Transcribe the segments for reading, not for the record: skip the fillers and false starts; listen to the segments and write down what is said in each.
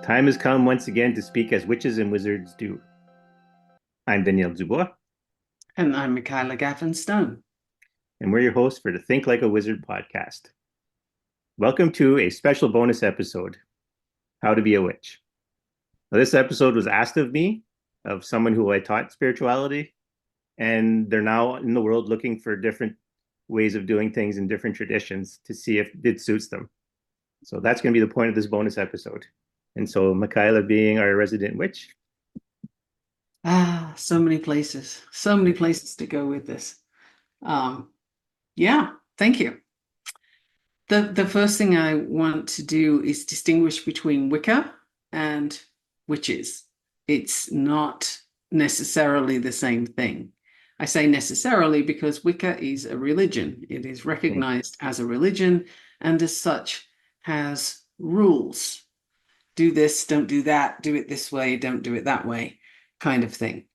Time has come once again to speak as witches and wizards do. I'm Daniel Dubois, And I'm Michaela Gavin-Stone. and we're your hosts for the Think Like a Wizard podcast. Welcome to a special bonus episode, How to Be a Witch. Now, this episode was asked of me, of someone who I taught spirituality, and they're now in the world looking for different ways of doing things in different traditions to see if it suits them. So that's going to be the point of this bonus episode. And so Michaela, being our resident witch. So many places to go with this. Yeah, thank you. The first thing I want to do is distinguish between Wicca and witches. It's not necessarily the same thing. I say necessarily because Wicca is a religion. It is recognized as a religion and as such has rules. Do this, don't do that, do it this way, don't do it that way, kind of thing.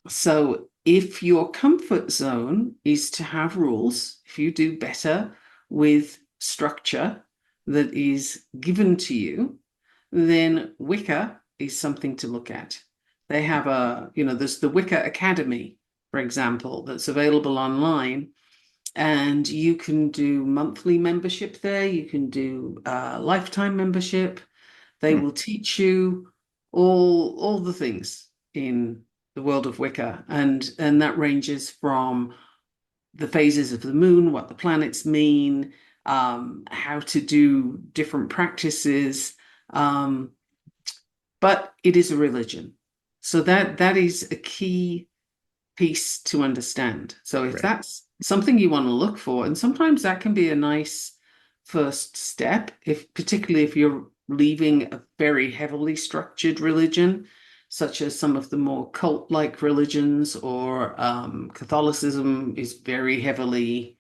So if your comfort zone is to have rules, if you do better with structure that is given to you, then Wicca is something to look at. They have there's the Wicca Academy, for example, that's available online. And you can do monthly membership there. You can do lifetime membership. They will teach you all the things in the world of Wicca, and that ranges from the phases of the moon, what the planets mean, how to do different practices. But it is a religion, so that is a key piece to understand. So if that's something you want to look for, and sometimes that can be a nice first step, particularly if you're leaving a very heavily structured religion, such as some of the more cult-like religions, or Catholicism is very heavily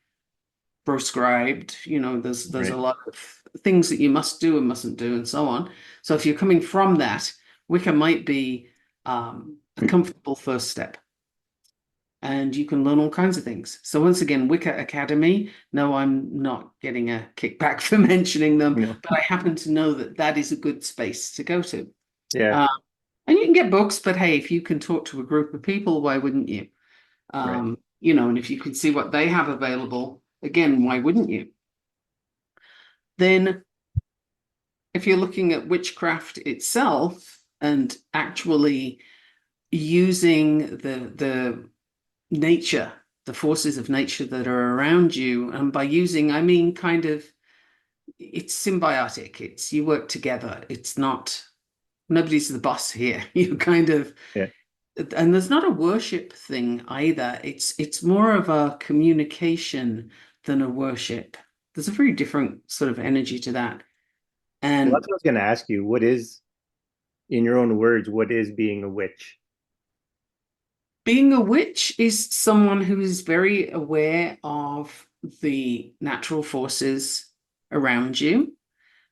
prescribed. There's a lot of things that you must do and mustn't do, and so on. So if you're coming from that, Wicca might be a comfortable first step. And you can learn all kinds of things. So once again, Wicca Academy. No, I'm not getting a kickback for mentioning them, but I happen to know that is a good space to go to. Yeah. And you can get books, but hey, if you can talk to a group of people, why wouldn't you? And if you can see what they have available, again, why wouldn't you? Then if you're looking at witchcraft itself and actually using the nature, the forces of nature that are around you. And by using, I mean kind of, it's symbiotic. It's you work together. It's not, nobody's the boss here. You kind of, and there's not a worship thing either. It's more of a communication than a worship. There's a very different sort of energy to that. And that's what I was going to ask you. What is, in your own words, what is being a witch? Being a witch is someone who is very aware of the natural forces around you.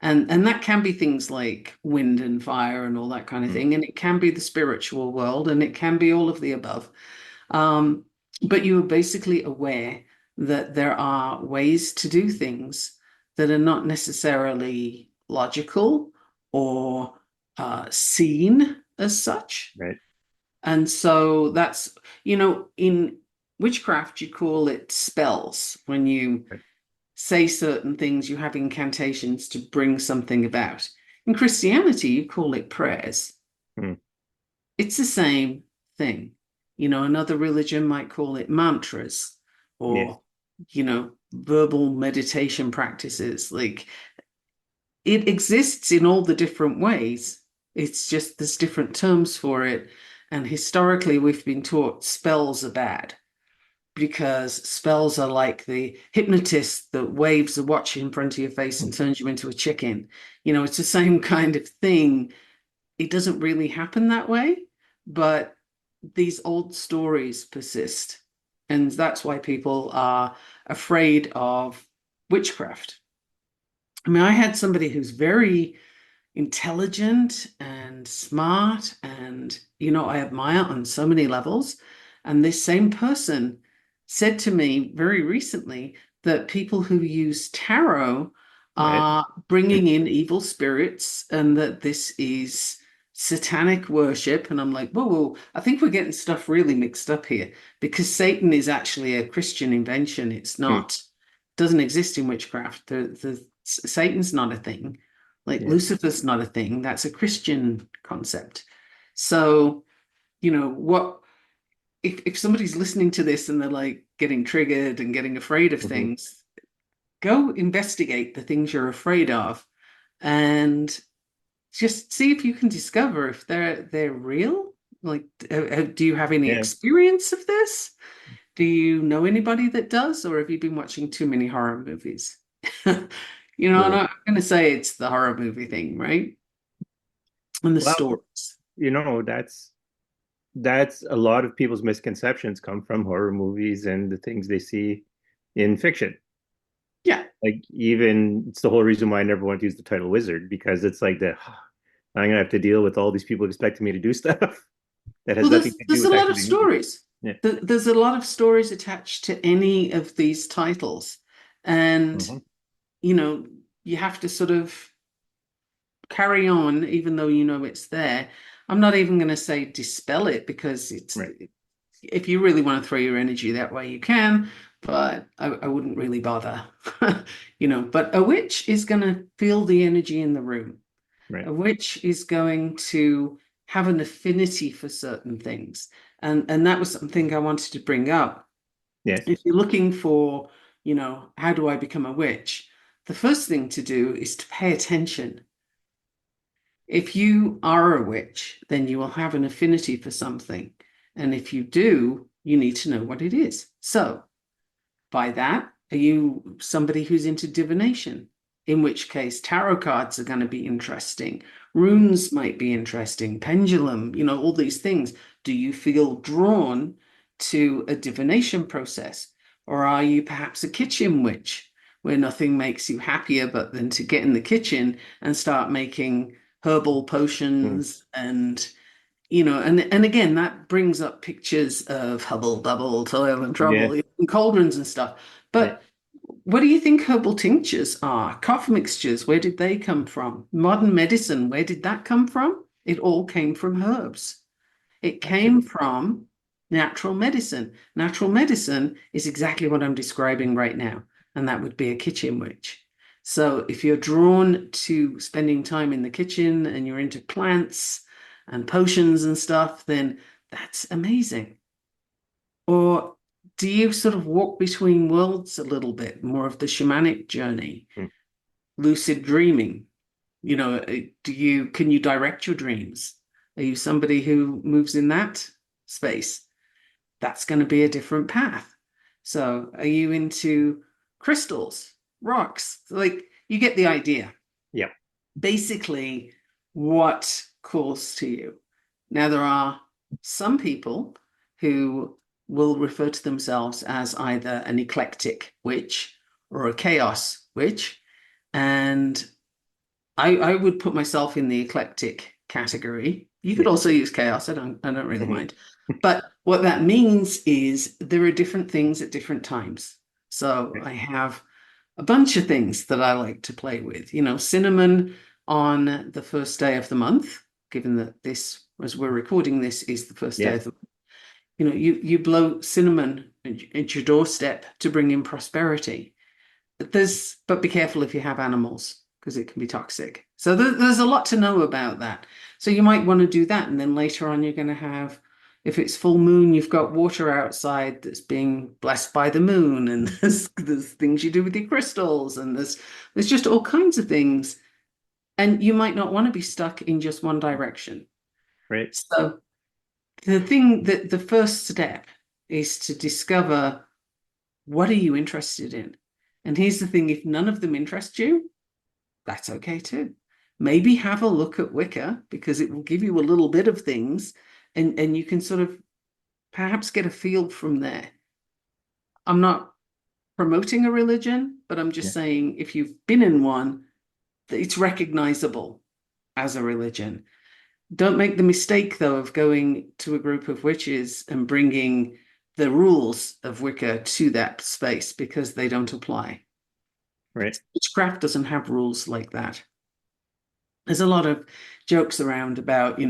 And that can be things like wind and fire and all that kind of thing. And it can be the spiritual world, and it can be all of the above. But you are basically aware that there are ways to do things that are not necessarily logical or seen as such. Right. And so that's, in witchcraft, you call it spells. When you say certain things, you have incantations to bring something about. In Christianity, you call it prayers. It's the same thing. Another religion might call it mantras or, verbal meditation practices. Like, it exists in all the different ways. It's just there's different terms for it. And historically, we've been taught spells are bad. because spells are like the hypnotist that waves a watch in front of your face and turns you into a chicken. It's the same kind of thing. It doesn't really happen that way, but these old stories persist. And that's why people are afraid of witchcraft. I mean, I had somebody who's very intelligent and smart, and I admire on so many levels. And this same person said to me very recently that people who use tarot Right. are bringing in evil spirits and that this is satanic worship. And I'm like, whoa, whoa, I think we're getting stuff really mixed up here, because Satan is actually a Christian invention. It's Mm. not, doesn't exist in witchcraft. Satan's not a thing. Like Yeah. Lucifer's not a thing. That's a Christian concept. So, what if somebody's listening to this and they're like getting triggered and getting afraid of Hmm. things, go investigate the things you're afraid of and just see if you can discover if they're real. Like, do you have any Yeah. experience of this? Do you know anybody that does, or have you been watching too many horror movies? I'm Well, not going to say it's the horror movie thing, right? And the well, stories. that's a lot of people's misconceptions come from horror movies and the things they see in fiction. Yeah. Like even it's the whole reason why I never want to use the title wizard, because it's like I'm gonna have to deal with all these people expecting me to do stuff that has Well, nothing there's to do there's a with lot of actually doing it. stories. Yeah. There's a lot of stories attached to any of these titles. And, Hmm. you know, you have to sort of carry on, even though it's there. I'm not even going to say dispel it, because Right. if you really want to throw your energy that way, you can, but I wouldn't really bother. But a witch is going to feel the energy in the room. Right. A witch is going to have an affinity for certain things. And that was something I wanted to bring up. Yes. If you're looking for, how do I become a witch? The first thing to do is to pay attention. If you are a witch, then you will have an affinity for something. And if you do, you need to know what it is. So, by that, are you somebody who's into divination? In which case, tarot cards are going to be interesting. Runes might be interesting. Pendulum, all these things. Do you feel drawn to a divination process? Or are you perhaps a kitchen witch, where nothing makes you happier but than to get in the kitchen and start making herbal Mm. potions and again, that brings up pictures of hubble, double, toil and Yeah. trouble, and cauldrons and stuff. Yeah. But what do you think herbal tinctures are? Cough mixtures, where did they come from? Modern medicine, where did that come from? It all came from herbs. It came Absolutely. from natural medicine. Natural medicine is exactly what I'm describing right now, and that would be a kitchen witch. So if you're drawn to spending time in the kitchen and you're into plants and potions and stuff, then that's amazing. Or do you sort of walk between worlds a little bit, more of the shamanic journey, Mm. lucid dreaming? Can you direct your dreams? Are you somebody who moves in that space? That's going to be a different path. So, are you into crystals, rocks? Like, you get the idea. Yeah. Basically, what calls to you? Now, there are some people who will refer to themselves as either an eclectic witch or a chaos witch. And I would put myself in the eclectic category. You could Yeah. also use chaos. I don't really Hmm. mind. But what that means is there are different things at different times. So Right. I have a bunch of things that I like to play with. Cinnamon on the first day of the month, given that this, as we're recording this, is the first day Yeah. of the you blow cinnamon at your doorstep to bring in prosperity. But be careful if you have animals, because it can be toxic. So there's a lot to know about that. So you might want to do that, and then later on you're going to have, if it's full moon, you've got water outside that's being blessed by the moon, and there's things you do with your crystals, and there's just all kinds of things, and you might not want to be stuck in just one direction. Right. So the thing that the first step is to discover, what are you interested in? And here's the thing, if none of them interest you, that's okay too. Maybe have a look at Wicca, because it will give you a little bit of things, and you can sort of perhaps get a feel from there. I'm not promoting a religion, but I'm Yeah. just saying, if you've been in one, it's recognizable as a religion. Don't make the mistake, though, of going to a group of witches and bringing the rules of Wicca to that space, because they don't apply. Right. Witchcraft doesn't have rules like that. There's a lot of jokes around about,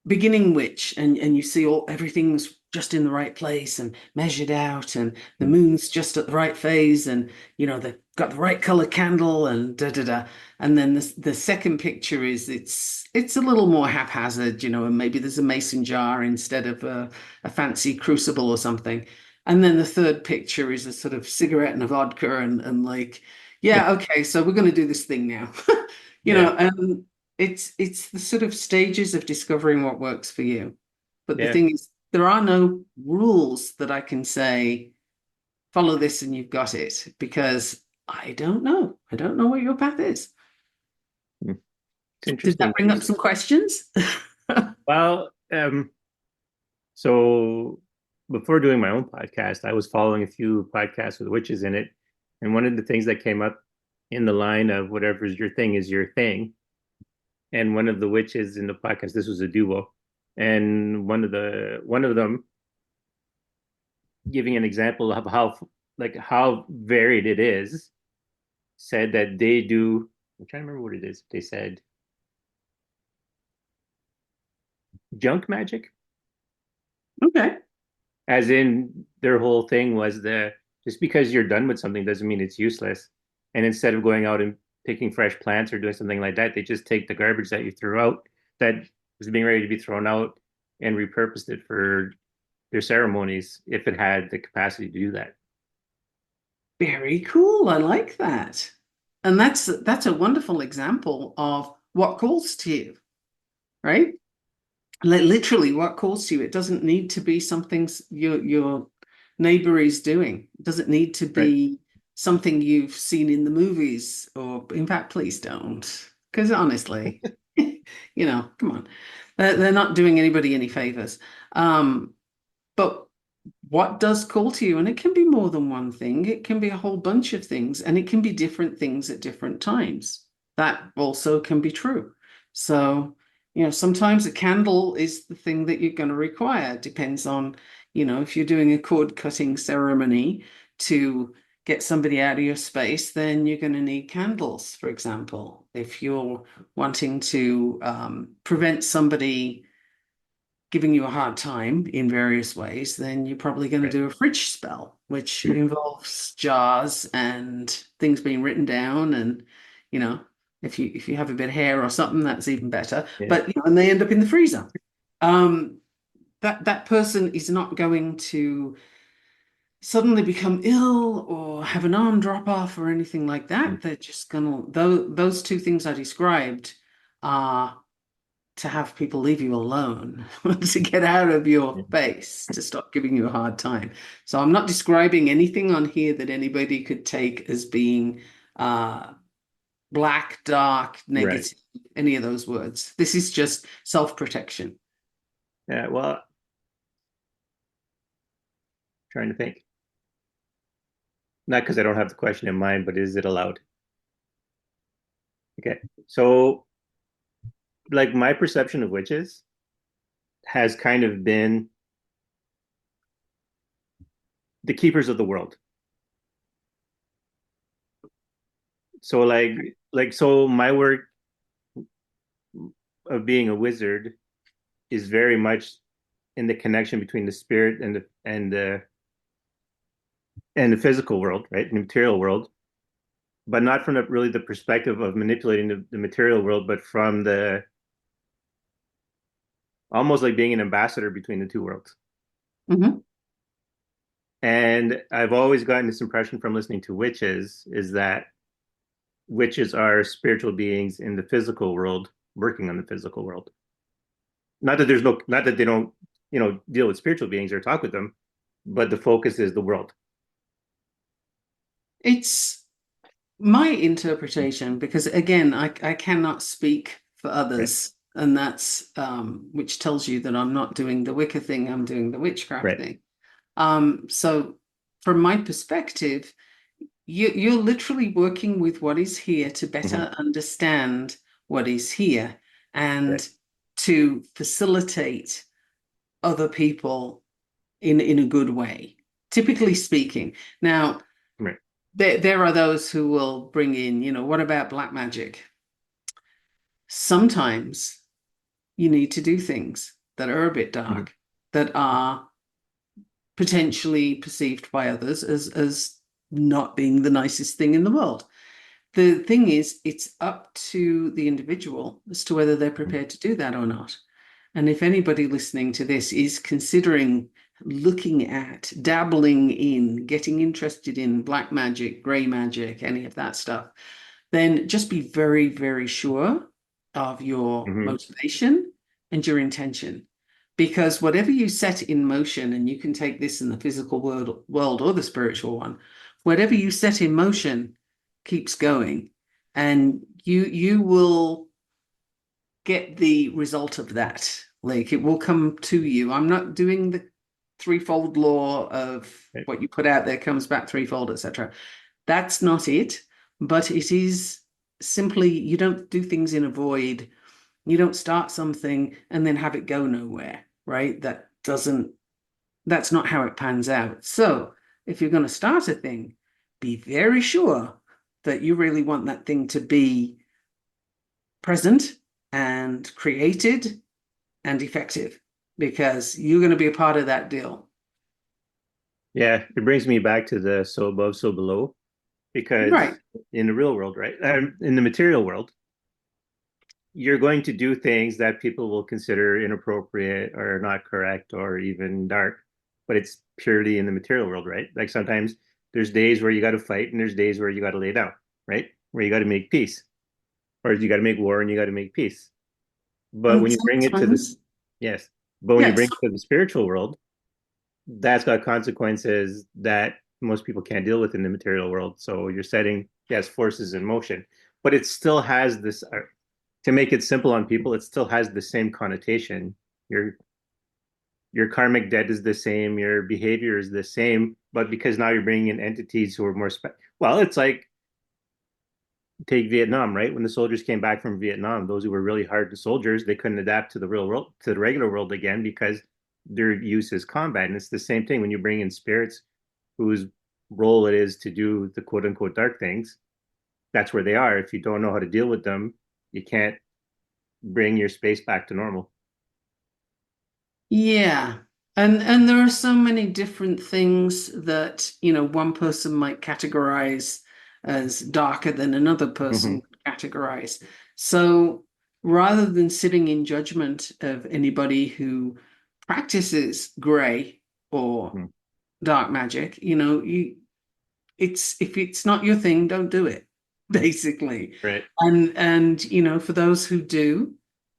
beginning witch, and you see everything's just in the right place and measured out, and the Mm. moon's just at the right phase, and they've got the right color candle, and da da da. And then the second picture is, it's a little more haphazard, and maybe there's a mason jar instead of a fancy crucible or something. And then the third picture is a sort of cigarette and a vodka, and like, yeah, okay, so we're going to do this thing now. Yeah. And it's the sort of stages of discovering what works for you. But the Yeah. thing is, there are no rules that I can say, follow this and you've got it, because I don't know. I don't know what your path is. Mm. It's Did that interesting. bring up some questions? Well, so before doing my own podcast, I was following a few podcasts with witches in it. And one of the things that came up in the line of whatever's your thing is your thing. And one of the witches in the podcast, this was a duo, and one of them giving an example of how varied it is, said that they do. I'm trying to remember what it is. They said junk magic, Okay. as in their whole thing was the just because you're done with something doesn't mean it's useless. And instead of going out and picking fresh plants or doing something like that, they just take the garbage that you threw out that was being ready to be thrown out and repurposed it for their ceremonies if it had the capacity to do that. Very cool. I like that. And that's a wonderful example of what calls to you, right? Like, literally what calls to you. It doesn't need to be something your neighbor is doing. It doesn't need to Right. be something you've seen in the movies, or in fact, please don't. Because honestly, come on. They're not doing anybody any favors. But what does call to you? And it can be more than one thing. It can be a whole bunch of things, and it can be different things at different times. That also can be true. So, sometimes a candle is the thing that you're going to require. Depends on, if you're doing a cord cutting ceremony to get somebody out of your space, then you're going to need candles, for example. If you're wanting to prevent somebody giving you a hard time in various ways, then you're probably going to Right. do a fridge spell, which involves jars and things being written down. And, you know, if you have a bit of hair or something, that's even better. Yeah. But and they end up in the freezer. Um, that person is not going to suddenly become ill or have an arm drop off or anything like that. They're just gonna those two things I described are to have people leave you alone, to get out of your face, to stop giving you a hard time. So I'm not describing anything on here that anybody could take as being uh, black, dark, Right. negative, any of those words. This is just self-protection. Yeah. Well, trying to think. Not because I don't have the question in mind, but is it allowed? Okay. So, like, my perception of witches has kind of been the keepers of the world. So, so my work of being a wizard is very much in the connection between the spirit and the physical world, right? The material world, but not from really the perspective of manipulating the material world, but from the almost like being an ambassador between the two worlds. Mhm. And I've always gotten this impression from listening to witches is that witches are spiritual beings in the physical world working on the physical world. Not that they don't, deal with spiritual beings or talk with them, but the focus is the world. It's my interpretation because again, I cannot speak for Right, others, and that's which tells you that I'm not doing the Wicca thing, I'm doing the witchcraft right. thing. So from my perspective, you're literally working with what is here to Hmm. better understand what is here Right, and to facilitate other people in a good way, typically speaking. Now, right. there are those who will bring in, what about black magic? Sometimes you need to do things that are a bit Hmm. dark, that are potentially perceived by others as not being the nicest thing in the world. The thing is, it's up to the individual as to whether they're prepared to do that or not. And if anybody listening to this is considering looking at, dabbling in, getting interested in black magic, grey magic, any of that stuff, then just be very, very sure of your Hmm. motivation and your intention. Because whatever you set in motion, and you can take this in the physical world or the spiritual one, whatever you set in motion keeps going, and you will get the result of that. Like it will come to you. I'm not doing the threefold law of Right. what you put out there comes back threefold, etc. That's not it, but it is simply you don't do things in a void. You don't start something and then have it go nowhere, right? That's not how it pans out. So if you're going to start a thing, be very sure that you really want that thing to be present and created and effective because you're going to be a part of that deal. Yeah, it brings me back to the so above, so below, Right. because in the real world, right, in the material world, you're going to do things that people will consider inappropriate or not correct or even dark, but it's purely in the material world, right? Like sometimes there's days where you got to fight and there's days where you got to lay down, right? Where you got to make peace, or you got to make war and you got to make peace. But And when you bring it to the, sometimes, yes, but when you bring yes, it to the spiritual world, that's got consequences that most people can't deal with in the material world. So you're setting, yes, forces in motion, but it still has this, to make it simple on people, it still has the same connotation. Your your karmic debt is the same, your behavior is the same, but because now you're bringing in entities who are more well, it's like take Vietnam, right? When the soldiers came back from Vietnam, those who were really hardened soldiers, they couldn't adapt to the real world, to the regular world again because their use is combat. And it's the same thing when you bring in spirits whose role it is to do the quote unquote dark things. That's where they are. If you don't know how to deal with them, you can't bring your space back to normal. yeah. And there are so many different things that, one person might categorize as darker than another person Mm-hmm. would categorize. So rather than sitting in judgment of anybody who practices gray or Mm-hmm. dark magic, it's if it's not your thing, don't do it, basically. Right. And for those who do,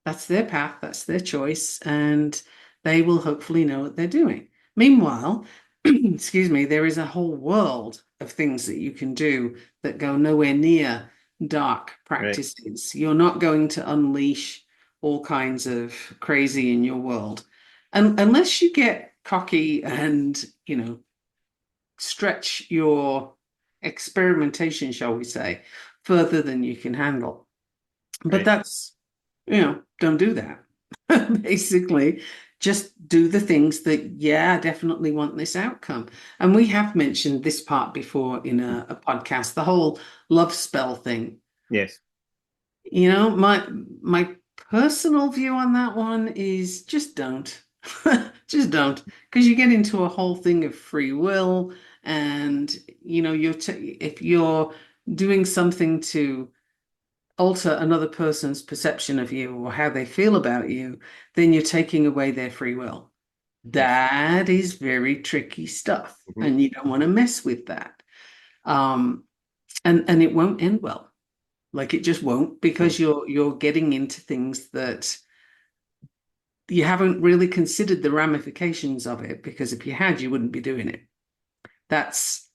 that's their path, that's their choice, and they will hopefully know what they're doing. Meanwhile, excuse me, there is a whole world of things that you can do that go nowhere near dark Right. practices. You're not going to unleash all kinds of crazy in your world. And unless you get cocky and, stretch your experimentation, shall we say, further than you can handle. But Right. that's, don't do that. Basically, just do the things that, yeah, I definitely want this outcome. And we have mentioned this part before in a podcast, the whole love spell thing. Yes. My personal view on that one is just don't. Just don't. Because you get into a whole thing of free will, and if you're doing something to alter another person's perception of you or how they feel about you, then you're taking away their free will. Yes. That is very tricky stuff, Mm-hmm. and you don't want to mess with that. Um, and it won't end well. Like it just won't Mm. because you're getting into things that you haven't really considered the ramifications of it, because if you had, you wouldn't be doing it. That's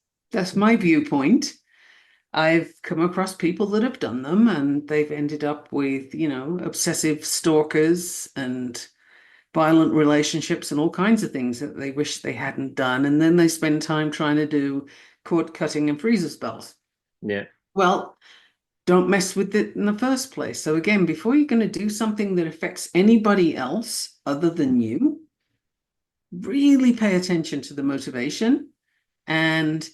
my viewpoint. I've come across people that have done them, and they've ended up with, obsessive stalkers and violent relationships and all kinds of things that they wish they hadn't done. And then they spend time trying to do cord cutting and freezer spells. Yeah. Well, don't mess with it in the first place. So again, before you're going to do something that affects anybody else other than you, really pay attention to the motivation and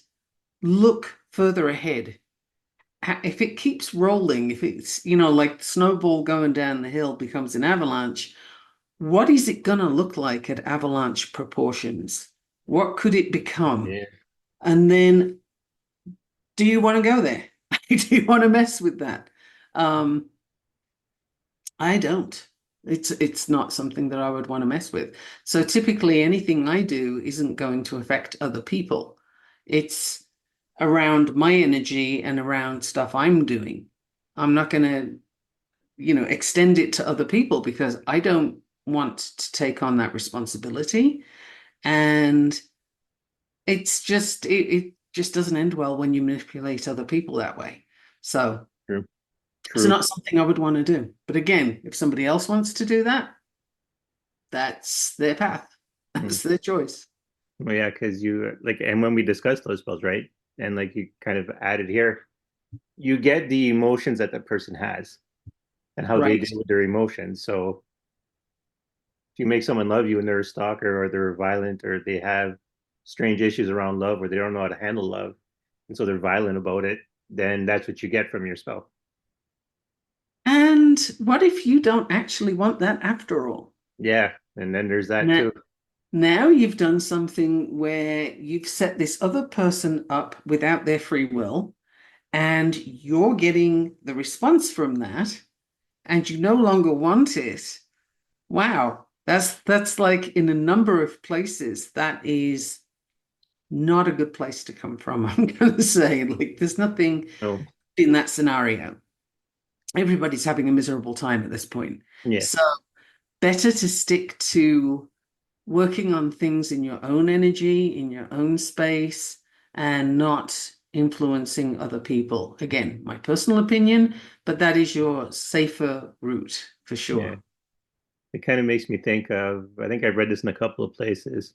look further ahead. If it keeps rolling, if it's, like snowball going down the hill becomes an avalanche, what is it going to look like at avalanche proportions? What could it become? Yeah. And then, do you want to go there? Do you want to mess with that? I don't. It's not something that I would want to mess with. So typically anything I do isn't going to affect other people. It's around my energy and around stuff I'm doing. I'm not going to, extend it to other people because I don't want to take on that responsibility. And it just doesn't end well when you manipulate other people that way. So True. it's True. not something I would want to do. But again, if somebody else wants to do that, that's their path. Mm. That's their choice. Well, yeah, because you like, and when we discussed those spells, right? And like you kind of added here, you get the emotions that the person has and how they Right. deal with their emotions. So if you make someone love you and they're a stalker or they're violent or they have strange issues around love or they don't know how to handle love, and so they're violent about it, then that's what you get from your spell. And what if you don't actually want that after all? Yeah, and then there's that Now, too. now you've done something where you've set this other person up without their free will, and you're getting the response from that, and you no longer want it. Wow, that's like in a number of places, that is not a good place to come from. I'm going to say, like, there's nothing Oh, in that scenario. Everybody's having a miserable time at this point. yeah, So, better to stick to working on things in your own energy, in your own space, and not influencing other people. Again, my personal opinion, but that is your safer route for yeah. sure. It kind of makes me think of, I think I've read this in a couple of places.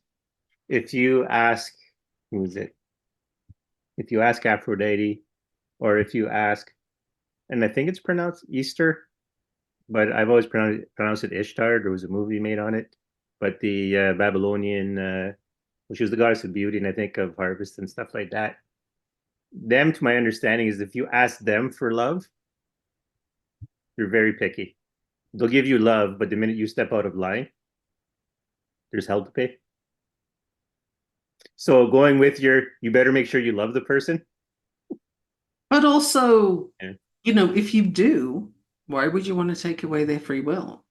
If you ask, who is it? If you ask Aphrodite, or if you ask, and I think it's pronounced Easter, but I've always pronounced it Ishtar. There was a movie made on it. But the Babylonian, well, she was the goddess of beauty, and I think of harvest and stuff like that. Them, to my understanding, is if you ask them for love, they're very picky. They'll give you love, but the minute you step out of line, there's hell to pay. So going with you better make sure you love the person. But also, Yeah. if you do, why would you want to take away their free will?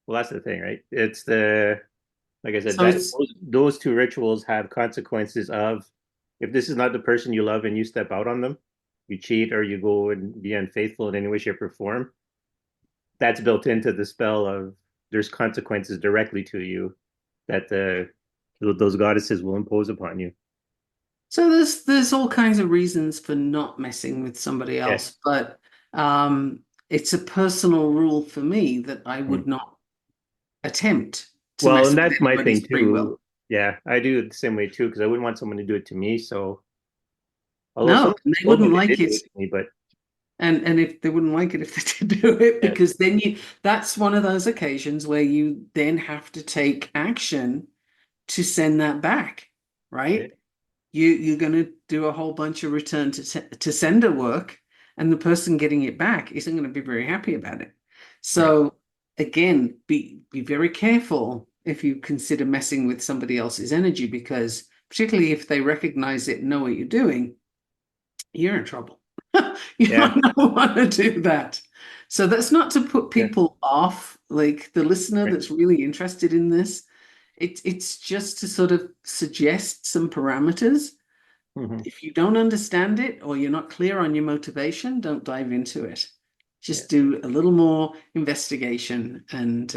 Well, that's the thing, right? It's the like I said, So that it's those two rituals have consequences of if this is not the person you love and you step out on them, you cheat or you go and be unfaithful in any way, shape, or form. That's built into the spell of there's consequences directly to you that those goddesses will impose upon you. so there's all kinds of reasons for not messing with somebody Yeah. else, but it's a personal rule for me that I Mm. would not attempt to Well, mess and with that's my thing anybody's free will. too. Yeah, I do it the same way too because I wouldn't want someone to do it to me. So, although No, someone they told me wouldn't they like did do it. it to me, but And if they wouldn't like it if they did do it, yeah, because then that's one of those occasions where you then have to take action to send that back, yeah, right? You're going to do a whole bunch of return to sender work, and the person getting it back isn't going to be very happy about it. yeah, So again, be very careful if you consider messing with somebody else's energy, because particularly if they recognize it and know what you're doing, you're in trouble. You yeah, might not want to do that. So that's not to put yeah, people off, like the listener right. that's really interested in this. It's just to sort of suggest some parameters. Hmm. If you don't understand it or you're not clear on your motivation, don't dive into it. Yeah, Just do a little more investigation and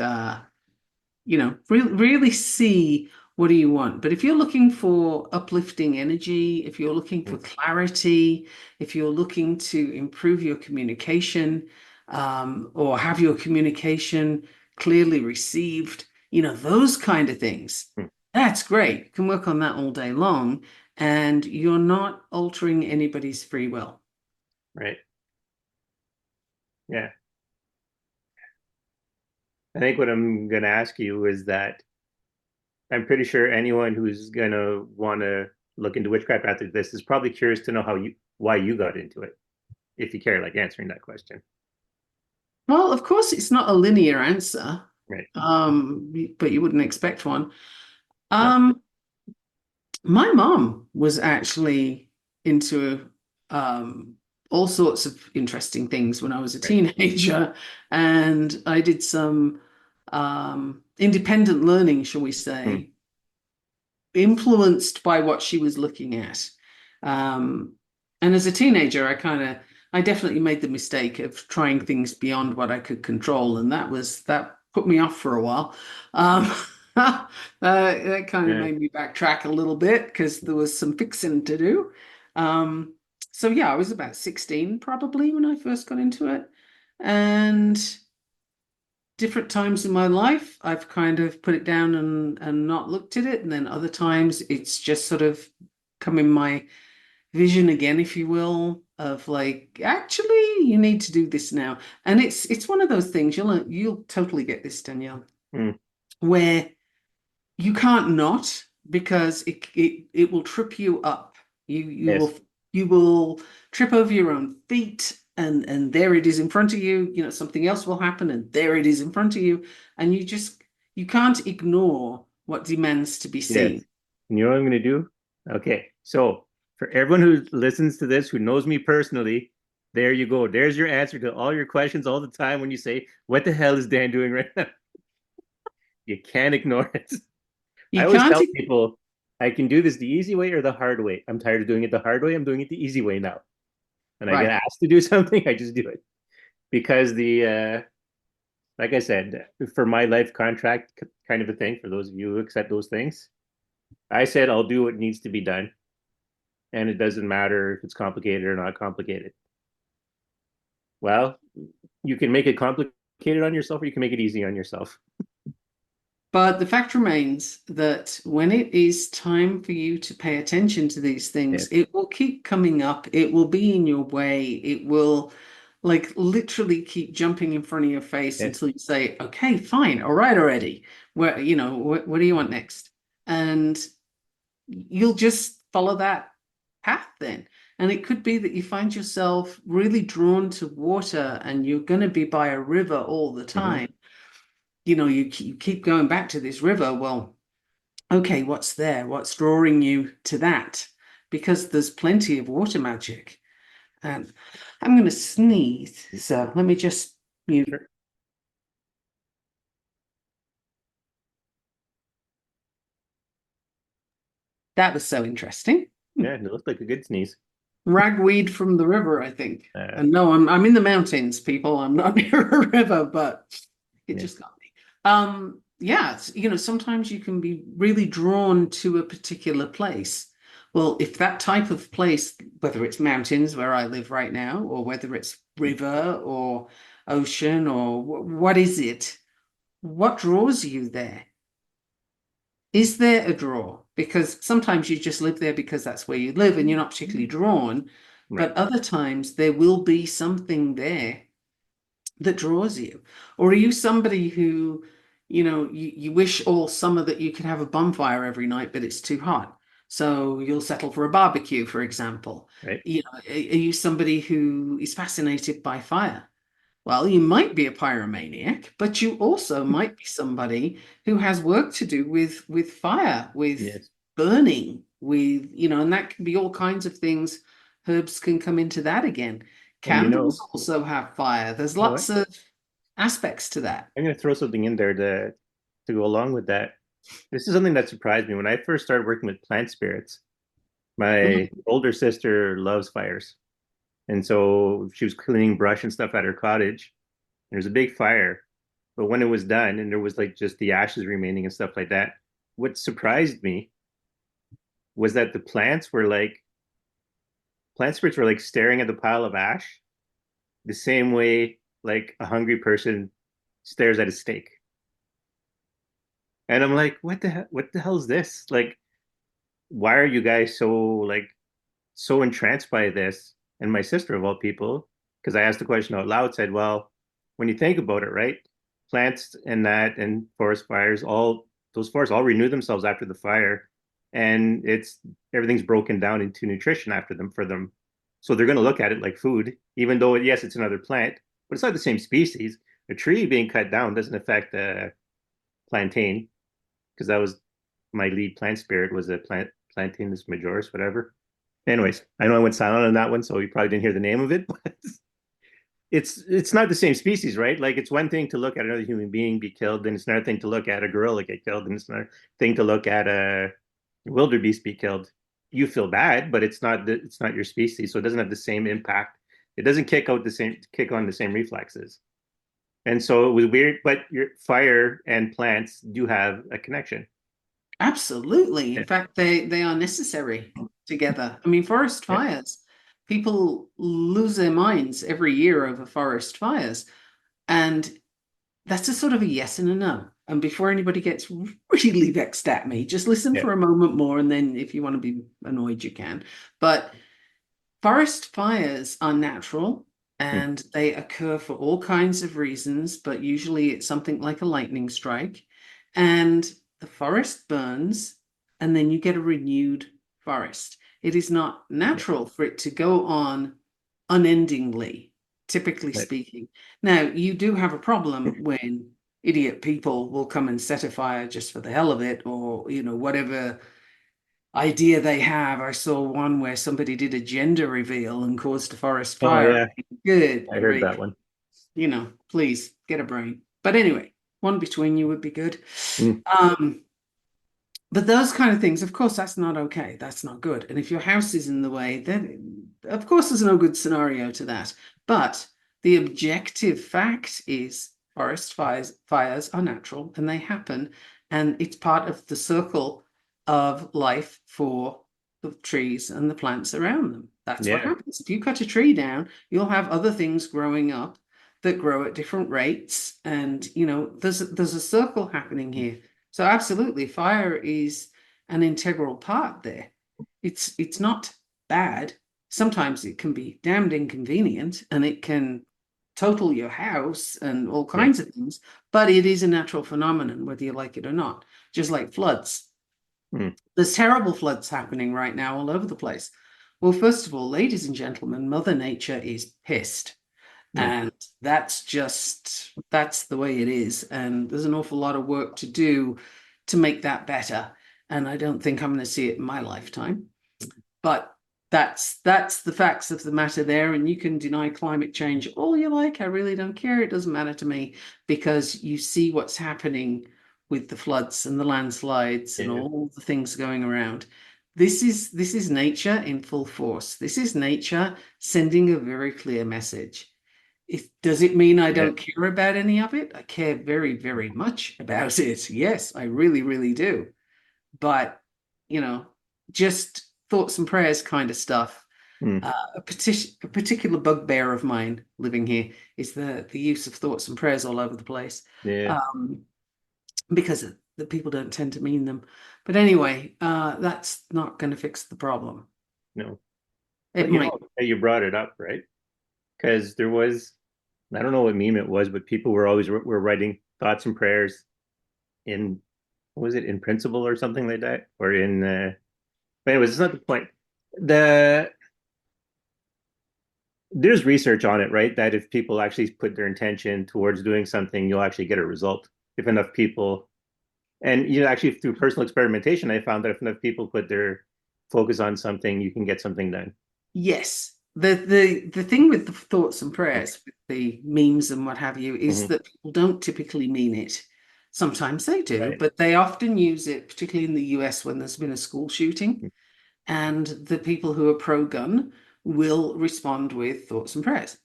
really see what do you want. But if you're looking for uplifting energy, if you're looking for Mm. clarity, if you're looking to improve your communication, or have your communication clearly received, those kind of things, Mm. that's great. You can work on that all day long, and you're not altering anybody's free will. Right. Yeah. I think what I'm going to ask you is that I'm pretty sure anyone who's going to want to look into witchcraft after this is probably curious to know why you got into it, if you care, like answering that question. Well, of course, it's not a linear answer, Right. but you wouldn't expect one. No. Um, my mom was actually into um, all sorts of interesting things when I was a Right. teenager, and I did some independent learning, shall we Mm. say, influenced by what she was looking at. Um, and as a teenager, I definitely made the mistake of trying things beyond what I could control, and that put me off for a while. That kind of Yeah. made me backtrack a little bit because there was some fixing to do. Um, so yeah, I was about 16 probably when I first got into it, and different times in my life, I've kind of put it down and not looked at it, and then other times it's just sort of come in my vision again, if you will, of like, actually, you need to do this now. And it's one of those things you'll totally get this, Danielle, Mm. where you can't not because it will trip you up. You Yes. will trip over your own feet, and there it is in front of you. Something else will happen, and there it is in front of you, and you can't ignore what demands to be Yes. seen. And you know what I'm going to do? Okay. So for everyone who listens to this, who knows me personally, there you go. There's your answer to all your questions all the time when you say, what the hell is Dan doing right now? You can't ignore it. I You always can't. tell people I can do this the easy way or the hard way. I'm tired of doing it the hard way. I'm doing it the easy way now. And I get Right. asked to do something, I just do it. Because like I said, for my life contract kind of a thing, for those of you who accept those things, I said I'll do what needs to be done. And it doesn't matter if it's complicated or not complicated. Well, you can make it complicated on yourself or you can make it easy on yourself. But the fact remains that when it is time for you to pay attention to these things, Yes. it will keep coming up. It will be in your way. It will like literally keep jumping in front of your face Yes. until you say, okay, fine, all right already. What do you want next? And you'll just follow that path then. And it could be that you find yourself really drawn to water and you're going to be by a river all the Mm-hmm. time. You keep going back to this river. Well, okay, what's there? What's drawing you to that? Because there's plenty of water magic. And I'm going to sneeze. So let me just mute. Sure. That was so interesting. Yeah, it looks like a good sneeze. Ragweed from the river, I think. Uh, And no, I'm in the mountains, people. I'm not near a river, but it yeah. just got me. Yeah, sometimes you can be really drawn to a particular place. Well, if that type of place, whether it's mountains where I live right now, or whether it's river or ocean or what is it? What draws you there? Is there a draw? Because sometimes you just live there because that's where you live and you're not particularly drawn, Right. but other times there will be something there that draws you. Or are you somebody who, you wish all summer that you could have a bonfire every night, but it's too hot? So you'll settle for a barbecue, for example. Right. Are you somebody who is fascinated by fire? Well, you might be a pyromaniac, but you also might be somebody who has work to do with fire, with Yes. burning, and that can be all kinds of things. Herbs can come into that again. And Candles also have fire. There's you know what? lots of aspects to that. I'm going to throw something in there to go along with that. This is something that surprised me when I first started working with plant spirits. My Mhm. older sister loves fires. And so she was cleaning brush and stuff at her cottage. There's a big fire. But when it was done and there was like just the ashes remaining and stuff like that, what surprised me was that the plant spirits were like staring at the pile of ash the same way like a hungry person stares at a steak. And I'm like, what the hell is this? Like, why are you guys so entranced by this? And my sister of all people, because I asked the question out loud, said, well, when you think about it, right? Plants and that and forest fires, all those forests all renew themselves after the fire. And it's everything's broken down into nutrition after them for them. So they're going to look at it like food, even though, yes, it's another plant, but it's not the same species. A tree being cut down doesn't affect a plantain, because that was my lead plant spirit was a Plantainus majoris, whatever. Anyways, I know I went silent on that one, so you probably didn't hear the name of it, but it's not the same species, right? Like it's one thing to look at another human being be killed, and it's another thing to look at a gorilla get killed, and it's another thing to look at a wildebeest be killed. You feel bad, but it's not your species, so it doesn't have the same impact. It doesn't kick on the same reflexes. And so it was weird, but your fire and plants do have a connection. Absolutely. Yeah. In fact, they are necessary together. I mean, forest Yeah. fires, people lose their minds every year over forest fires. And that's a sort of a yes and a no. And before anybody gets really vexed at me, just listen Yeah. for a moment more. And then if you want to be annoyed, you can. But forest fires are natural Mm. and they occur for all kinds of reasons, but usually it's something like a lightning strike. And the forest burns, and then you get a renewed forest. It is not Yeah. natural for it to go on unendingly, typically But speaking. Now, you do have a problem when idiot people will come and set a fire just for the hell of it, or, whatever idea they have. I saw one where somebody did a gender reveal and caused a forest oh fire. yeah, Good I heard that grief. one. Please get a brain. But anyway, one between you would be good. Mm. Um, but those kind of things, of course, that's not okay. That's not good. And if your house is in the way, then of course there's no good scenario to that. But the objective fact is forest fires are natural and they happen. And it's part of the circle of life for the trees and the plants around them. That's what Yeah. happens. If you cut a tree down, you'll have other things growing up that grow at different rates. And there's a circle happening here. So absolutely, fire is an integral part there. It's not bad. Sometimes it can be damned inconvenient and it can total your house and all Yeah. kinds of things, but it is a natural phenomenon, whether you like it or not, just like floods. Mm. There's terrible floods happening right now all over the place. Well, first of all, ladies and gentlemen, Mother Nature is pissed. Mm. And that's the way it is. And there's an awful lot of work to do to make that better. And I don't think I'm going to see it in my lifetime. But that's the facts of the matter there. And you can deny climate change all you like. I really don't care. It doesn't matter to me because you see what's happening with the floods and the landslides and Yeah. all the things going around. This is nature in full force. This is nature sending a very clear message. Does it mean I Yeah. don't care about any of it? I care very, very much about it. Yes, I really, really do. But, you know, just thoughts and prayers kind of stuff. Mm. A particular bugbear of mine living here is the use of thoughts and prayers all over the place, Yeah. um, because the people don't tend to mean them. But anyway, that's not going to fix the problem. No. It But might. you brought it up, right? Because there was, I don't know what meme it was, but people were writing thoughts and prayers in, what was it, in principle or something like that, or in. But anyways, it's not the point. The There's research on it, right? That if people actually put their intention towards doing something, you'll actually get a result. If enough people, and actually through personal experimentation, I found that if enough people put their focus on something, you can get something done. Yes. The thing with the thoughts and prayers, with the memes and what have you, is Mm-hmm. that people don't typically mean it. Sometimes they do, Right. but they often use it, particularly in the US when there's been a school shooting, and the people who are pro-gun will respond with thoughts and prayers.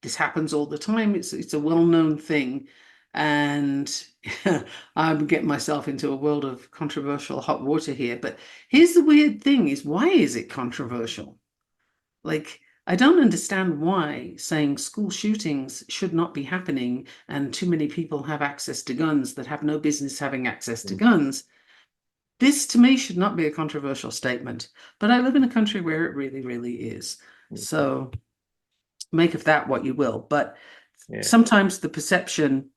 This happens all the time. It's a well-known thing. And I'm getting myself into a world of controversial hot water here. But here's the weird thing is why is it controversial? Like, I don't understand why saying school shootings should not be happening and too many people have access to guns that have no business having access to Mm. guns. This to me should not be a controversial statement, but I live in a country where it really, really is. Mm. So make of that what you will. But Yeah. sometimes the perception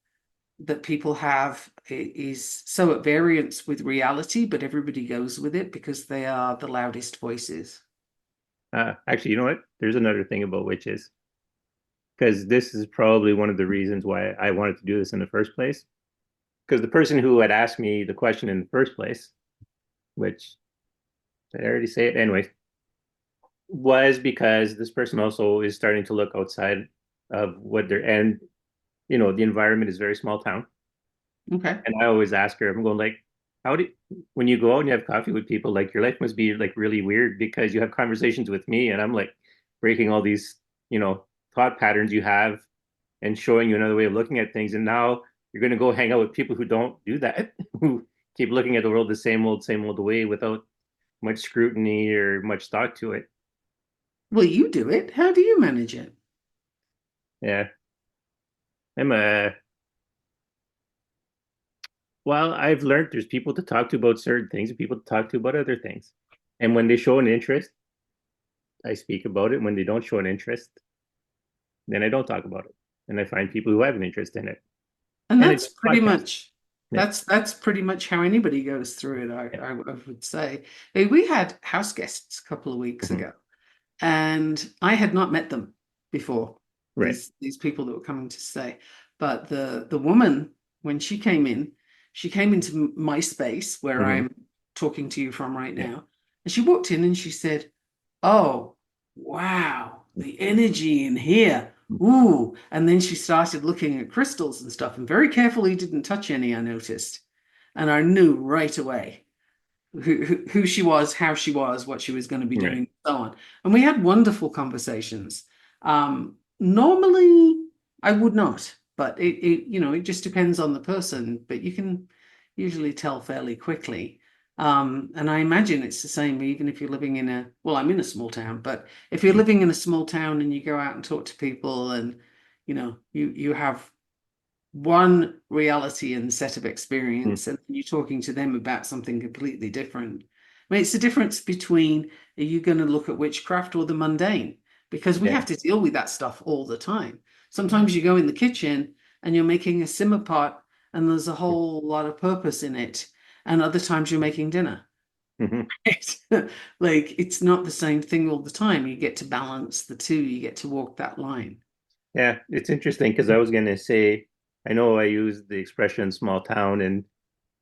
that people have is so at variance with reality, but everybody goes with it because they are the loudest voices. Actually, you know what? There's another thing about witches, because this is probably one of the reasons why I wanted to do this in the first place. Because the person who had asked me the question in the first place, which did I already say it? Anyway, was because this person also is starting to look outside of what they're, and the environment is very small town. Okay. And I always ask her, I'm going like, how do when you go out and you have coffee with people, like your life must be like really weird because you have conversations with me and I'm like breaking all these, thought patterns you have and showing you another way of looking at things. And now you're going to go hang out with people who don't do that, who keep looking at the world the same old way without much scrutiny or much thought to it. Well, you do it. How do you manage it? Yeah. I'm a Well, I've learned there's people to talk to about certain things and people to talk to about other things. And when they show an interest, I speak about it. When they don't show an interest, then I don't talk about it. And I find people who have an interest in it. And And I that's do pretty podcasts. much Yeah. that's pretty much how anybody goes through it, Yeah. I would say. We had house guests a couple of weeks Mhm. ago, and I had not met them before, Right. these people that were coming to stay. But the woman, when she came into my space where Hmm. I'm talking to you from right Yeah. now, and she walked in and she said, "Oh, wow, the energy in here. Ooh." And then she started looking at crystals and stuff and very carefully didn't touch any, I noticed. And I knew right away who she was, how she was, what she was going to be Right. doing, so on. And we had wonderful conversations. Normally, I would not, but it just depends on the person. But you can usually tell fairly quickly. And I imagine it's the same even if you're living in well, I'm in a small town, but if you're living in a small town and you go out and talk to people and, you have one reality and set of Mm. experience, and you're talking to them about something completely different. I mean, it's the difference between are you going to look at witchcraft or the mundane? Because we Yeah. have to deal with that stuff all the time. Sometimes you go in the kitchen and you're making a simmer pot and there's a whole lot of purpose in it. And other times you're making dinner. Hmm. Like it's not the same thing all the time. You get to balance the two, you get to walk that line. Yeah. It's interesting because I was going to say, I know I use the expression small town and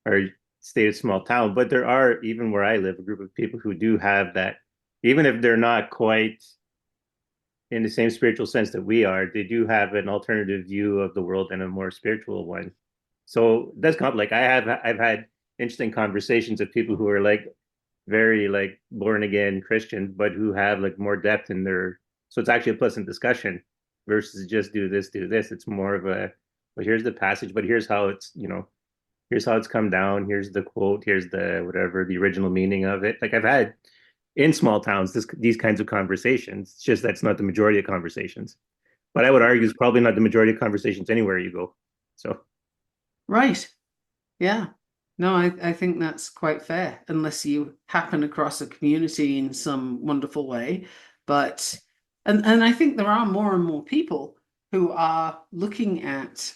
or stated small town, but there are, even where I live, a group of people who do have that, even if they're not quite in the same spiritual sense that we are, they do have an alternative view of the world and a more spiritual one. So that's kind of like I've had interesting conversations with people who are like very like born again Christians, but who have like more depth in their. So it's actually a pleasant discussion versus just do this, do this. It's more of a, well, here's the passage, but here's how it's, here's how it's come down. Here's the quote. Here's the whatever the original meaning of it. Like I've had in small towns these kinds of conversations. It's just that's not the majority of conversations. But I would argue it's probably not the majority of conversations anywhere you go. So Right. Yeah. No, I think that's quite fair, unless you happen across a community in some wonderful way. But and I think there are more and more people who are looking at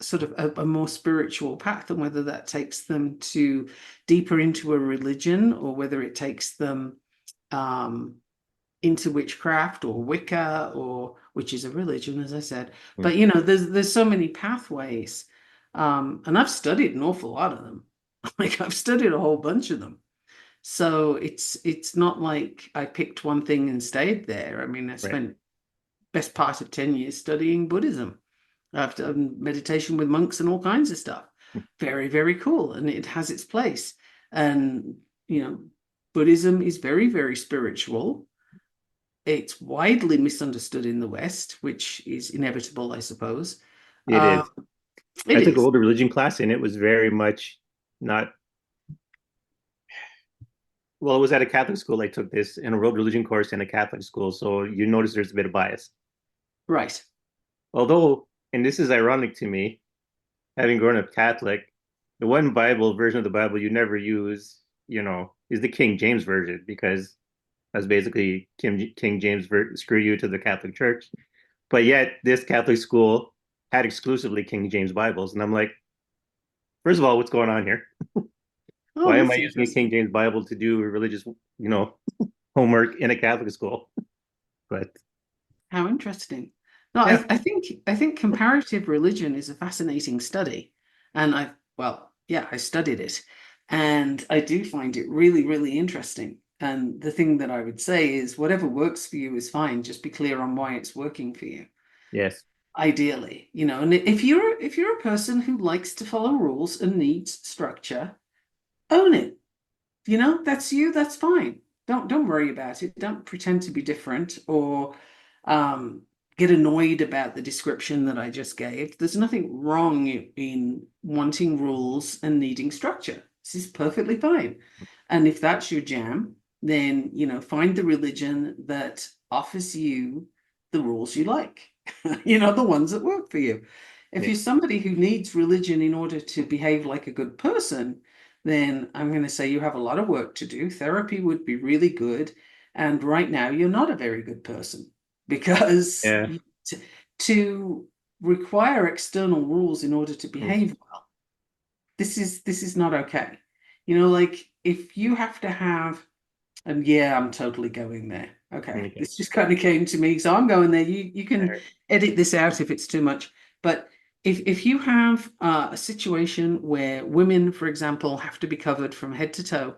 sort of a more spiritual path, and whether that takes them to deeper into a religion or whether it takes them um, into witchcraft or Wicca, or which is a religion, as I said. mm, But there's so many pathways, and I've studied an awful lot of them. Like I've studied a whole bunch of them. So it's not like I picked one thing and stayed there. I mean, I right. spent best part of 10 years studying Buddhism. I've done meditation with monks and all kinds of stuff. Very, very cool. And it has its place. And, you know, Buddhism is very, very spiritual. It's widely misunderstood in the West, which is inevitable, I suppose. It Uh, is. It I took a is. world religion class, and it was very much not. Well, it was at a Catholic school. I took this in a world religion course in a Catholic school, so you notice there's a bit of bias. Right. Although, and this is ironic to me, having grown up Catholic, the one Bible version of the Bible you never use, is the King James version because that's basically King James screw you to the Catholic Church. But yet, this Catholic school had exclusively King James Bibles, and I'm like, first of all, what's going on here? Oh, Why am I that's using a King interesting. James Bible to do religious, homework in a Catholic school? But How interesting. No, yeah, I think comparative religion is a fascinating study. And I studied it. And I do find it really, really interesting. And the thing that I would say is whatever works for you is fine. Just be clear on why it's working for you. yes, Ideally, and if you're a person who likes to follow rules and needs structure, own it. That's you, that's fine. Don't worry about it. Don't pretend to be different or um, get annoyed about the description that I just gave. There's nothing wrong in wanting rules and needing structure. This is perfectly fine. And if that's your jam, then find the religion that offers you the rules you like. The ones that work for you. If yeah, you're somebody who needs religion in order to behave like a good person, then I'm going to say you have a lot of work to do. Therapy would be really good. And right now, you're not a very good person because yeah. to require external rules in order to Mm, behave well, this is not okay. Like if you have to have, and yeah, I'm totally going there. Okay, okay. this just kind of came to me, so I'm going there. You All can right. edit this out if it's too much, but if you have a situation where women, for example, have to be covered from head to toe,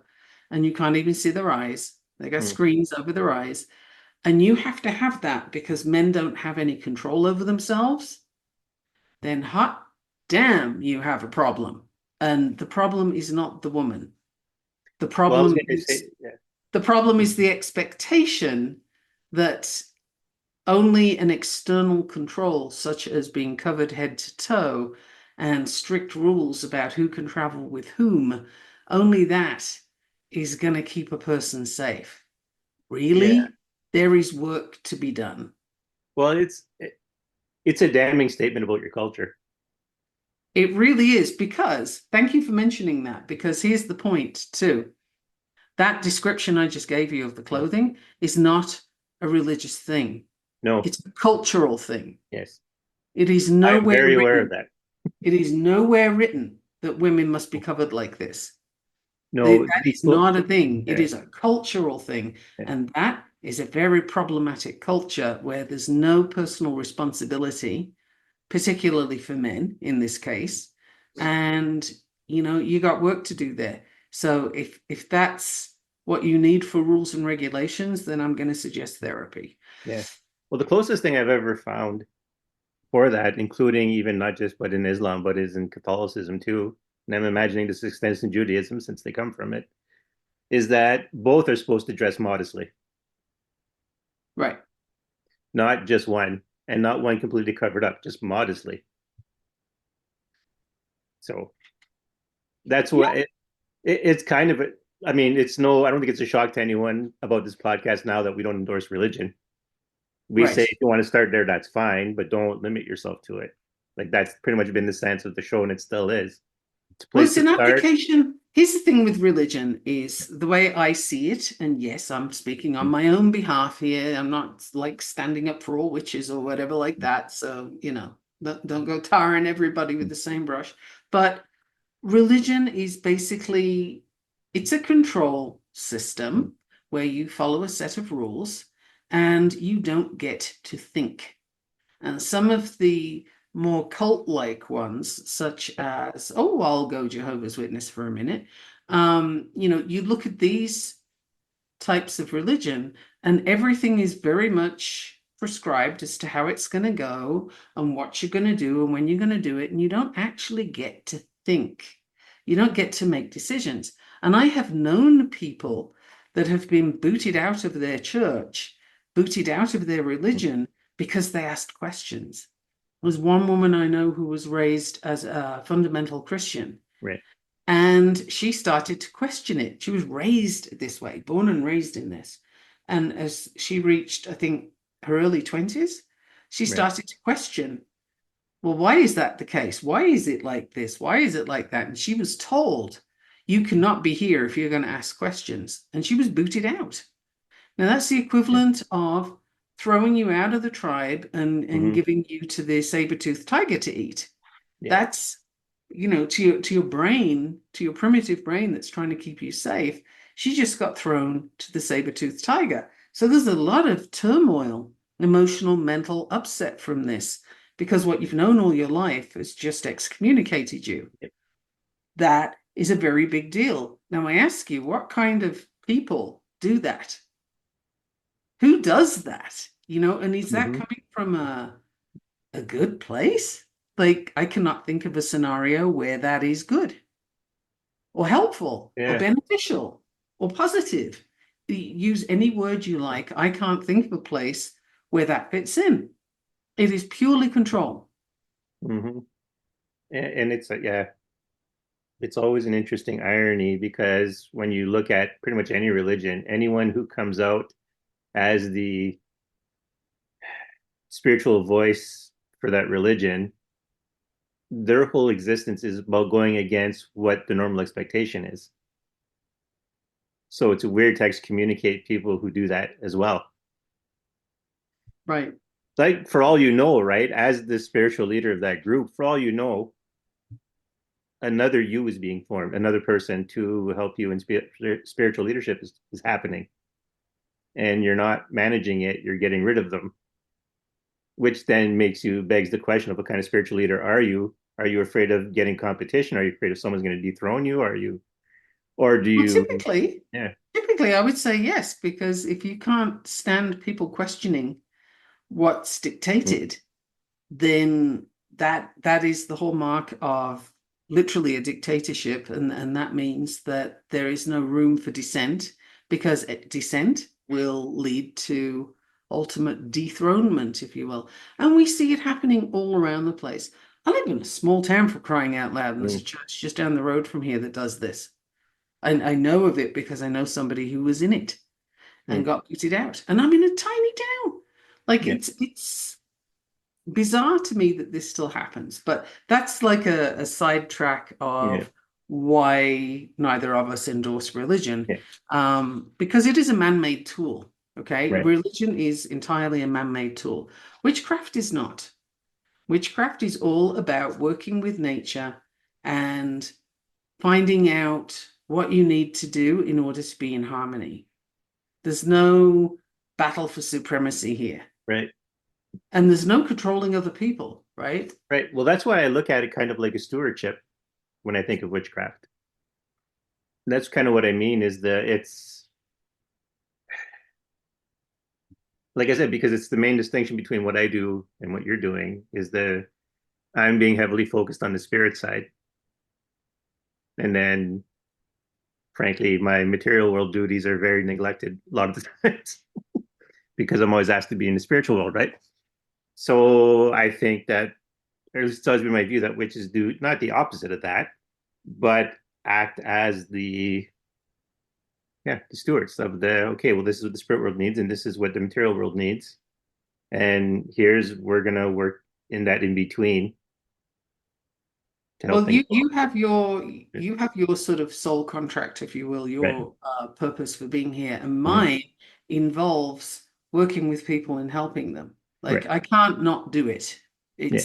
and you can't even see their eyes, they got Mm. screens over their eyes, and you have to have that because men don't have any control over themselves, then hot damn, you have a problem. And the problem is not the woman. The Well, I was problem going to is say, yeah, the problem is the expectation that only an external control, such as being covered head to toe and strict rules about who can travel with whom, only that is going to keep a person safe. yeah. Really? There is work to be done. Well, it's a damning statement about your culture. It really is because, thank you for mentioning that, because here's the point too. That description I just gave you of the Mm. clothing is not a religious thing. No, It's a cultural thing. yes, It is I am nowhere very aware of written. that. It is nowhere written that women must be covered like this. No, That is not a thing. It yeah, is a cultural thing. yeah, And that is a very problematic culture where there's no personal responsibility, particularly for men in this case. And you got work to do there. So if that's what you need for rules and regulations, then I'm going to suggest therapy. yeah. Well, the closest thing I've ever found for that, including even not just but in Islam, but is in Catholicism too, and I'm imagining this extends in Judaism since they come from it, is that both are supposed to dress modestly, Right. not just one, and not one completely covered up, just modestly. So that's Yeah. what it's kind of. I mean, I don't think it's a shock to anyone about this podcast now that we don't endorse religion. We say Right. if you want to start there, that's fine, but don't limit yourself to it. Like that's pretty much been the stance of the show, and it still is. It's a Well, place it's to an start. application. Here's the thing with religion is the way I see it, and yes, I'm speaking on my own behalf here. I'm not like standing up for all witches or whatever like that. So, don't go tarring everybody with the same brush. But religion is basically it's a control system where you follow a set of rules and you don't get to think. And some of the more cult-like ones, such as, oh, I'll go Jehovah's Witness for a minute. You look at these types of religion, and everything is very much prescribed as to how it's going to go and what you're going to do and when you're going to do it. And you don't actually get to think. You don't get to make decisions. And I have known people that have been booted out of their church, booted out of their religion because they asked questions. There's one woman I know who was raised as a fundamental Christian, Right. and she started to question it. She was raised this way, born and raised in this. And as she reached, I think, her early 20s, she Right. started to question, well, why is that the case? Why is it like this? Why is it like that? And she was told, you cannot be here if you're going to ask questions. And she was booted out. Now, that's the Yeah. equivalent of throwing you out of the tribe and Hmm. giving you to the saber-toothed tiger to eat. Yeah. That's, to your brain, to your primitive brain that's trying to keep you safe. She just got thrown to the saber-toothed tiger. So there's a lot of turmoil, emotional, mental upset from this because what you've known all your life has just excommunicated you. Yeah. That is a very big deal. Now, I ask you, what kind of people do that? Who does that? And is that Hmm. coming from a good place? Like, I cannot think of a scenario where that is good or helpful or Yeah. beneficial or positive. Use any word you like. I can't think of a place where that fits in. It is purely control. Hmm. And it's yeah, it's always an interesting irony because when you look at pretty much any religion, anyone who comes out as the spiritual voice for that religion, their whole existence is about going against what the normal expectation is. So it's weird to excommunicate people who do that as well. Right. Like for all you know, right, as the spiritual leader of that group, for all you know, another you is being formed, another person to help you in spiritual leadership is happening. And you're not managing it, you're getting rid of them, which then makes you begs the question of what kind of spiritual leader are you? Are you afraid of getting competition? Are you afraid of someone's going to dethrone you? Are you, or do Well, you, typically, yeah. typically, I would say yes, because if you can't stand people questioning what's Mm, dictated, then that is the hallmark of literally a dictatorship, and that means that there is no room for dissent because dissent will lead to ultimate dethronement, if you will. And we see it happening all around the place. I live in a small town, for crying out loud, and there's a mm, church just down the road from here that does this. I know of it because I know somebody who was in it and mm, got booted out. And I'm in a tiny town. Like yeah, it's bizarre to me that this still happens, but that's like a sidetrack yeah, of why neither of us endorse religion, yeah, because it is a man-made tool. Okay, right, religion is entirely a man-made tool. Witchcraft is not. Witchcraft is all about working with nature and finding out what you need to do in order to be in harmony. There's no battle for supremacy here. right, And there's no controlling other people, right? right. Well, that's why I look at it kind of like a stewardship when I think of witchcraft. That's kind of what I mean is that it's like I said, because it's the main distinction between what I do and what you're doing is the I'm being heavily focused on the spirit side. And then frankly, my material world duties are very neglected a lot of the times because I'm always asked to be in the spiritual world, right? So I think that, or at least it's always been my view that witches do not the opposite of that, but act as the stewards of the okay, well, this is what the spirit world needs, and this is what the material world needs, and here's we're gonna work in that in between to help Well, things you along. have your sort of soul contract, if you will, Right, your purpose for being here, and mm-hmm. mine involves working with people and helping them. Like Right, I can't not do it. yeah,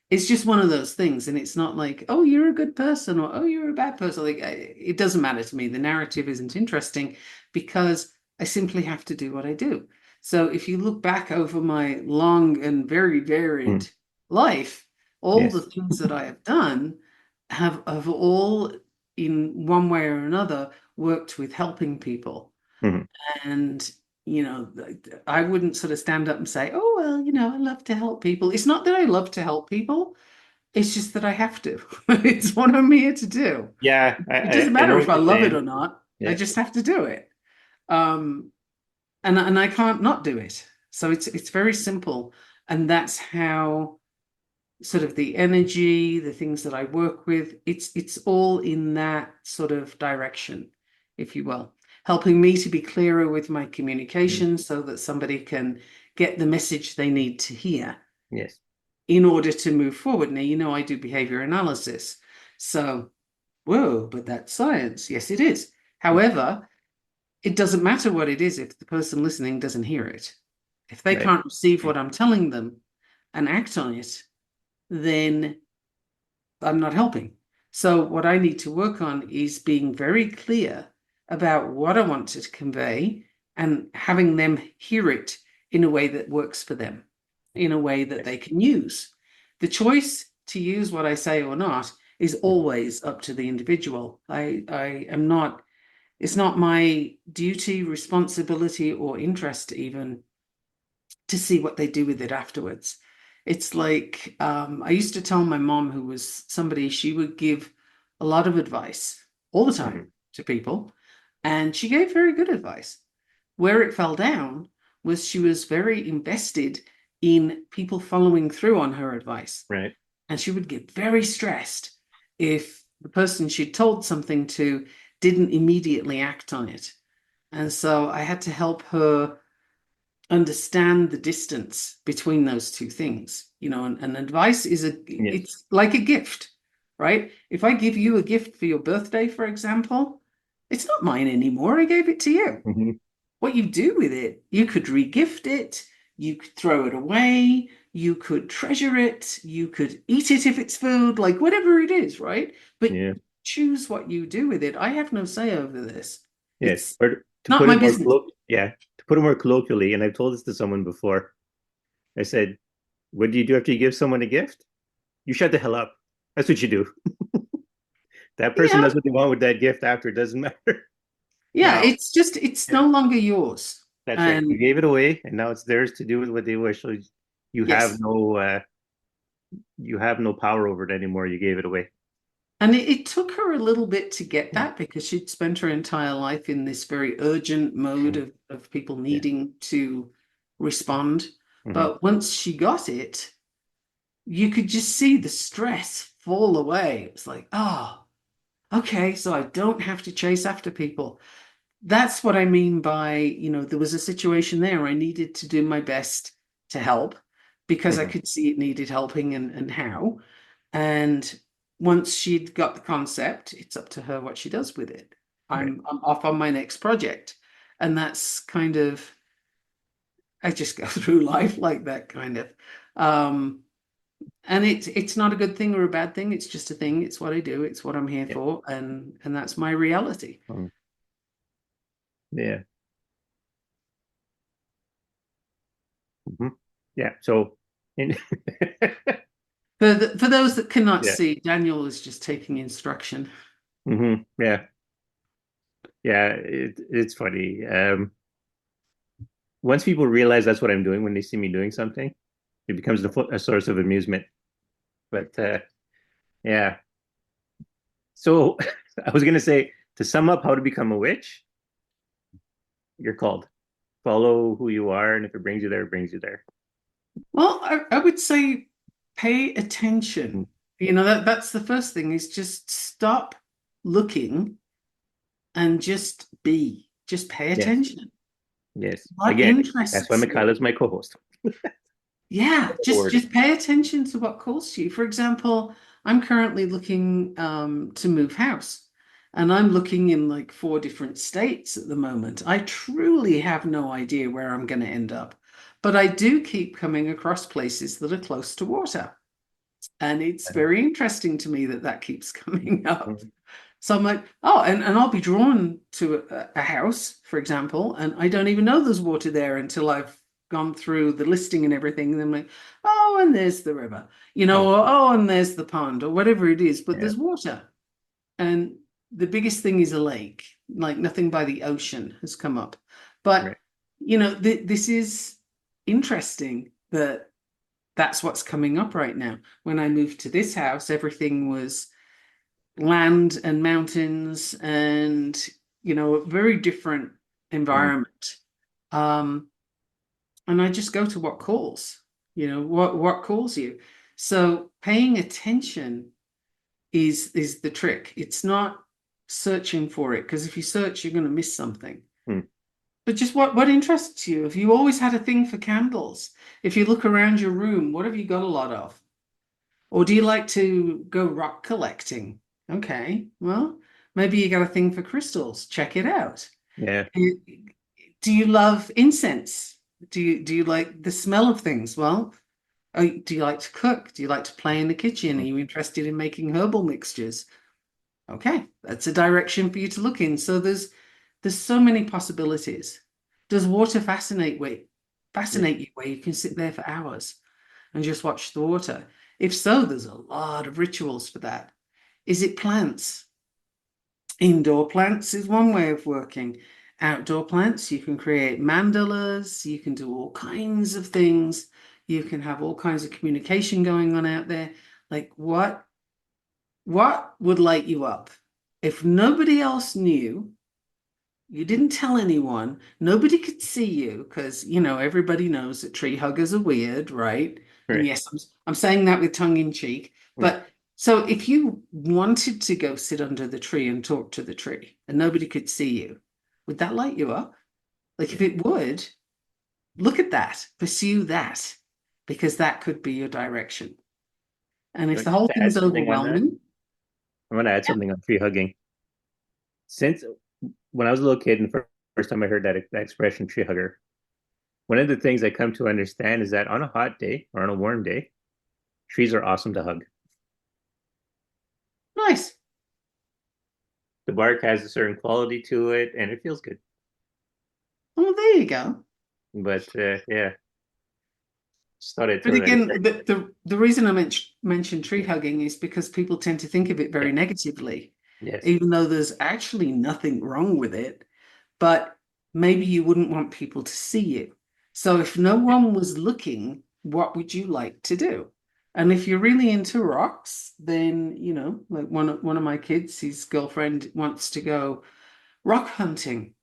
It's just one of those things, and it's not like, oh, you're a good person or oh, you're a bad person. Like it doesn't matter to me. The narrative isn't interesting because I simply have to do what I do. So if you look back over my long and very mm, varied life, all the yes, things that I have done have all, in one way or another, worked with helping people. mm-hmm. And, I wouldn't sort of stand up and say, oh, well, I love to help people. It's not that I love to help people, it's just that I have to. It's what I'm here to do. Yeah, It doesn't I matter know if what I you're love it saying. or not. I Yeah, just have to do it. Um, and I can't not do it. So it's very simple. And that's how sort of the energy, the things that I work with, it's all in that sort of direction, if you will, helping me to be clearer with my Mm. communication so that somebody can get the message they need to hear Yes. in order to move forward. Now, I do behavior analysis. So, whoa, but that's science. Yes, it is. Mm. However, it doesn't matter what it is if the person listening doesn't hear it. If they Right. can't receive what I'm telling them and act on it, then I'm not helping. So, what I need to work on is being very clear about what I want to convey and having them hear it in a way that works for them, in a way that Yes. they can use. The choice to use what I say or not is Mhm. always up to the individual. I am not, it's not my duty, responsibility, or interest even to see what they do with it afterwards. It's like I used to tell my mom, who was somebody, she would give a lot of advice all the time Mhm. to people, and she gave very good advice. Where it fell down was she was very invested in people following through on her advice. Right. And she would get very stressed if the person she'd told something to didn't immediately act on it. And so I had to help her understand the distance between those two things. And advice Yes. it's like a gift, right? If I give you a gift for your birthday, for example, it's not mine anymore. I gave it to you. Hmm. What you do with it, you could regift it, you could throw it away, you could treasure it, you could eat it if it's food, like whatever it is, right? But Yeah. choose what you do with it. I have no say over this. Yes. It's Or to not put my it more business. yeah, to put it more colloquially, and I've told this to someone before. I said, "What do you do after you give someone a gift? You shut the hell up. That's what you do. That person Yeah, does what they want with that gift after. It doesn't matter." yeah, Now, it's yeah, no longer yours. that's right. You And gave it away, and now it's theirs to do with what they wish. So you have yes, no you have no power over it anymore. You gave it away. and it took her a little bit to get that because she'd spent her entire life in this very urgent mode Mhm. of people Yeah. needing to respond. Hmm. But once she got it, you could just see the stress fall away. It was like, oh, okay, so I don't have to chase after people. That's what I mean by, there was a situation there. I needed to do my best to help because I Hmm. could see it needed helping and how. And once she'd got the concept, it's up to her what she does with it. Right. I'm off on my next project. And that's kind of, I just go through life like that kind of. Um, and it's not a good thing or a bad thing. It's just a thing. It's what I do. It's what I'm here Yeah. for, and that's my reality. Mhm. Yeah. Hmm. Yeah. So, in, For those that cannot yeah. see, Daniel is just taking instruction. Yeah. Yeah. It's funny. Once people realize that's what I'm doing when they see me doing something, it becomes a source of amusement. But yeah. So I was gonna say to sum up how to become a witch, you're called. Follow who you are, and if it brings you there, it brings you there. Well, I would say pay attention. Mhm. That's the first thing is just stop looking and just be. Just pay Yes. attention. Yes. What Again, that's why interests you? Michaela's my co-host. Yeah, Word. just pay attention to what calls to you. For example, I'm currently looking to move house, and I'm looking in like 4 different states at the moment. I truly have no idea where I'm going to end up, but I do keep coming across places that are close to water, and it's very interesting to me that that keeps coming up. Mhm. So I'm like, oh, and I'll be drawn to a house, for example, and I don't even know there's water there until I've gone through the listing and everything. And I'm like, oh, and there's the river, Oh, or oh, and there's the pond, or whatever it is, but yeah. there's water. And the biggest thing is a lake, like nothing by the ocean has come up. But, Right. this is interesting that that's what's coming up right now. When I moved to this house, everything was land and mountains and a very different Mhm. environment. um and I just go to what calls, what calls you. So paying attention is the trick. It's not searching for it, because if you search, you're going to miss something. Hmm. But just what interests you? Have you always had a thing for candles? If you look around your room, what have you got a lot of? Or do you like to go rock collecting? Okay, well, maybe you got a thing for crystals. Check it out. Yeah. Do do you love incense? Do you like the smell of things? Well, do you like to cook? Do you like to play in the kitchen? Are Hmm. you interested in making herbal mixtures? Okay, that's a direction for you to look in. So there's so many possibilities. Does water Yeah. fascinate you where you can sit there for hours and just watch the water? If so, there's a lot of rituals for that. Is it plants? Indoor plants is one way of working. Outdoor plants, you can create mandalas, you can do all kinds of things. You can have all kinds of communication going on out there. Like what would light you up? If nobody else knew, you didn't tell anyone, nobody could see you because, everybody knows that tree huggers are weird, right? And Right. yes, I'm saying that with tongue in cheek. Hmm. But so if you wanted to go sit under the tree and talk to the tree and nobody could see you, would that light you up? Like if Yeah. it would, look at that, pursue that, because that could be your direction. And if But the just whole to add thing's something on that, overwhelming, I want to add something on tree hugging. Since when I was a little kid and the first time I heard that expression, tree hugger, one of the things I come to understand is that on a hot day or on a warm day, trees are awesome to hug. nice. The bark has a certain quality to it, and it feels good. Well, there you go. But yeah, just thought I'd But throw that in again, there. the reason I mentioned tree hugging is because people tend to think of it Yeah. very negatively, Yes. even though there's actually nothing wrong with it. But maybe you wouldn't want people to see you. So if no one was looking, what would you like to do? And if you're really into rocks, then, like one of my kids, his girlfriend wants to go rock hunting.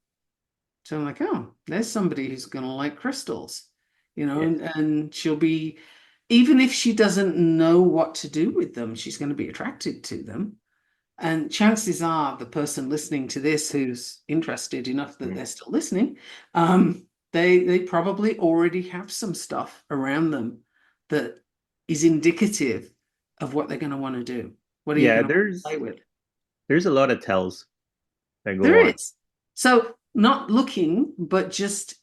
So I'm like, oh, there's somebody who's going to like crystals, Yes. and she'll be, even if she doesn't know what to do with them, she's going to be attracted to them. And chances are the person listening to this who's interested enough that Mm. they're still listening, they probably already have some stuff around them that is indicative of what they're going to want to do. What are you Yeah, going to there's play with? there's a lot of tells that go There on. is. So not looking, but just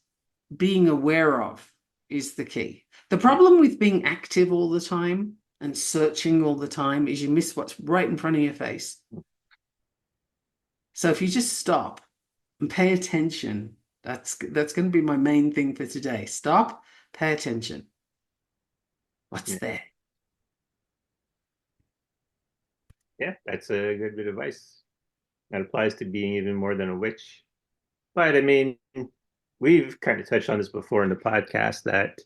being aware of is the key. The Yeah. problem with being active all the time and searching all the time is you miss what's right in front of your face. So if you just stop and pay attention, that's going to be my main thing for today. Stop, pay attention. What's Yeah. there? Yeah, that's a good bit of advice. That applies to being even more than a witch. But I mean, we've kind of touched on this before in the podcast that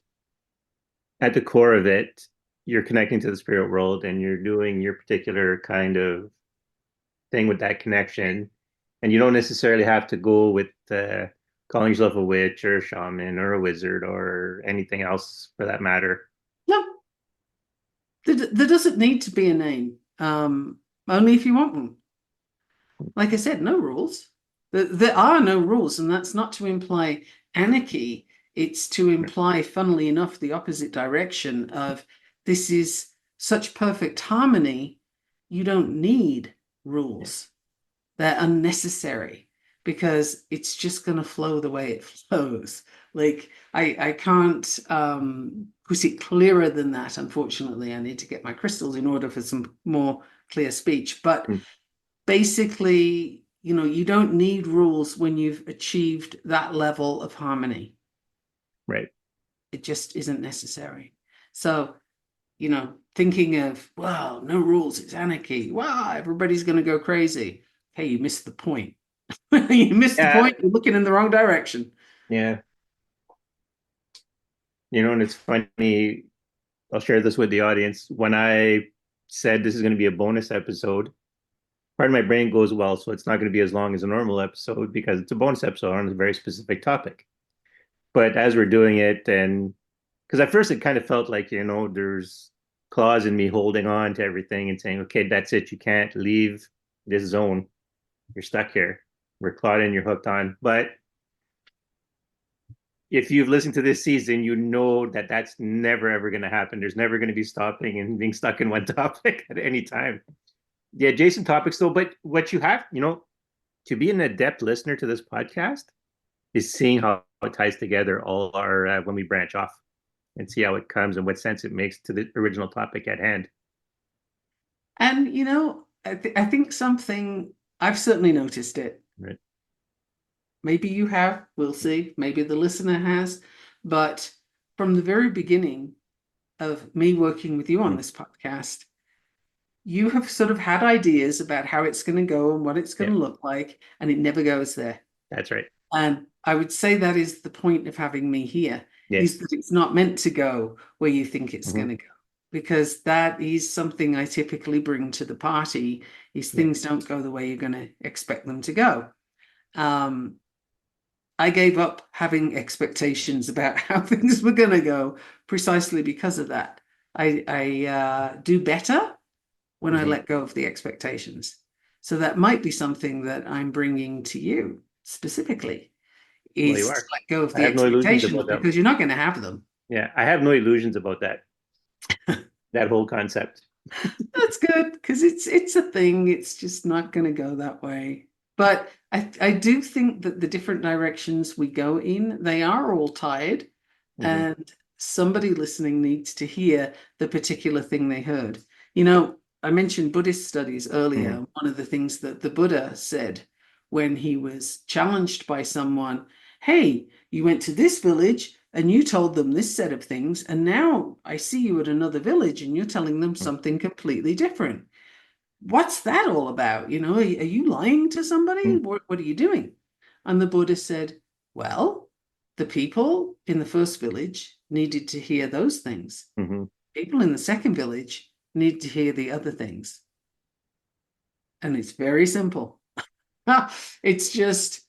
at the core of it, you're connecting to the spirit world and you're doing your particular kind of thing with that connection. And you don't necessarily have to go with calling yourself a witch or a shaman or a wizard or anything else for that matter. No, there doesn't need to be a name. Only if you want one. Like I said, no rules. There are no rules, and that's not to imply anarchy. It's to imply, funnily enough, the opposite direction of this is such perfect harmony, you don't need Yeah. rules. They're unnecessary because it's just going to flow the way it flows. Like I can't put it clearer than that, unfortunately. I need to get my crystals in order for some more clear speech. But Mm. basically, you don't need rules when you've achieved that level of harmony. Right. It just isn't necessary. So, thinking of, well, no rules, it's anarchy. Wow, everybody's going to go crazy. Hey, you missed the point. You missed the Yeah. point. You're looking in the wrong direction. Yeah. And it's funny. I'll share this with the audience. When I said this is going to be a bonus episode, part of my brain goes, well, so it's not going to be as long as a normal episode because it's a bonus episode on a very specific topic. But as we're doing it, and because at first it kind of felt like, there's clause in me holding on to everything and saying, okay, that's it. You can't leave this zone. You're stuck here. We're clawed in, you're hooked on. But if you've listened to this season, you know that that's never ever going to happen. There's never going to be stopping and being stuck in one topic at any time. The adjacent topics, though, but what you have, to be an adept listener to this podcast is seeing how it ties together all our when we branch off and see how it comes and what sense it makes to the original topic at hand. And I think something I've certainly noticed it. Right. Maybe you have, we'll see. Maybe the listener has. But from the very beginning of me working with you on this podcast, you have sort of had ideas about how it's going to go and what it's going to look like, and it never goes there. That's right. And I would say that is the point of having me here, is that it's not meant to go where you think it's going to go. Because that is something I typically bring to the party, is things don't go the way you're going to expect them to go. I gave up having expectations about how things were going to go precisely because of that. I do better when I let go of the expectations. So that might be something that I'm bringing to you specifically, is to let go of the expectations, because you're not going to have them. Yeah, I have no illusions about that. That whole concept. That's good, because it's a thing. It's just not going to go that way. But I do think that the different directions we go in, they are all tied, and somebody listening needs to hear the particular thing they heard. I mentioned Buddhist studies earlier. One of the things that the Buddha said when he was challenged by someone, hey, you went to this village and you told them this set of things, and now I see you at another village and you're telling them something completely different. What's that all about? Are you lying to somebody? What are you doing? And the Buddha said, well, the people in the first village needed to hear those things. People in the second village need to hear the other things. And it's very simple. It's just,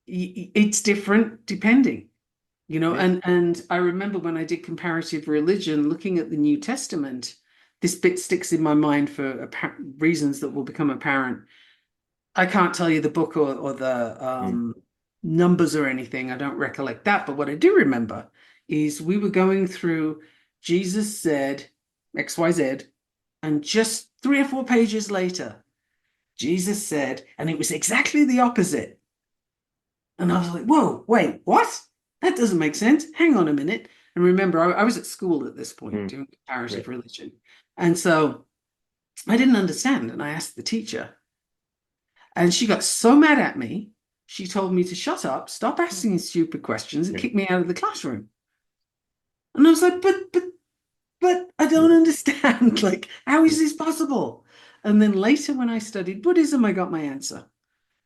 it's different depending. And I remember when I did comparative religion, looking at the New Testament, this bit sticks in my mind for reasons that will become apparent. I can't tell you the book or the numbers or anything. I don't recollect that. But what I do remember is we were going through, Jesus said XYZ, and just 3 or 4 pages later, Jesus said, and it was exactly the opposite. And I was like, whoa, wait, what? That doesn't make sense. Hang on a minute. And remember, I was at school at this point doing comparative religion. And so I didn't understand. And I asked the teacher. And she got so mad at me, she told me to shut up, stop asking stupid questions, and kick me out of the classroom. And I was like, but I don't understand. Like, how is this possible? And then later, when I studied Buddhism, I got my answer.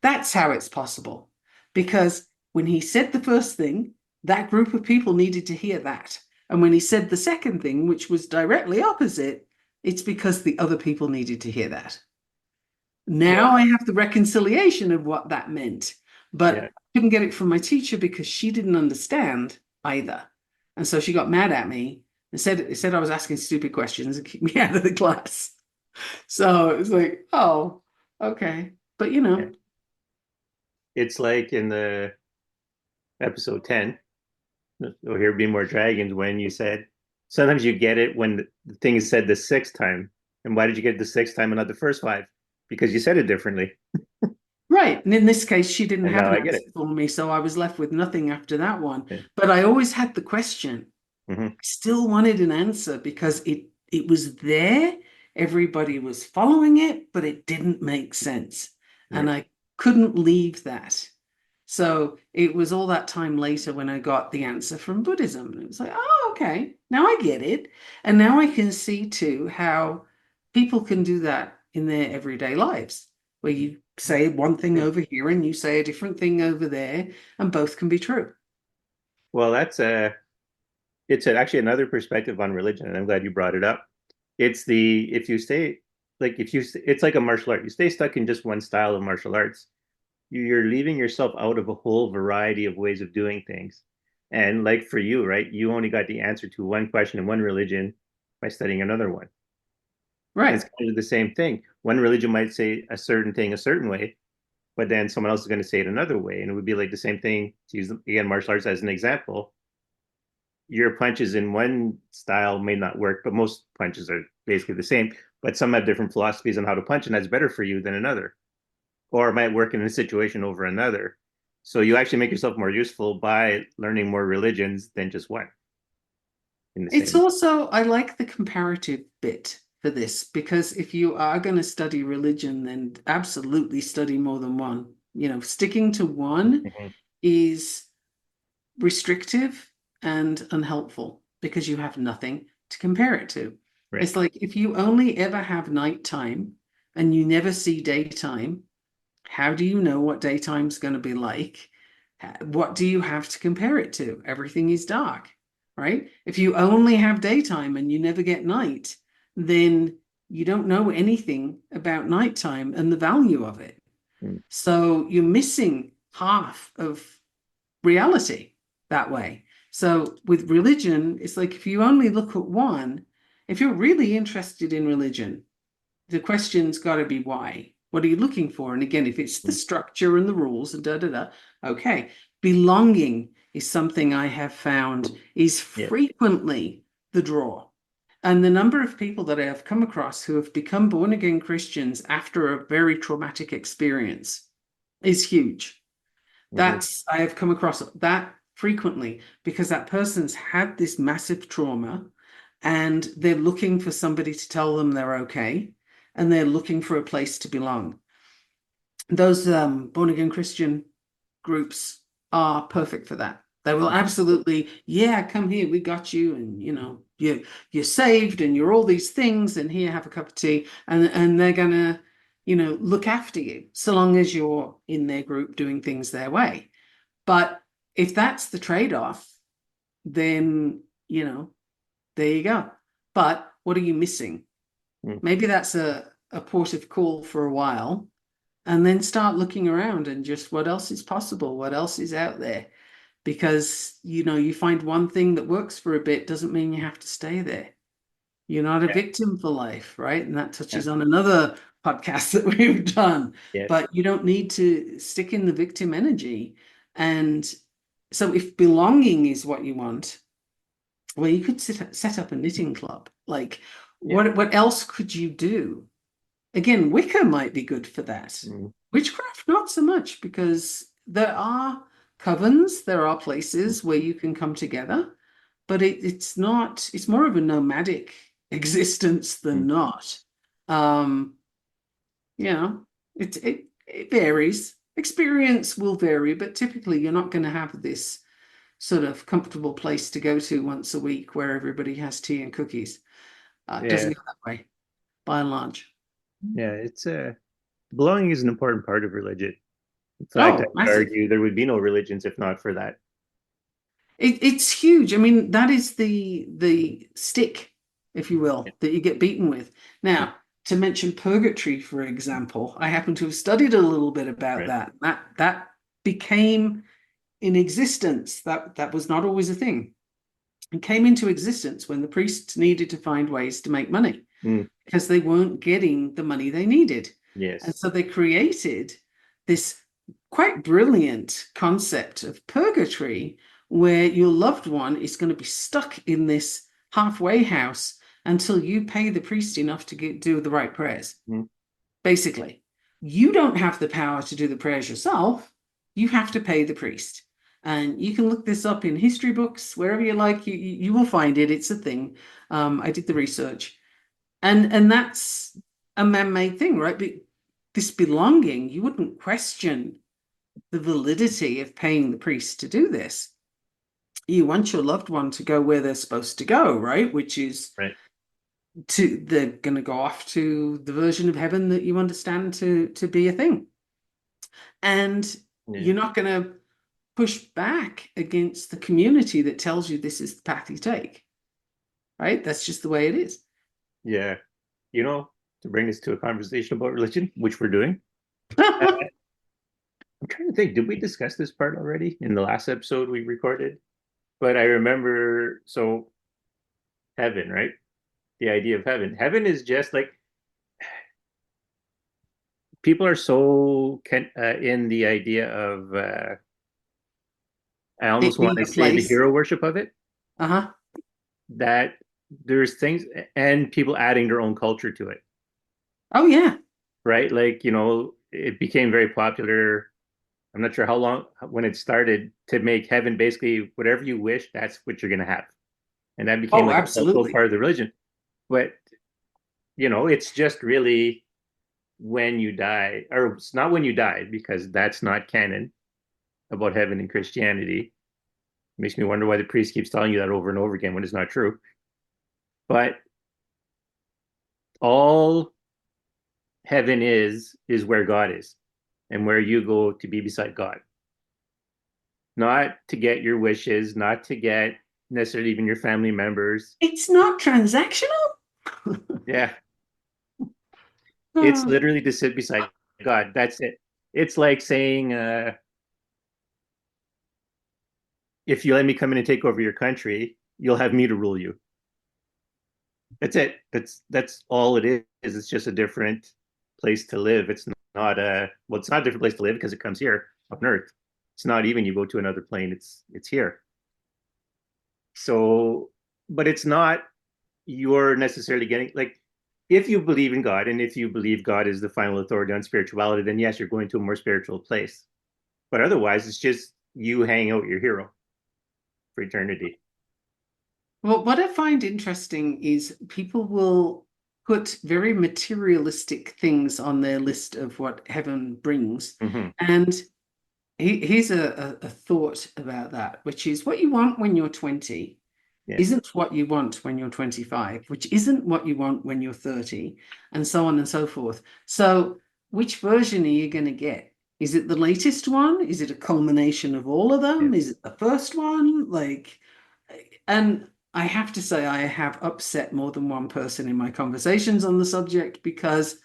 That's how it's possible. Because when he said the first thing, that group of people needed to hear that. And when he said the second thing, which was directly opposite, it's because the other people needed to hear that. Now I have the reconciliation of what that meant, but I couldn't get it from my teacher because she didn't understand either. And so she got mad at me and said I was asking stupid questions and kicked me out of the class. So it was like, oh, okay. But it's like in the episode 10, or Here Be More Dragons, when you said sometimes you get it when the thing is said the 6th time. And why did you get the 6th time and not the first 5? Because you said it differently. Right. And in this case, she didn't have an answer for me, so I was left with nothing after that one. But I always had the question. I still wanted an answer because it was there. Everybody was following it, but it didn't make sense. And I couldn't leave that. So it was all that time later when I got the answer from Buddhism. And it was like, oh, okay, now I get it. And now I can see too how people can do that in their everyday lives, where you say one thing over here and you say a different thing over there, and both can be true. Well, it's actually another perspective on religion, and I'm glad you brought it up. It's it's like a martial art. You stay stuck in just one style of martial arts, you're leaving yourself out of a whole variety of ways of doing things. And like for you, right, you only got the answer to one question in one religion by studying another one. It's Right. kind of the same thing. One religion might say a certain thing a certain way, but then someone else is going to say it another way. And it would be like the same thing, to use again martial arts as an example. Your punches in one style may not work, but most punches are basically the same. But some have different philosophies on how to punch, and that's better for you than another, or it might work in a situation over another. So you actually make yourself more useful by learning more religions than just one in the It's same. also, I like the comparative bit for this because if you are going to study religion, then absolutely study more than one. Sticking to one Mhm. is restrictive and unhelpful because you have nothing to compare it to. Right. It's like if you only ever have nighttime and you never see daytime, how do you know what daytime's going to be like? What do you have to compare it to? Everything is dark, right? If you only have daytime and you never get night, then you don't know anything about nighttime and the value of it. Mm. So you're missing half of reality that way. So with religion, it's like if you only look at one, if you're really interested in religion, the question's got to be why. What are you looking for? And again, if it's the Mm. structure and the rules and da da da, okay. Belonging is something I have found is Yeah. frequently the draw. And the number of people that I have come across who have become born again Christians after a very traumatic experience is huge. Mhm. I have come across that frequently because that person's had this massive trauma and they're looking for somebody to tell them they're okay and they're looking for a place to belong. Those born again Christian groups are perfect for that. They will absolutely, yeah, come here, we got you, and you're saved and you're all these things, and here, have a cup of tea, and they're gonna, look after you so long as you're in their group doing things their way. But if that's the trade-off, then, there you go. But what are you missing? Mm. Maybe that's a port of call for a while, and then start looking around and just what else is possible, what else is out there. Because, you find one thing that works for a bit doesn't mean you have to stay there. You're not a Yeah. victim for life, right? And that Yeah. touches on another podcast that we've done. Yes. But you don't need to stick in the victim energy. And so if belonging is what you want, well, you could set up a knitting club. Like, Yeah. what else could you do? Again, Wicca might be good for that. Mm. Witchcraft, not so much, because there are covens, there are Mm. places where you can come together, but it's not, it's more of a nomadic existence than Mm. not. Um, you know, it varies. Experience will vary, but typically you're not going to have this sort of comfortable place to go to once a week where everybody has tea and cookies. It Yeah. doesn't go that way, by and large. Yeah. It's belonging is an important part of religion. In fact, I Oh, would massive. argue there would be no religions if not for that. It's huge. I mean, that is the stick, if you Yeah. will, that you get beaten with. Mm. Now, to mention purgatory, for example, I happen to have studied a little bit about Right. that. That became in existence. That was not always a thing. It came into existence when the priests needed to find ways to make money Mm. because they weren't getting the money they needed. And Yes. so they created this quite brilliant concept of purgatory where your loved one is going to be stuck in this halfway house until you pay the priest enough to do the right prayers. Mm. Basically, you don't have the power to do the prayers yourself. You have to pay the priest. And you can look this up in history books, wherever you like, you will find it. It's a thing. I did the research. And that's a man-made thing, right? But this belonging, you wouldn't question the validity of paying the priest to do this. You want your loved one to go where they're supposed to go, right? Which is Right. they're going to go off to the version of heaven that you understand to be a thing. And Yeah. you're not going to push back against the community that tells you this is the path you take, right? That's just the way it is. Yeah. You know, to bring us to a conversation about religion, which we're doing. uh, I'm trying to think, did we discuss this part already in the last episode we recorded? But I remember, so heaven, right? The idea of heaven. Heaven is just like people are so in the idea of I almost It want being to a say the place. hero worship of it, Uh-huh. that there's things and people adding their own culture to it, Oh yeah. right? Like, it became very popular. I'm not sure how long when it started to make heaven basically whatever you wish, that's what you're going to have. And that became Oh, like a cultural absolutely. part of the religion. But, it's just really when you die, or it's not when you die, because that's not canon about heaven in Christianity. It makes me wonder why the priest keeps telling you that over and over again when it's not true. But all heaven is where God is and where you go to be beside God. Not to get your wishes, not to get necessarily even your family members. It's not transactional. Yeah, it's Oh, literally to sit beside God. That's it. It's like saying, if you let me come in and take over your country, you'll have me to rule you. That's it. That's all it is. It's just a different place to live. It's not it's not a different place to live because it comes here on Earth. It's not even you go to another plane. It's here. So, but it's not you're necessarily getting like if you believe in God and if you believe God is the final authority on spirituality, then yes, you're going to a more spiritual place. But otherwise, it's just you hanging out with your hero for eternity. well, what I find interesting is people will put very materialistic things on their list of what heaven brings. Mm-hmm. And here's a thought about that, which is what you want when you're 20 Yeah. isn't what you want when you're 25, which isn't what you want when you're 30, and so on and so forth. So, which version are you going to get? Is it the latest one? Is it a culmination of all of Yeah. them? Is it the first one? And I have to say, I have upset more than one person in my conversations on the subject because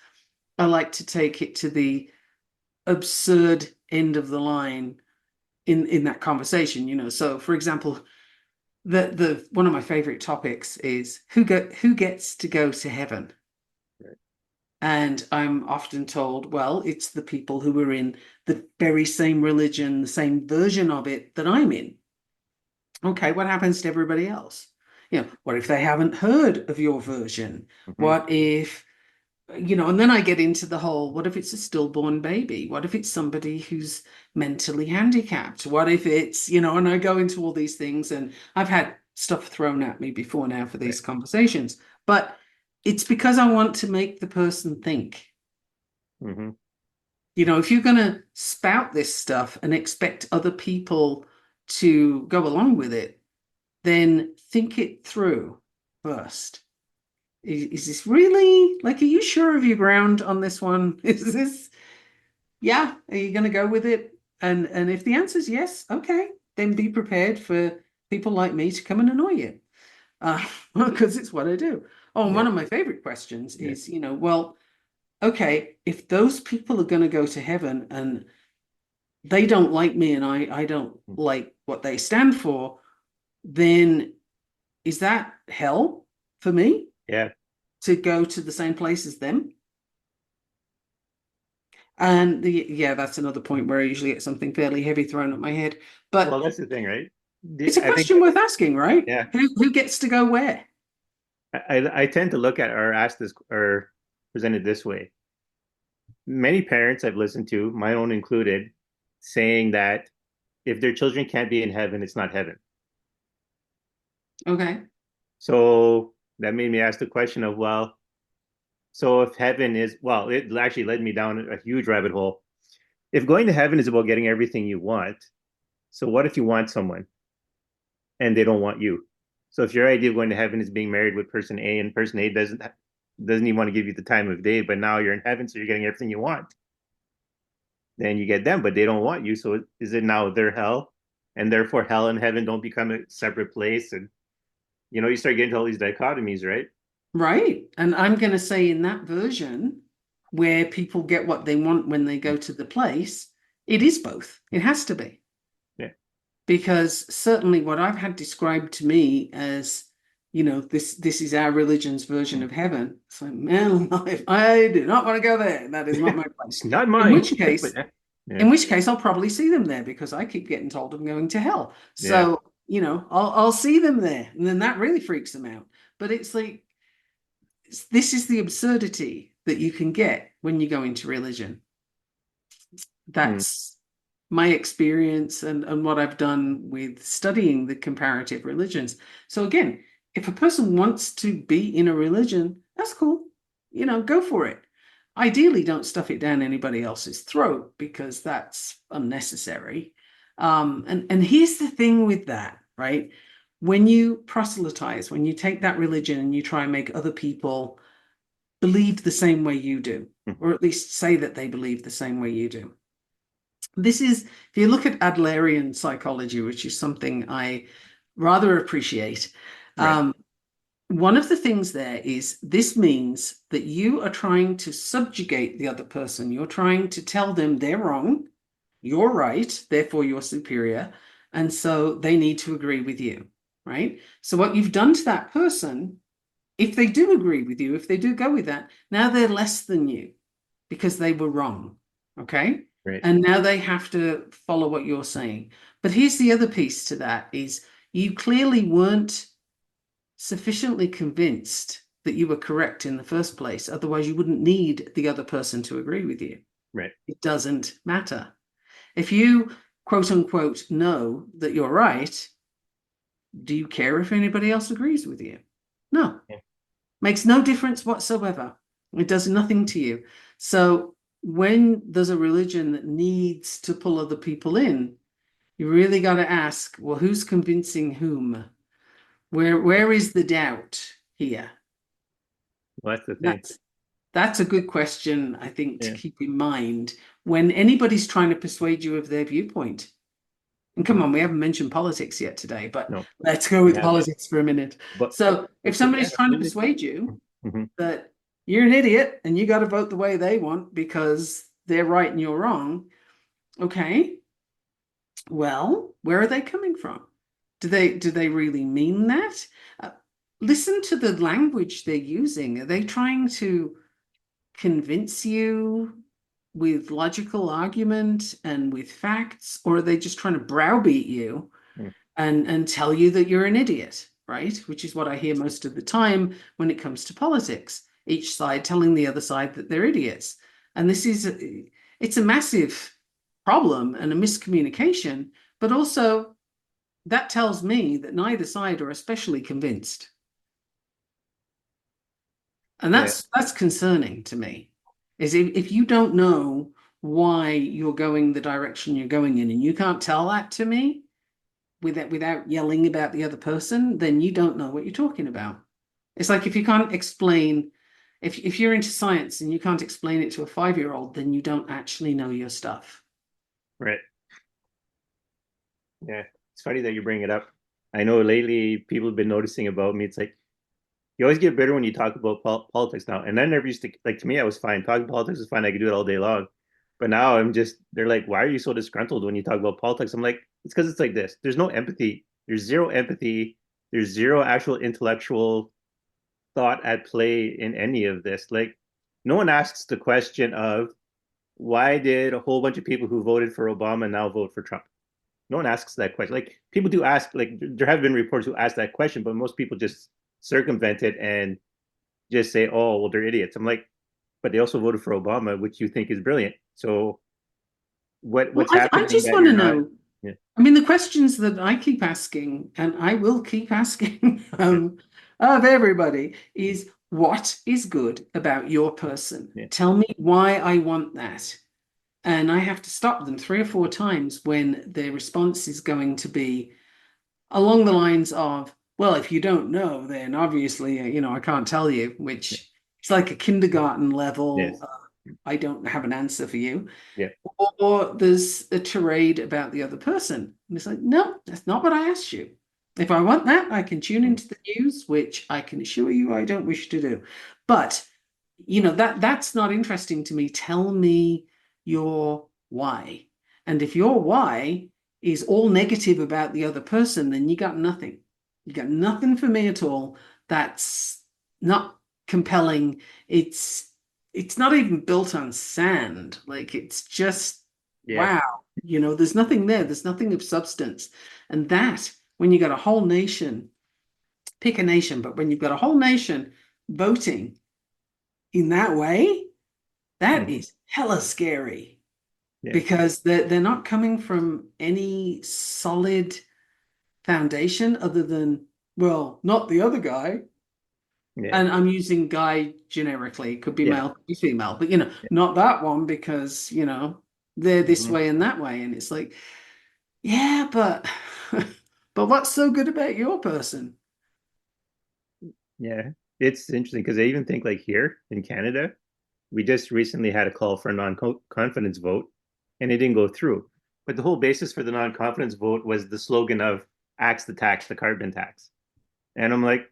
I like to take it to the absurd end of the line in that conversation, So, for example, the one of my favorite topics is who gets to go to heaven. Right. And I'm often told, well, it's the people who are in the very same religion, the same version of it that I'm in. Okay, what happens to everybody else? What if they haven't heard of your version? Mm-hmm. What if, and then I get into the whole, what if it's a stillborn baby? What if it's somebody who's mentally handicapped? What if it's, and I go into all these things and I've had stuff thrown at me before now for Right. these conversations, but it's because I want to make the person think. Mm-hmm. If you're going to spout this stuff and expect other people to go along with it, then think it through first. Is this really like, are you sure of your ground on this one? Is this, yeah, are you going to go with it? And if the answer is yes, okay, then be prepared for people like me to come and annoy you. Uh, because it's what I do. Oh, and Yeah. one of my favorite questions Yeah. is, well, okay, if those people are going to go to heaven and they don't like me and I don't like what they stand for, then is that hell for me Yeah. to go to the same place as them? And yeah, that's another point where I usually get something fairly heavy thrown at my head. Well, But that's the thing, right? it's a I think, question worth asking, right? yeah, Who gets to go where? I tend to look at or ask this or present it this way. Many parents I've listened to, my own included, saying that if their children can't be in heaven, it's not heaven. Okay. So that made me ask the question of, well, so if heaven is, well, it actually led me down a huge rabbit hole. If going to heaven is about getting everything you want, so what if you want someone and they don't want you? So if your idea of going to heaven is being married with person A and person A doesn't even want to give you the time of day, but now you're in heaven, so you're getting everything you want. Then you get them, but they don't want you. So is it now their hell? And therefore hell and heaven don't become a separate place. And you start getting to all these dichotomies, right? Right. And I'm going to say in that version where people get what they want when they go to the place, it is both. It has to be. Yeah. Because certainly what I've had described to me as, this is our religion's version of heaven. It's like, man, I do not want to go there. That is not my place. It's not In mine. which case, Yeah. in which case, I'll probably see them there because I keep getting told I'm going to hell. Yeah. So, I'll see them there, and then that really freaks them out. But it's like, this is the absurdity that you can get when you go into religion. That's my experience and what I've done with studying the comparative religions. So again, if a person wants to be in a religion, that's cool. Go for it. Ideally, don't stuff it down anybody else's throat because that's unnecessary. And here's the thing with that, right? When you proselytize, when you take that religion and you try and make other people believe the same way you do, or at least say that they believe the same way you do. This is, if you look at Adlerian psychology, which is something I rather appreciate, Right. one of the things there is this means that you are trying to subjugate the other person. You're trying to tell them they're wrong, you're right, therefore you're superior, and so they need to agree with you, right? So what you've done to that person, if they do agree with you, if they do go with that, now they're less than you because they were wrong, okay? Right. And now they have to follow what you're saying. But here's the other piece to that is you clearly weren't sufficiently convinced that you were correct in the first place. Otherwise, you wouldn't need the other person to agree with you. Right. It doesn't matter. If you, quote unquote, know that you're right, do you care if anybody else agrees with you? No. Yeah. Makes no difference whatsoever. It does nothing to you. So when there's a religion that needs to pull other people in, you really got to ask, well, who's convincing whom? Where is the doubt here? Well, that's the thing. That's a good question, I think, to Yeah. keep in mind when anybody's trying to persuade you of their viewpoint. And come on, we haven't mentioned politics yet today, but No, let's go we with haven't. politics for a minute. But So if yeah, somebody's trying to absolutely. persuade you Hmm. that you're an idiot and you got to vote the way they want because they're right and you're wrong, okay, well, where are they coming from? Do they really mean that? Uh, Listen to the language they're using. Are they trying to convince you with logical argument and with facts, or are they just trying to browbeat you and tell you that you're an idiot, right? Which is what I hear most of the time when it comes to politics. Each side telling the other side that they're idiots. And it's a massive problem and a miscommunication, but also that tells me that neither side are especially convinced. And Yeah. that's concerning to me. Is if you don't know why you're going the direction you're going in and you can't tell that to me without yelling about the other person, then you don't know what you're talking about. It's like if you can't explain, if you're into science and you can't explain it to a 5-year-old, then you don't actually know your stuff. Right. Yeah. It's funny that you bring it up. I know lately people have been noticing about me. It's like you always get bitter when you talk about politics now. And I never used to, like, to me, I was fine. Talking politics was fine. I could do it all day long. But now they're like, why are you so disgruntled when you talk about politics? I'm like, it's because it's like this. There's no empathy. There's zero empathy. There's zero actual intellectual thought at play in any of this. Like, no one asks the question of why did a whole bunch of people who voted for Obama now vote for Trump? No one asks that question. Like, people do ask, like, there have been reports who ask that question, but most people just circumvent it and just say, oh, well, they're idiots. I'm like, but they also voted for Obama, which you think is brilliant. So Well, what's I happening just that want you're to not? know. Yeah. I mean, the questions that I keep asking, and I will keep asking of everybody, is what is good about your person? Yeah. Tell me why I want that. And I have to stop them 3 or 4 times when their response is going to be along the lines of, well, if you don't know, then obviously, I can't tell you, which is like a kindergarten level. Yes. I don't have an answer for you. Yeah. Or there's a tirade about the other person. And it's like, no, that's not what I asked you. If I want that, I can tune into the news, which I can assure you I don't wish to do. But that's not interesting to me. Tell me your why. And if your why is all negative about the other person, then you got nothing. You got nothing for me at all. That's not compelling. It's not even built on sand. Like it's just Yeah. wow. There's nothing there. There's nothing of substance. And that when you got a whole nation, pick a nation, but when you've got a whole nation voting in that way, that Mhm. is hella scary Yeah. because they're not coming from any solid foundation other than, well, not the other guy. Yeah. And I'm using guy generically. It could be Yeah. male, could be female, but Yeah. not that one because, they're this Mhm. way and that way. And it's like, yeah, but but what's so good about your person? Yeah. It's interesting because I even think like here in Canada, we just recently had a call for a non-confidence vote and it didn't go through. But the whole basis for the non-confidence vote was the slogan of axe the tax, the carbon tax. And I'm like,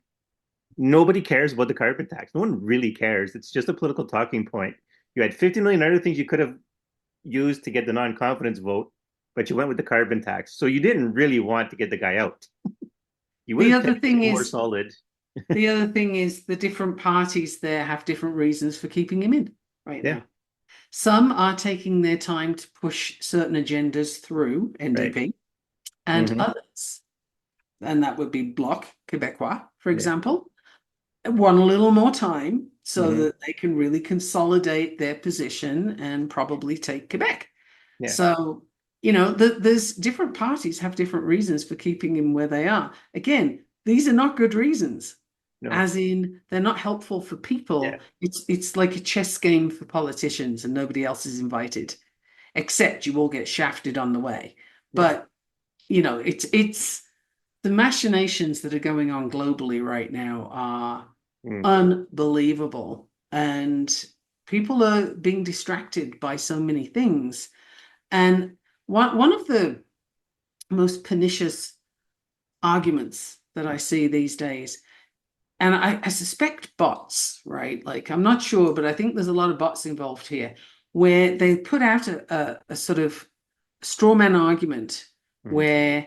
nobody cares about the carbon tax. No one really cares. It's just a political talking point. You had 50 million other things you could have used to get the non-confidence vote, but you went with the carbon tax. So you didn't really want to get the guy out. You would The have other kept it thing more is, solid. the other thing is the different parties there have different reasons for keeping him in right Yeah, now. Some are taking their time to push certain agendas through right. NDP, and Mm-hmm. others, and that would be Bloc Québécois, for Yeah. example, want a little more time so Mm-hmm. that they can really consolidate their position and probably take Quebec. Yeah. So, there's different parties have different reasons for keeping him where they are. Again, these are not good reasons, No. as in they're not helpful for Yeah. people. It's like a chess game for politicians and nobody else is invited, except you all get shafted on the way. Yeah. But, it's the machinations that are going on globally right now are Mm. unbelievable. And people are being distracted by so many things. And one of the most pernicious arguments that I see these days, and I suspect bots, right? Like, I'm not sure, but I think there's a lot of bots involved here, where they put out a sort of straw man argument Mm. where,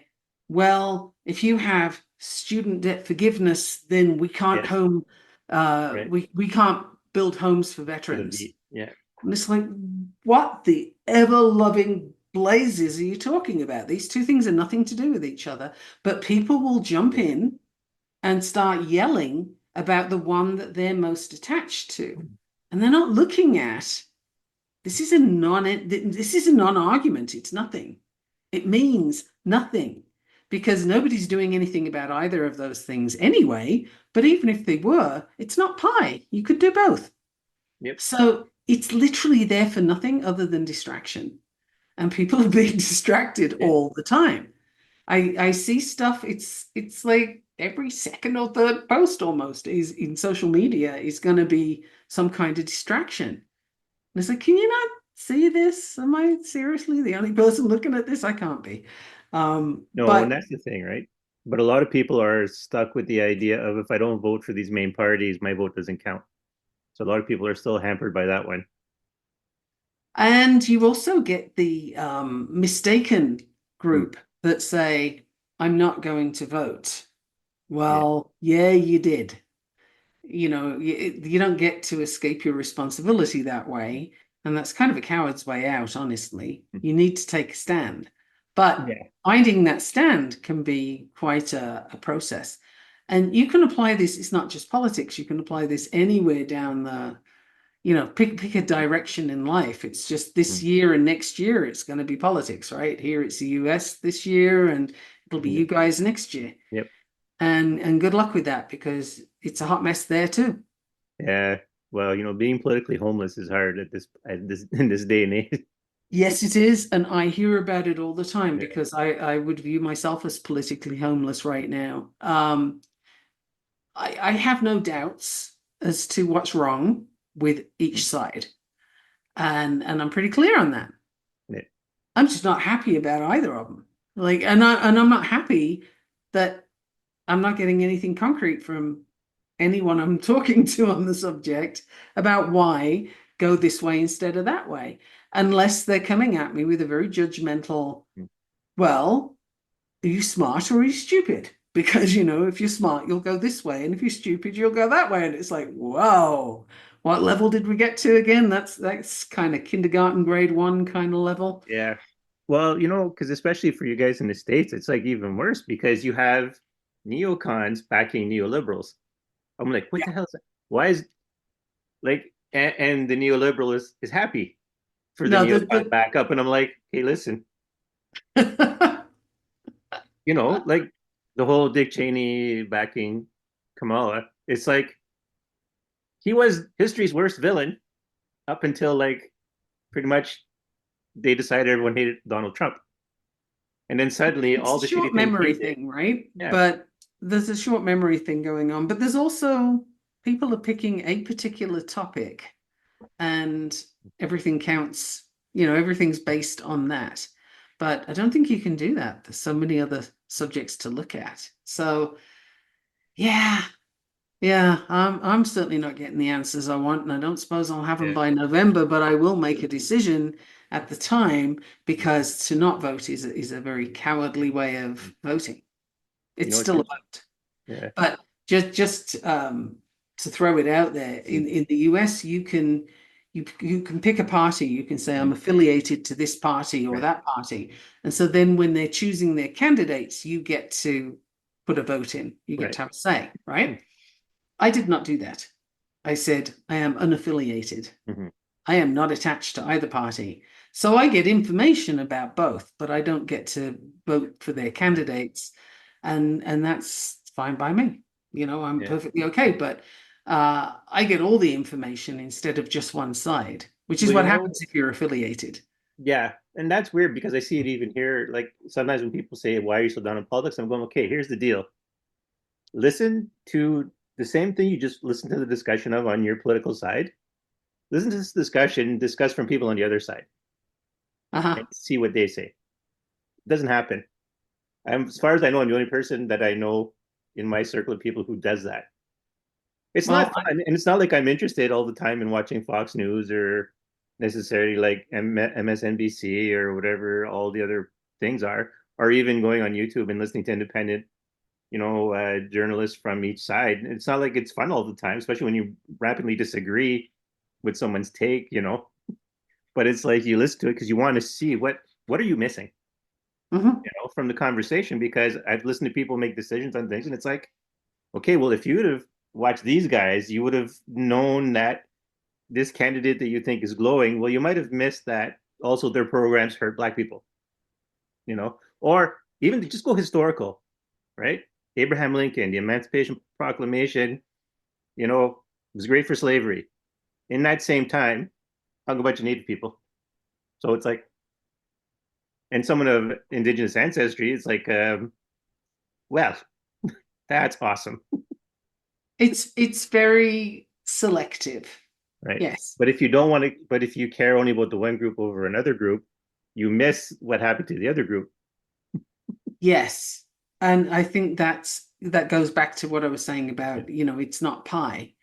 well, if you have student debt forgiveness, then we can't Yes. home, Right. we can't build homes for For the veterans. V. Yeah. And it's like, what the ever-loving blazes are you talking about? These two things are nothing to do with each other, but people will jump Yeah. in and start yelling about the one that they're most attached to. And they're not looking at this is a non-argument. It's nothing. It means nothing because nobody's doing anything about either of those things anyway. But even if they were, it's not pie. You could do both. Yep. So it's literally there for nothing other than distraction. And people are being distracted Yeah. all the time. I see stuff, it's like every second or third post almost is in social media is going to be some kind of distraction. And it's like, can you not see this? Am I seriously the only person looking at this? I can't be. No, and But that's the thing, right? But a lot of people are stuck with the idea of if I don't vote for these main parties, my vote doesn't count. So a lot of people are still hampered by that one. and you also get the mistaken Mm. group that say, I'm not going to vote. Yeah. Well, yeah, you did. You don't get to escape your responsibility that way. And that's kind of a coward's way out, honestly. You need to take a stand. But Yeah. finding that stand can be quite a process. And you can apply this, it's not just politics, you can apply this anywhere down pick a direction in life. It's just this Mm. year and next year, it's going to be politics, right? Here it's the US this year, and it'll be Yeah. you guys next year. Yep. And good luck with that because it's a hot mess there too. Yeah. Well, being politically homeless is hard at this in this day and age. Yes, it is. And I hear about it all the time Yeah. because I would view myself as politically homeless right now. I have no doubts as to what's wrong with each Mm. side. And I'm pretty clear on that. Yeah. I'm just not happy about either of them. Like, and I'm not happy that I'm not getting anything concrete from anyone I'm talking to on the subject about why go this way instead of that way, unless they're coming at me with a very judgmental, Mm. well, are you smart or are you stupid? because if you're smart, you'll go this way, and if you're stupid, you'll go that way. And it's like, whoa, what level did we get to again? That's kind of kindergarten grade one kind of level. Yeah. Well, because especially for you guys in the States, it's like even worse because you have neocons backing neoliberals. I'm like, what Yeah. the hell is that? Why is like, and the neoliberal is happy for the No, neocon back up. And I'm like, hey, listen, the like the whole Dick Cheney backing Kamala, it's like he was history's worst villain up until like pretty much they decided everyone hated Donald Trump. And then suddenly it's all a the shitty short things he memory did. thing, right? Yeah. But there's a short memory thing going on. But there's also people are picking a particular topic and everything counts, everything's based on that. But I don't think you can do that. There's so many other subjects to look at. So yeah, yeah, I'm certainly not getting the answers I want, and I don't suppose I'll have them Yeah. by November, but I will make a decision at the time because to not vote is a very cowardly way of voting. It's It's still a interesting. vote. Yeah. But just to throw it out there, in the US, you can pick a party. You can say I'm affiliated to this party or Right. that party, and so then when they're choosing their candidates, you get to put a vote in. You get Right. to have a say, right? I did not do that. I said I am unaffiliated. Mm-hmm. I am not attached to either party. So I get information about both, but I don't get to vote for their Right. candidates. And that's fine by me. I'm Yeah. perfectly okay. But I get all the information instead of just one side, which is Well, what happens if you're affiliated. yeah. And that's weird because I see it even here. Like sometimes when people say, why are you so down in politics? I'm going, okay, here's the deal. Listen to the same thing you just listened to the discussion of on your political side. Listen to this discussion discussed from people on the other side and Uh-huh. see what they say. It doesn't happen. As far as I know, I'm the only person that I know in my circle of people who does that. It's not Well, fun, and it's not like I'm interested all the time in watching Fox News or necessarily like MSNBC or whatever all the other things are, or even going on YouTube and listening to independent, journalists from each side. It's not like it's fun all the time, especially when you rapidly disagree with someone's take. But it's like you listen to it because you want to see what are you missing, mhm. from the conversation. Because I've listened to people make decisions on things, and it's like, okay, well, if you would have watched these guys, you would have known that this candidate that you think is glowing, well, you might have missed that also their programs hurt black people, or even to just go historical, right? Abraham Lincoln, the Emancipation Proclamation, was great for slavery. In that same time, hung a bunch of Native people. So it's like, and someone of indigenous ancestry, it's like, well, that's awesome, It's very selective. right? Yes. But if you care only about the one group over another group, you miss what happened to the other group. Yes. And I think that goes back to what I was saying Yeah. about, it's not pie.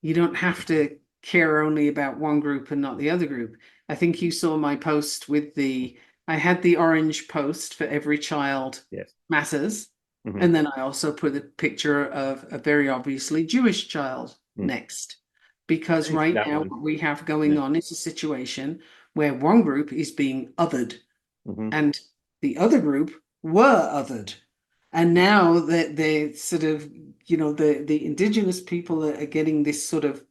You don't have to care only about one group and not the other group. I think you saw my post I had the orange post for every child Yes. matters. Mm-hmm. And then I also put a picture of a very obviously Jewish child Mm. next. Because I didn't see right that now, one. what we have going Yeah. on is a situation where one group is being othered Mm-hmm. and the other group were othered. And now that they sort of, the indigenous people are getting this sort of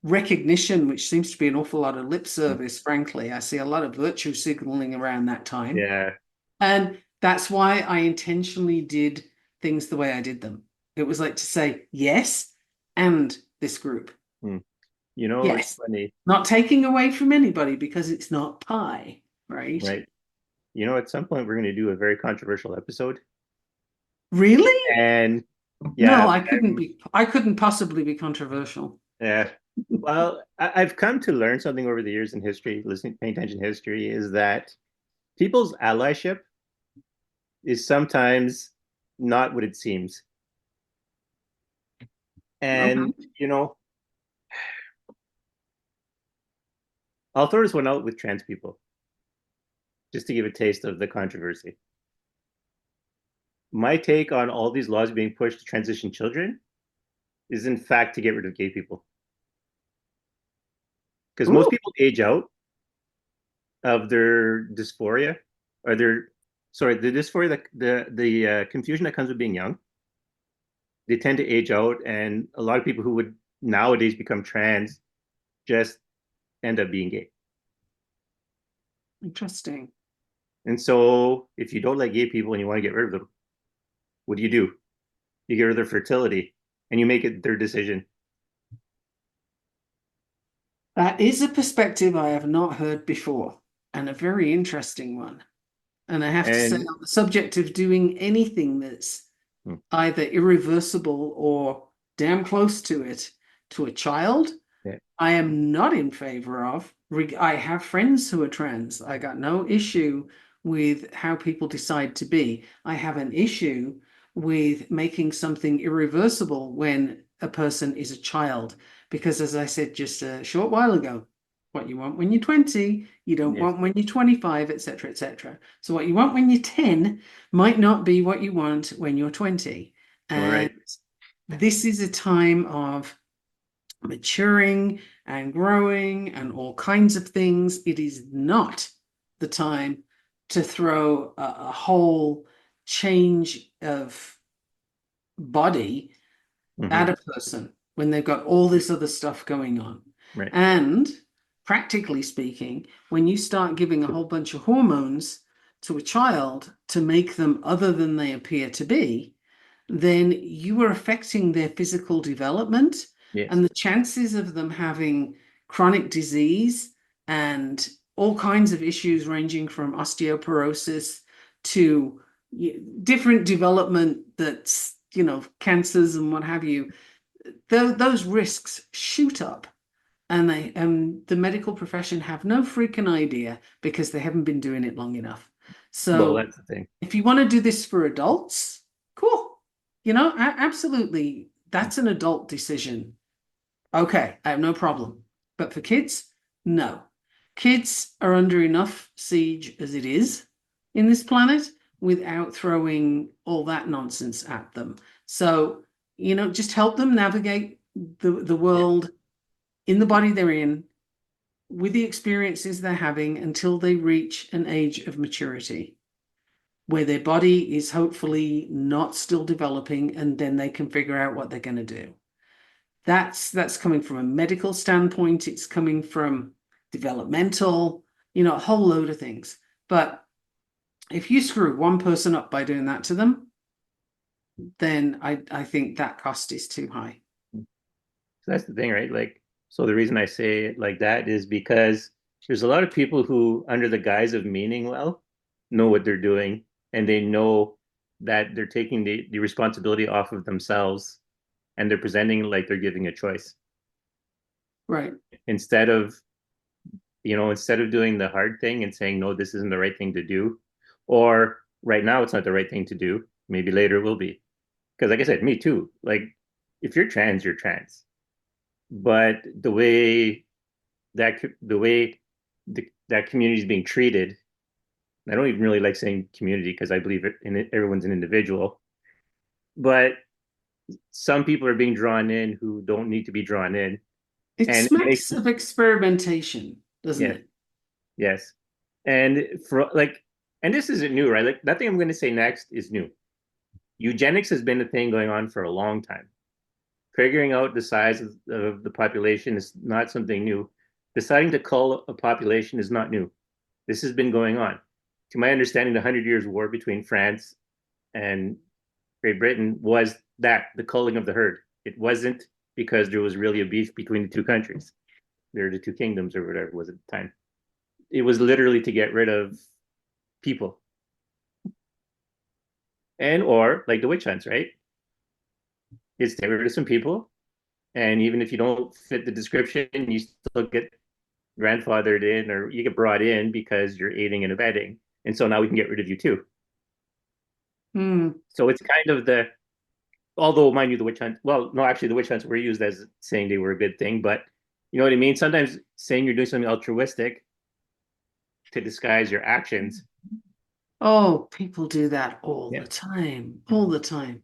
recognition, which seems to be an awful lot of lip service, frankly. I see a lot of virtue signaling around that time. Yeah. And that's why I intentionally did things the way I did them. It was like to say, yes, and this group. Mm. It's Yes. funny, Not taking away from anybody because it's not pie, right? right? At some point we're going to do a very controversial episode, Really? and yeah, No, I couldn't possibly be controversial. yeah. Well, I've come to learn something over the years in history, paying attention to history, is that people's allyship is sometimes not what it seems. And, Okay. I'll throw this one out with trans people just to give a taste of the controversy. my take on all these laws being pushed to transition children is in fact to get rid of gay people. Because most Ooh, people age out of their dysphoria or their sorry, the dysphoria, the confusion that comes with being young. They tend to age out, and a lot of people who would nowadays become trans just end up being gay. interesting. And so, if you don't like gay people and you want to get rid of them, what do? You get rid of their fertility, and you make it their decision. That is a perspective I have not heard before, and a very interesting one. And I have to say, And on the subject of doing anything that's hmm, either irreversible or damn close to it to a child, yeah, I am not in favor of. I have friends who are trans. I got no issue with how people decide to be. I have an issue with making something irreversible when a person is a child. Because as I said just a short while ago, what you want when you're 20, you don't yes, want when you're 25, etc., etc. So what you want when you're 10 might not be what you want when you're 20. all And right, this is a time of maturing and growing and all kinds of things. It is not the time to throw a whole change of body at hmm, a person when they've got all this other stuff going on. right, And practically speaking, when you start giving a whole bunch of hormones to a child to make them other than they appear to be, then you are affecting their physical development, yes, and the chances of them having chronic disease and all kinds of issues ranging from osteoporosis to different development that's, cancers and what have you, those risks shoot up. And the medical profession have no freaking idea because they haven't been doing it long enough. well, So that's the thing. if you want to do this for adults, cool. Absolutely, that's an adult decision. Okay, I have no problem. But for kids, no. Kids are under enough siege as it is in this planet without throwing all that nonsense at them. So, just help them navigate the Yeah, world in the body they're in with the experiences they're having until they reach an age of maturity where their body is hopefully not still developing, and then they can figure out what they're going to do. That's coming from a medical standpoint. It's coming from developmental, a whole load of things. But if you screw one person up by doing that to them, then I think that cost is too high. so that's the thing, right? Like, so the reason I say it like that is because there's a lot of people who, under the guise of meaning well, know what they're doing, and they know that they're taking the responsibility off of themselves, and they're presenting like they're giving a choice Right. instead of, instead of doing the hard thing and saying, no, this isn't the right thing to do, or right now it's not the right thing to do, maybe later it will be. Because, like I said, me too. Like, if you're trans, you're trans. But the way that community is being treated, I don't even really like saying community because I believe everyone's an individual. But some people are being drawn in who don't need to be drawn in, It and it makes smacks of experimentation, doesn't yes, it? yes, and for like, and this isn't new, right? Like, nothing I'm going to say next is new. Eugenics has been a thing going on for a long time. Figuring out the size of the population is not something new. Deciding to cull a population is not new. This has been going on. To my understanding, the Hundred Years' War between France and Great Britain was that the culling of the herd. It wasn't because there was really a beef between the two countries. They're the two kingdoms or whatever it was at the time. It was literally to get rid of people. And or like the witch hunts, right? It's to get rid of some people. And even if you don't fit the description, you still get grandfathered in or you get brought in because you're aiding and abetting. And so now we can get rid of you too. Hmm. So it's kind of although mind you, the witch hunt, well, no, actually the witch hunts were used as saying they were a good thing, but you know what I mean? Sometimes saying you're doing something altruistic to disguise your actions Oh, people do that all Yeah. the time, all the time.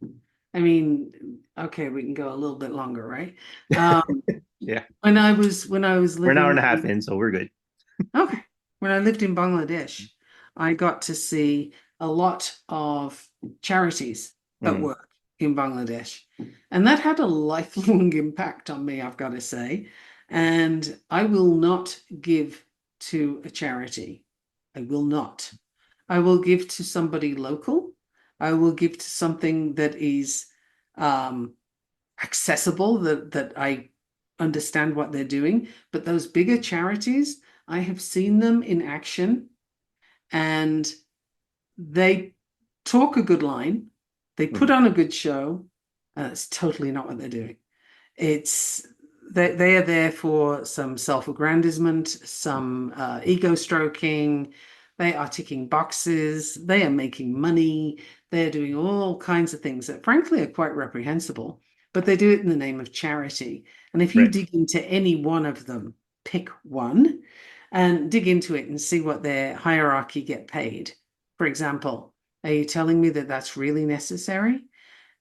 I mean, okay, we can go a little bit longer, right? Um, Yeah. when I was We're an hour and living a half in in, so we're good. okay, when I lived in Bangladesh, I got to see a lot of charities at Mm, work in Bangladesh, and that had a lifelong impact on me, I've got to say. And I will not give to a charity. I will not. I will give to somebody local. I will give to something that is um, accessible, that I understand what they're doing. But those bigger charities, I have seen them in action and they talk a good line, they put mm, on a good show, and it's totally not what they're doing. It's they are there for some self-aggrandizement, some ego stroking. They are ticking boxes. They are making money. They're doing all kinds of things that, frankly, are quite reprehensible. But they do it in the name of charity. And if you right. dig into any one of them, pick one and dig into it and see what their hierarchy get paid. For example, are you telling me that that's really necessary?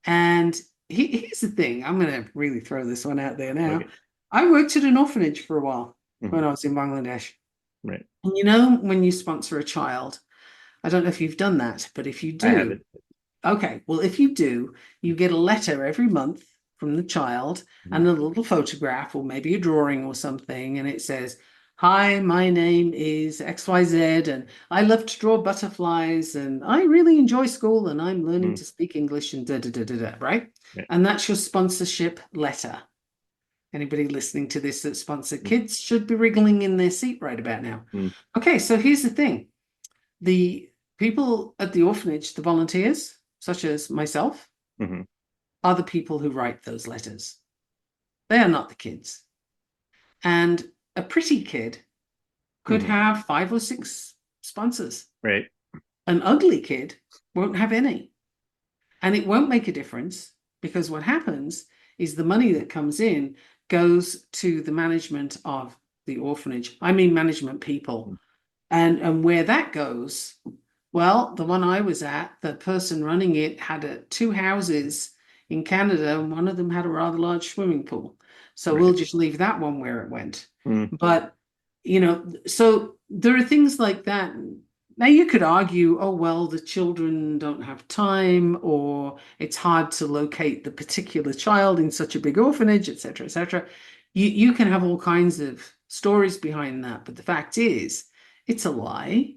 And here's the thing, I'm going to really throw this one out there now. Okay. I worked at an orphanage for a while Hmm. when I was in Bangladesh. Right. And you know, when you sponsor a child, I don't know if you've done that, but if you I have do, it. okay, well, if you do, you get a letter every month from the child Mhm. and a little photograph or maybe a drawing or something, and it says, "Hi, my name is XYZ, and I love to draw butterflies, and I really enjoy school, and I'm learning Mm, to speak English," and da da da da da, right? right. And that's your sponsorship letter. Anybody listening to this that sponsor Mm, kids should be wriggling in their seat right about now. mm, Okay, so here's the thing. The people at the orphanage, the volunteers, such as myself, mhm, are the people who write those letters. They are not the kids. And a pretty kid could mhm. have 5 or 6 sponsors. Right. An ugly kid won't have any. And it won't make a difference because what happens is the money that comes in goes to the management of the orphanage. I mean, management people. Mm, And where that goes, well, the one I was at, the person running it had 2 houses in Canada, and one of them had a rather large swimming pool. So we'll right. just leave that one where it went. Mm, But, so there are things like that. Now you could argue, oh, well, the children don't have time, or it's hard to locate the particular child in such a big orphanage, etc., etc. You can have all kinds of stories behind that, but the fact is, it's a lie.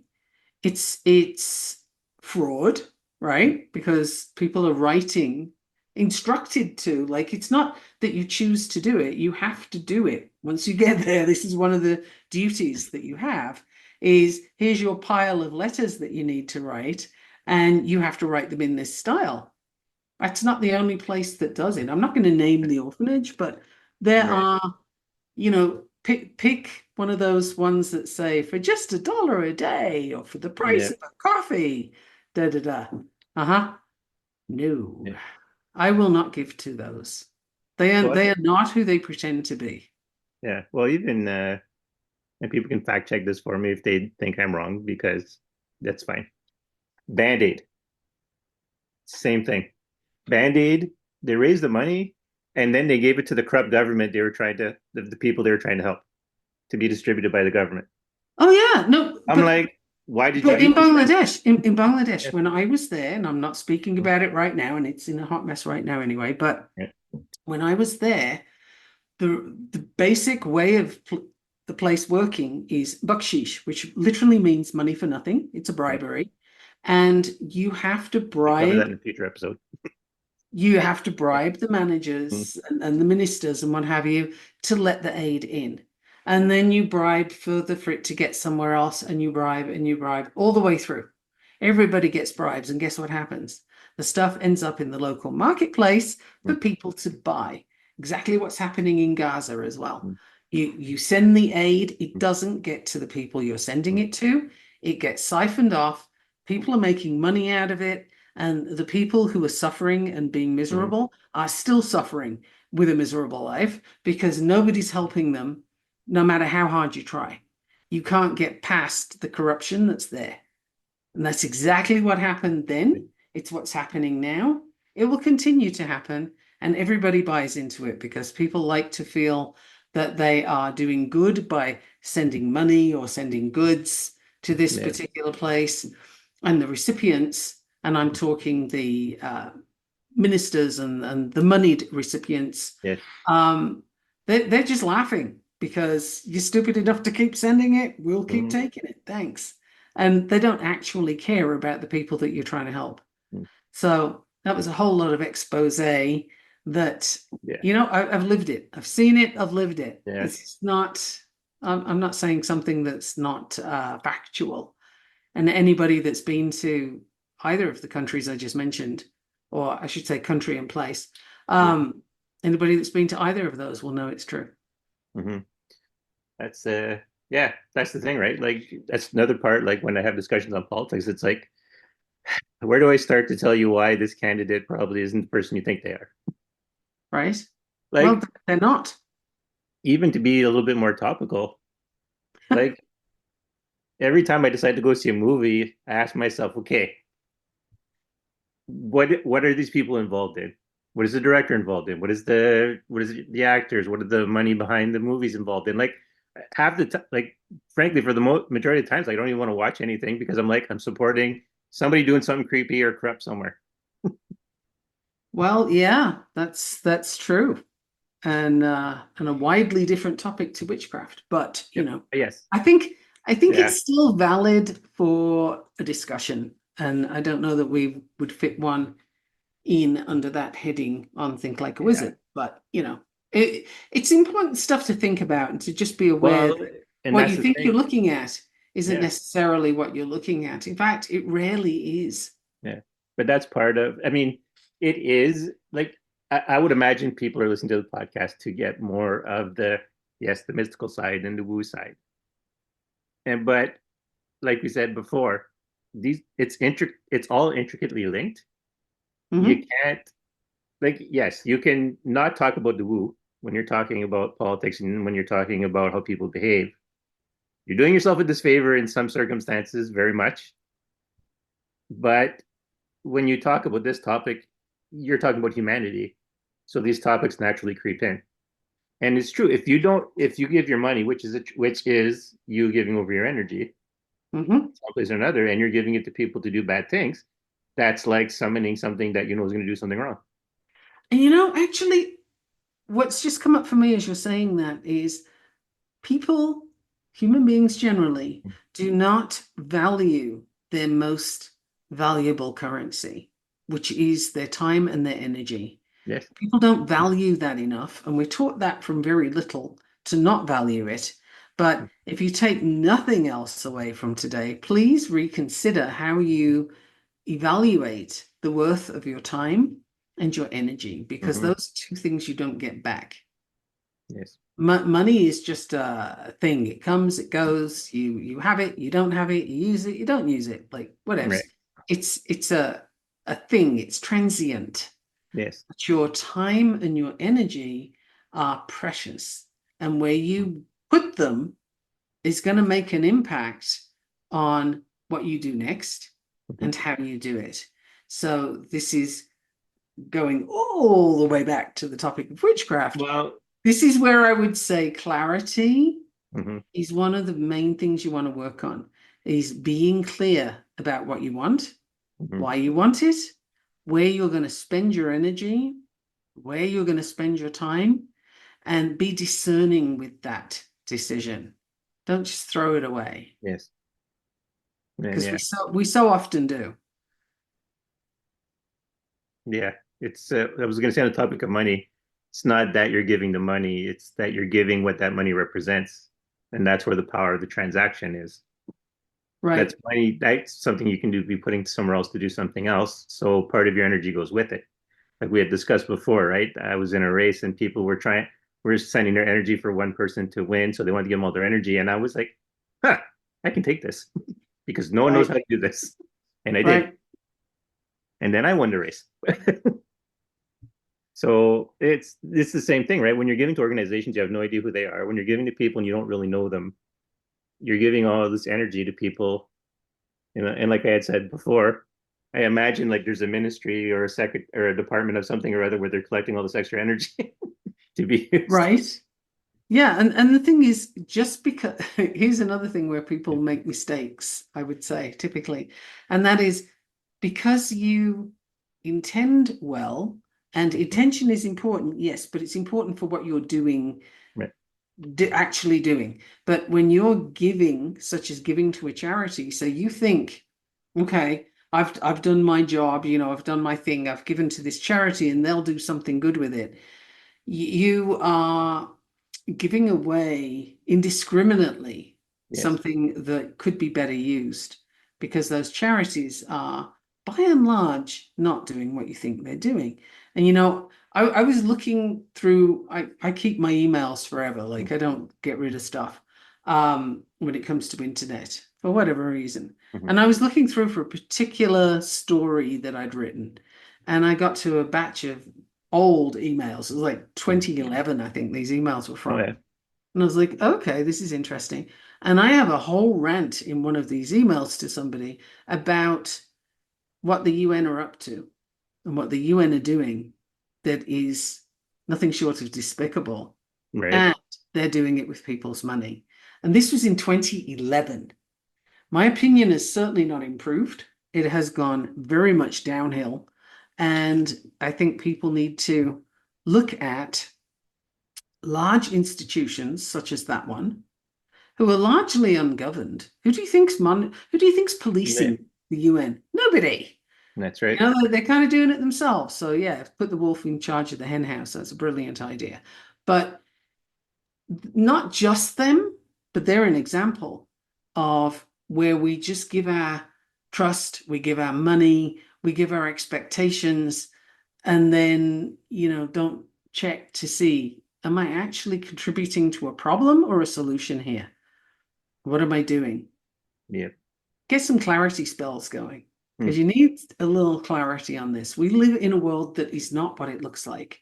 It's fraud, right? Because people are writing instructed to, like, it's not that you choose to do it, you have to do it. Once you get there, this is one of the duties that you have is here's your pile of letters that you need to write, and you have to write them in this style. That's not the only place that does it. I'm not going to name the orphanage, but there right. are, pick one of those ones that say for just $1 a day or for the price Yeah. of a coffee. Da da da. Uh-huh. No, Yeah. I will not give to those. They are Well, they are not who they pretend to be. yeah. Well, even and people can fact check this for me if they think I'm wrong, because that's fine. Band-Aid, same thing. Band-Aid, they raised the money and then they gave it to the corrupt government they were trying to the people they were trying to help to be distributed by the government. Oh yeah, no, I'm but like, why did you but do in this then? Bangladesh, in Yeah. Bangladesh, when I was there, and I'm not speaking about it right now, and it's in a hot mess right now anyway, but Yeah. when I was there, the basic way of the place working is bakshish, which literally means money for nothing. It's a Yeah. bribery, and you have to We cover bribe that in a future episode. the Mm, managers and the ministers and what have you to let the aid in. And then you bribe further for it to get somewhere else, and you bribe all the way through. Everybody gets bribes, and guess what happens? The stuff ends up in the local marketplace for mm, people to buy. Exactly what's happening in Gaza as well. mm, You send the aid, it mm, doesn't get to the people you're sending mm, it to. It gets siphoned off. People are making money out of it. And the people who are suffering and being mm, miserable are still suffering with a miserable life because nobody's helping them, no matter how hard you try. You can't get past the corruption that's there. And that's exactly what happened then. It's what's happening now. It will continue to happen. And everybody buys into it because people like to feel that they are doing good by sending money or sending goods to this Yes. particular place. And the recipients, and I'm talking the ministers and the moneyed recipients, Yes. um, they're just laughing because you're stupid enough to keep sending it. We'll keep Mhm. taking it. Thanks. And they don't actually care about the people that you're trying to help. So that was a whole lot of expose that, Yeah. I've lived it. I've seen it. I've lived it. Yes. It's not, I'm not saying something that's not factual. And anybody that's been to either of the countries I just mentioned, or I should say country and place, Yeah. um, anybody that's been to either of those will know it's true. Hmm. That's yeah, that's the thing, right? Like that's another part. Like when I have discussions on politics, it's like, where do I start to tell you why this candidate probably isn't the person you think they are? Right? Well, Like, they're not. even to be a little bit more topical, like every time I decide to go see a movie, I ask myself, okay, what are these people involved in? What is the director involved in? What is the actors? What are the money behind the movies involved in? Like half the time, like frankly, for the majority of times, I don't even want to watch anything because I'm like I'm supporting somebody doing something creepy or corrupt somewhere. Well, yeah, that's true. And a widely different topic to witchcraft. But, Yep. Yes. I think I think Yeah. it's still valid for a discussion. And I don't know that we would fit one in under that heading on Think Like a Yeah. Wizard. But, it's important stuff to think about and to just be aware Well, that and what that's you the think you're thing. looking at isn't Yeah. necessarily what you're looking at. In fact, it rarely is. Yeah. But that's part of, I mean, it is like, I would imagine people are listening to the podcast to get more of yes, the mystical side and the woo side. But like we said before, it's all intricately linked. You Hmm. can't, like, yes, you can not talk about the woo when you're talking about politics and when you're talking about how people behave. You're doing yourself a disfavor in some circumstances, very much. But when you talk about this topic, you're talking about humanity. So these topics naturally creep in. And it's true. If you give your money, which is you giving over your energy, Hmm. someplace or another, and you're giving it to people to do bad things, that's like summoning something that you know is going to do something wrong. And actually, what's just come up for me as you're saying that is people, human beings generally, do not value their most valuable currency, which is their time and their energy. Yes. People don't value that enough, and we're taught that from very little to not value it. But if you take nothing else away from today, please reconsider how you evaluate the worth of your time and your energy, because Mm-hmm. those are two things you don't get back. Yes. Money is just a thing. It comes, it goes. You have it, you don't have it, you use it, you don't use it. Like whatever. Right. It's a thing. It's transient. Yes. But your time and your energy are precious, and where you put them is going to make an impact on what you do next Mm-hmm. and how you do it. So this is going all the way back to the topic of witchcraft. Well. This is where I would say clarity Mm-hmm. is one of the main things you want to work on, is being clear about what you want, Mm-hmm. why you want it, where you're going to spend your energy, where you're going to spend your time, and be discerning with that decision. Don't just throw it away, Yes. And because yeah. we so often do. Yeah. It's I was going to say on the topic of money, it's not that you're giving the money, it's that you're giving what that money represents. And that's where the power of the transaction is. That's Right. money. That's something you can do, be putting somewhere else to do something else. So part of your energy goes with it. Like we had discussed before, right? I was in a race and people were sending their energy for one person to win. So they wanted to give them all their energy. And I was like, huh, I can take this because no one knows Right. how to do this. And I did. Right. And then I won the race. So it's the same thing, right? When you're giving to organizations, you have no idea who they are. When you're giving to people and you don't really know them, you're giving all this energy to people And like I had said before, I imagine like there's a ministry or a second or a department of something or other where they're collecting all this extra energy to be used. Right. Yeah, and the thing is, just because here's another thing where people make mistakes, I would say, typically, and that is because you intend well, and intention is important, yes, but it's important for what you're doing, Right. actually doing. But when you're giving, such as giving to a charity, so you think, okay, I've done my job, I've done my thing, I've given to this charity, and they'll do something good with it. You are giving away indiscriminately Yes. something that could be better used because those charities are, by and large, not doing what you think they're doing. And I was looking through, I keep my emails forever, like I don't get rid of stuff when it comes to internet for whatever reason. Mhm. And I was looking through for a particular story that I'd written, and I got to a batch of old emails. It was like Mhm. 2011, I think these emails were Oh from. yeah. And I was like, okay, this is interesting. And I have a whole rant in one of these emails to somebody about what the UN are up to and what the UN are doing that is nothing short of despicable. Right. And they're doing it with people's money. And this was in 2011. My opinion has certainly not improved. It has gone very much downhill. And I think people need to look at large institutions such as that one, who are largely ungoverned. Who do you think's Yeah. policing the UN? Nobody. That's right. They're kind of doing it themselves. So yeah, put the wolf in charge of the hen house. That's a brilliant idea. But not just them, but they're an example of where we just give our trust, we give our money, we give our expectations, and then, don't check to see, am I actually contributing to a problem or a solution here? What am I doing? Yeah. Get some clarity spells going Hmm. because you need a little clarity on this. We live in a world that is not what it looks like.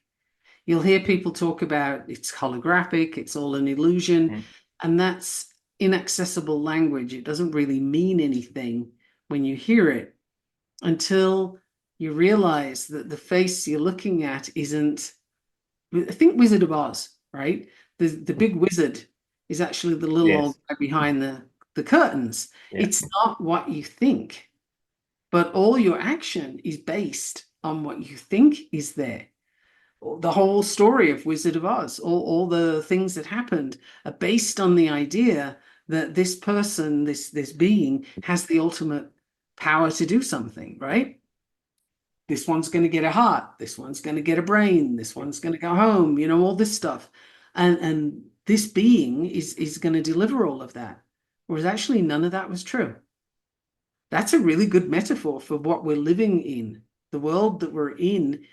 You'll hear people talk about it's holographic, it's all an illusion, Hmm. and that's inaccessible language. It doesn't really mean anything when you hear it until you realize that the face you're looking at isn't, I think, Wizard of Oz, right? The big wizard is actually the little old Yes. guy behind the curtains. Yeah. It's not what you think, but all your action is based on what you think is there. The whole story of Wizard of Oz, all the things that happened are based on the idea that this person, this being, has the ultimate power to do something, right? This one's going to get a heart, this one's going to get a brain, this one's going to go home, all this stuff. And this being is going to deliver all of that. Whereas actually none of that was true. That's a really good metaphor for what we're living in. The world that we're in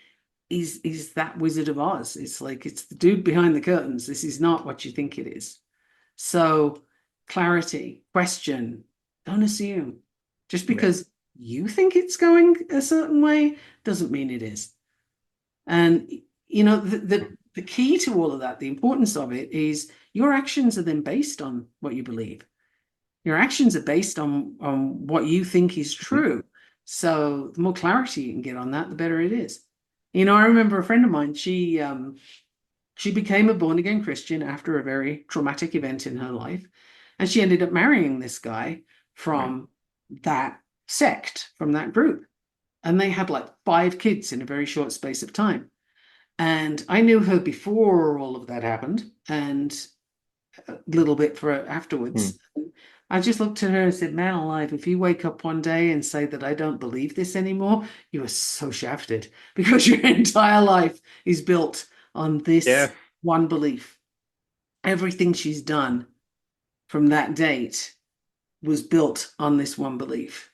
is that Wizard of Oz. It's like it's the dude behind the curtains. This is not what you think it is. So clarity, question, don't assume. Just Right. because you think it's going a certain way doesn't mean it is. And the key to all of that, the importance of it is your actions are then based on what you believe. Your actions are based on what you think is Mhm. true. So the more clarity you can get on that, the better it is. I remember a friend of mine, she became a born again Christian after a very traumatic event in her life. And she ended up marrying this guy Right. from that sect, from that group. And they had like 5 kids in a very short space of time. And I knew her before all of that happened and a little bit for Hmm. afterwards. I just looked at her and said, man alive, if you wake up one day and say that I don't believe this anymore, you are so shafted because your entire life is built on this Yeah. one belief. Everything she's done from that date was built on this one belief.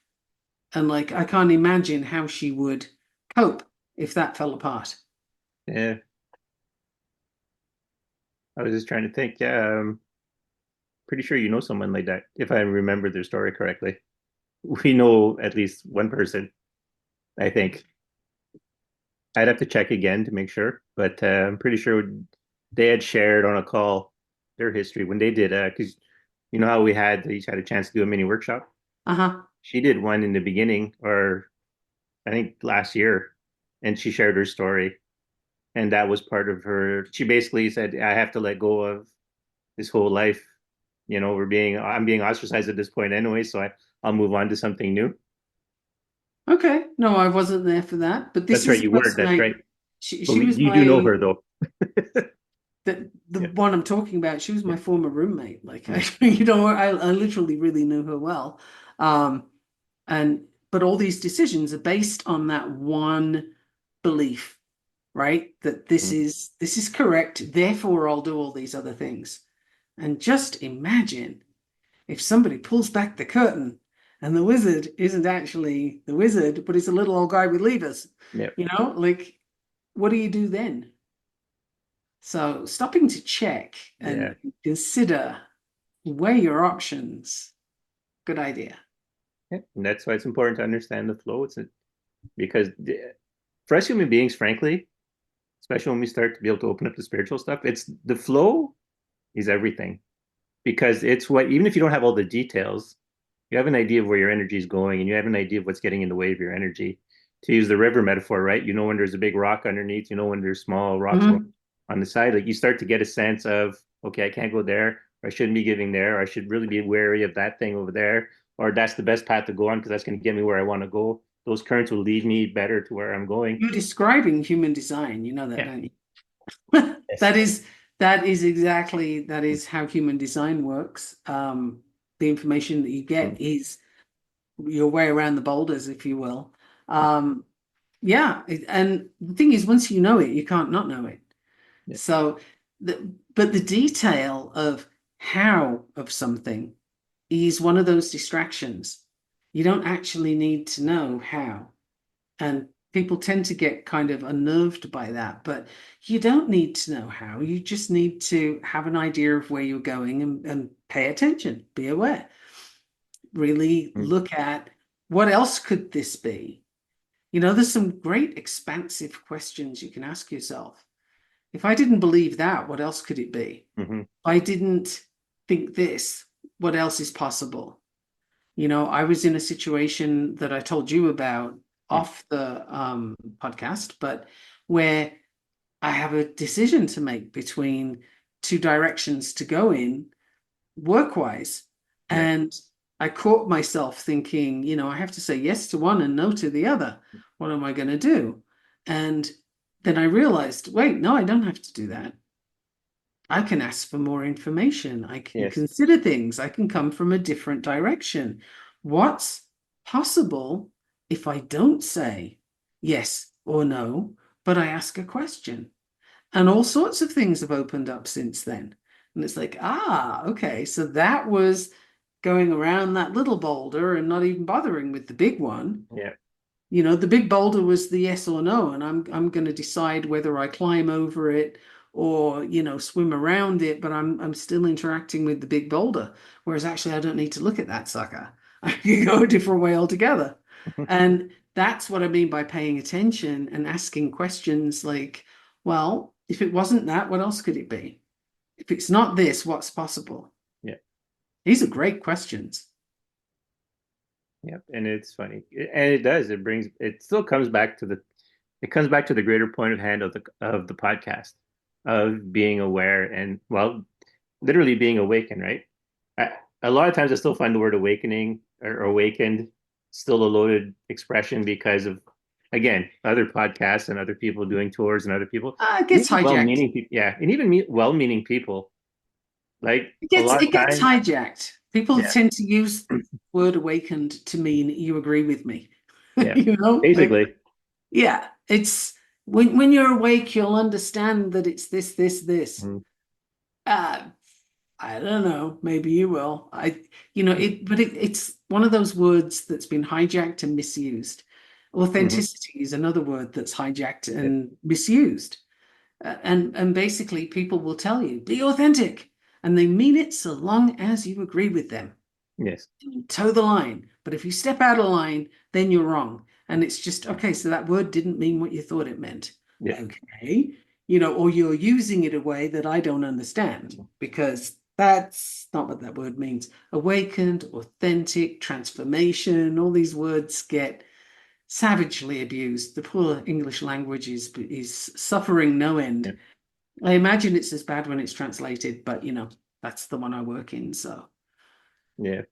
And like, I can't imagine how she would cope if that fell apart. Yeah. I was just trying to think. Yeah. Pretty sure you know someone like that, if I remember their story correctly. We know at least one person, I think. I'd have to check again to make sure, but I'm pretty sure they had shared on a call their history when they did, because you know how they each had a chance to do a mini workshop. Uh-huh. she did one in the beginning, or I think last year, and she shared her story. And that was part of her. She basically said, I have to let go of this whole life. I'm being ostracized at this point anyway, so I'll move on to something new. Okay. No, I wasn't there for that. But this That's right, is the you weren't. person That's right. But she was you do know my her though. the Yeah. one I'm talking about, she was Yeah. my former roommate. Like Mm. I literally really knew her well. Um, and but all these decisions are based on that one belief, right? That Mm. this is correct, therefore I'll do all these other things. And just imagine if somebody pulls back the curtain and the wizard isn't actually the wizard, but it's a little old guy with levers, Yeah. like what do you do then? So stopping to check Yeah. and consider, weigh your options. Good idea. Yeah. And that's why it's important to understand the flow. Because for us human beings, frankly, especially when we start to be able to open up the spiritual stuff, it's the flow is everything. Because it's what, even if you don't have all the details, you have an idea of where your energy is going, and you have an idea of what's getting in the way of your energy. To use the river metaphor, right? You know when there's a big rock underneath, you know when there's small rocks Mhm. on the side. Like you start to get a sense of, okay, I can't go there, or I shouldn't be giving there, or I should really be wary of that thing over there, or that's the best path to go on because that's going to get me where I want to go. Those currents will lead me better to where I'm going. You're describing human design, you know that, Yeah. don't you? Yes. That is that is how human design works. The information that you Mm. get is your way around the boulders, if you will. Um, yeah, and the thing is, once you know it, you can't not know it. Yeah. So, but the detail of how of something is one of those distractions. You don't actually need to know how. And people tend to get kind of unnerved by that, but you don't need to know how. You just need to have an idea of where you're going and pay attention, be aware. Really Mm. look at what else could this be? There's some great expansive questions you can ask yourself. If I didn't believe that, what else could it be? Mm-hmm. If I didn't think this, what else is possible? I was in a situation that I told you about Mm. off the podcast, but where I have a decision to make between two directions to go in work-wise. Yeah. And I caught myself thinking, I have to say yes to one and no to the other. What am I going to do? And then I realized, wait, no, I don't have to do that. I can ask for more information. I can Yes. consider things. I can come from a different direction. What's possible if I don't say yes or no, but I ask a question? And all sorts of things have opened up since then. And it's like, okay. So that was going around that little boulder and not even bothering with the big one. Yeah. The big boulder was the yes or no, and I'm going to decide whether I climb over it or swim around it, but I'm still interacting with the big boulder. Whereas actually, I don't need to look at that sucker. I can go a different way altogether. And that's what I mean by paying attention and asking questions like, well, if it wasn't that, what else could it be? If it's not this, what's possible? Yeah. These are great questions. Yep, and it's funny, and it does. It still comes back to it comes back to the greater point of hand of the podcast, of being aware and, well, literally being awakened, right? I, a lot of times I still find the word awakening or awakened still a loaded expression because of, again, other podcasts and other people doing tours and other people, It and gets even hijacked. well-meaning people, yeah, and even well-meaning people, like It a gets lot of it gets times, hijacked. People yeah, tend to use word awakened to mean you agree with me. yeah, Like, basically, yeah, it's when you're awake, you'll understand that it's this. mm, Uh, I don't know. Maybe you will. It's one of those words that's been hijacked and misused. mhm, Authenticity is another word that's hijacked yeah, and misused. And basically, people will tell you, be authentic. And they mean it so long as you agree with them. yes, Toe the line. But if you step out of line, then you're wrong. And it's just, okay, so that word didn't mean what you thought it meant. yeah. Okay. Or you're using it a way that I don't understand because That's not what that word means. Awakened, authentic, transformation, all these words get savagely abused. The poor English language is suffering no Yeah. end. I imagine it's as bad when it's translated, but that's the one I work in. So, Yeah.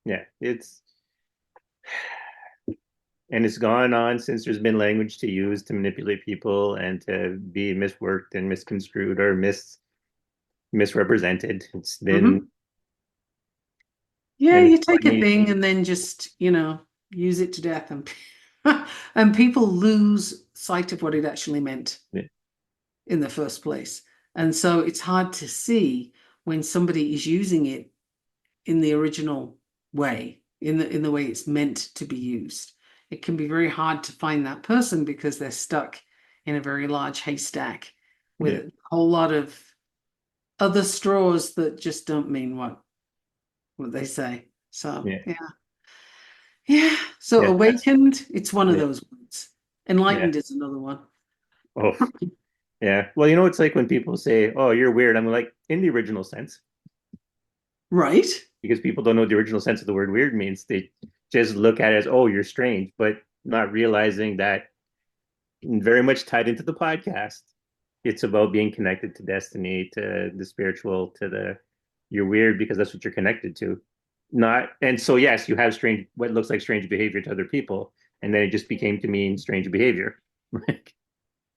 Yeah. It's gone on since there's been language to use to manipulate people and to be misworked and misconstrued or misrepresented. It's been, mhm. Yeah, and you it's take a funny. thing and then just, use it to death, and and people lose sight of what it actually meant Yeah. in the first place. And so it's hard to see when somebody is using it in the original way, in the way it's meant to be used. It can be very hard to find that person because they're stuck in a very large haystack with Yeah. a whole lot of other straws that just don't mean what they say. So Yeah. yeah. Yeah. So Yeah. awakened, it's one of Yeah. those words. Yeah. Enlightened is another one. Oh, yeah. Well, it's like when people say, "Oh, you're weird." I'm like, in the original sense, Right. because people don't know what the original sense of the word weird means. They just look at it as, "Oh, you're strange," but not realizing that very much tied into the podcast. It's about being connected to destiny, to the spiritual, to the you're weird because that's what you're connected to. Not and so yes, you have strange what looks like strange behavior to other people, and then it just became to mean strange behavior.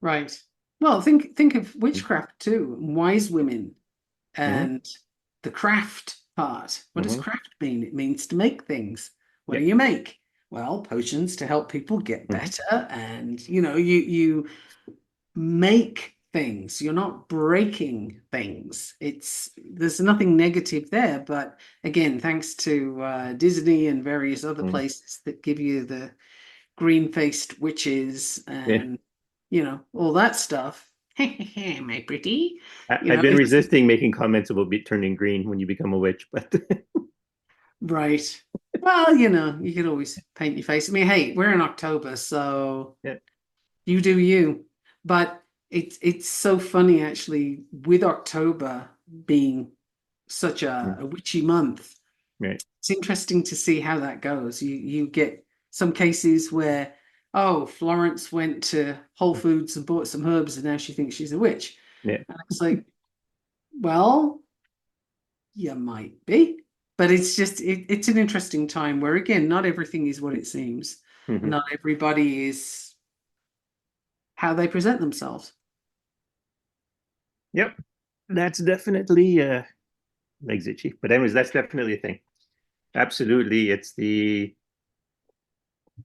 Right. Well, think of witchcraft too, wise women Mm-hmm. and the craft part. What does Mm-hmm. craft mean? It means to make things. What Yeah. do you make? Well, potions to help people get Mm-hmm. better, and you make things. You're not breaking things. There's nothing negative there, but again, thanks to Disney and various other Mm-hmm. places that give you the green-faced witches Yeah. and all that stuff. My pretty, I've been it's resisting making comments about turning green when you become a witch, but right. Well, you could always paint your face. I mean, hey, we're in October, so yeah. you do you. But it's so funny actually with October being such a witchy month. Right. It's interesting to see how that goes. You get some cases where, oh, Florence went to Whole Foods and bought some herbs and now she thinks she's a witch. Yeah. And it's like, well, you might be. But it's an interesting time where again, not everything is what it seems. And Mm-hmm. not everybody is how they present themselves. Yep. That's definitely legs itchy. But anyways, that's definitely a thing. Absolutely. It's the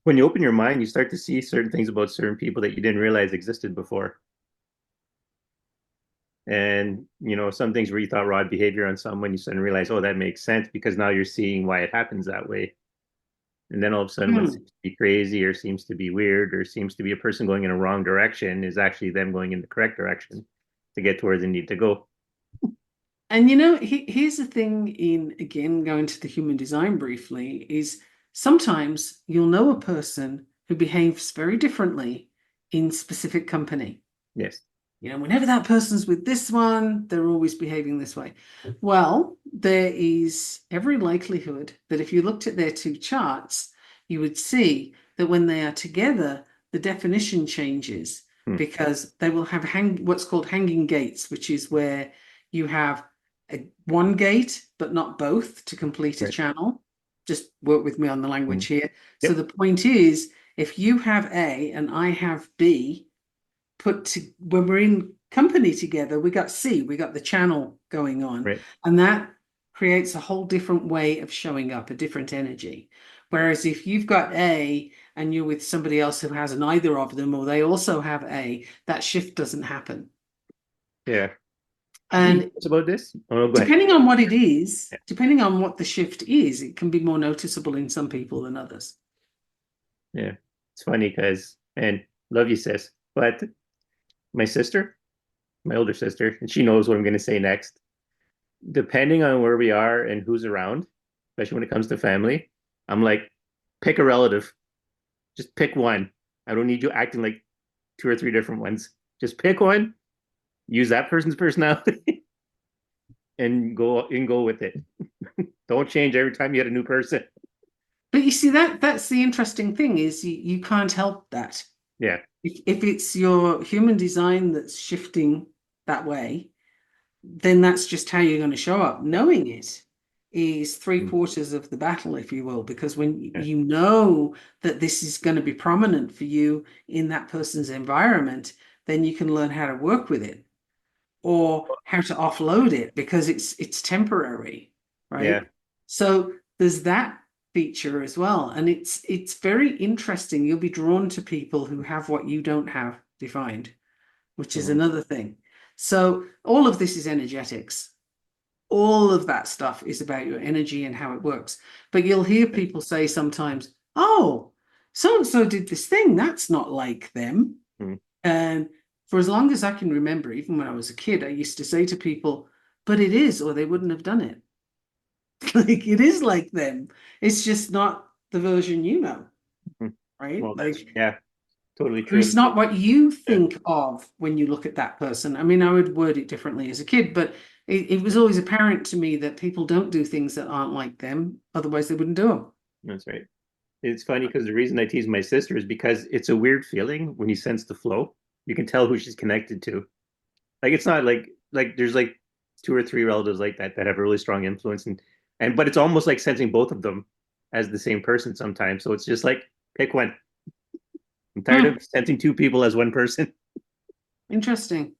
when you open your mind, you start to see certain things about certain people that you didn't realize existed before. And some things where you thought raw behavior on someone, you suddenly realize, oh, that makes sense because now you're seeing why it happens that way. And then all of a sudden, what Hmm. seems to be crazy or seems to be weird or seems to be a person going in a wrong direction is actually them going in the correct direction to get to where they need to go. And here's the thing in again going to the human design briefly is sometimes you'll know a person who behaves very differently in specific company. Yes. Whenever that person's with this one, they're always behaving this way. Well, there is every likelihood that if you looked at their two charts, you would see that when they are together, the definition changes Hmm. because they will have what's called hanging gates, which is where you have one gate but not both to complete a Right. channel. Just work with me on the Hmm. language here. So Yep. the point is, if you have A and I have B, when we're in company together, we got C, we got the channel going on, Right. and that creates a whole different way of showing up, a different energy. Whereas if you've got A and you're with somebody else who has neither of them, or they also have A, that shift doesn't happen. Yeah. Do you know And what's about this? Oh, no, go ahead. depending on what it is, Yeah. depending on what the shift is, it can be more noticeable in some people than others. Yeah. It's funny because, and love you, sis, but my sister, my older sister, and she knows what I'm going to say next. Depending on where we are and who's around, especially when it comes to family, I'm like, pick a relative. Just pick one. I don't need you acting like two or three different ones. Just pick one, use that person's personality. and go with it. Don't change every time you get a new person. But you see that's the interesting thing is you can't help that. Yeah. If it's your human design that's shifting that way, then that's just how you're going to show up. Knowing it is three Mm. quarters of the battle, if you will, because when Yeah. you know that this is going to be prominent for you in that person's environment, then you can learn how to work with it or how to offload it because it's temporary, Yeah. right? So there's that feature as well, and it's very interesting. You'll be drawn to people who have what you don't have defined, which is Mhm. another thing. So all of this is energetics. All of that stuff is about your energy and how it works. But you'll hear people say sometimes, "Oh, so and so did this thing. That's not like them." Mhm. And for as long as I can remember, even when I was a kid, I used to say to people, but it is, or they wouldn't have done it. Like it is like them. It's just not the version you know, Mhm. right? Well, that's, Like, yeah, totally or true. it's not what you Yeah. think of when you look at that person. I mean, I would word it differently as a kid, but it was always apparent to me that people don't do things that aren't like them. Otherwise, they wouldn't do them. That's right. It's funny because the reason I tease my sister is because it's a weird feeling when you sense the flow. You can tell who she's connected to. Like it's not like there's like two or three relatives like that have a really strong influence and but it's almost like sensing both of them as the same person sometimes. So it's just like pick one. I'm tired Hmm, of sensing two people as one person. interesting.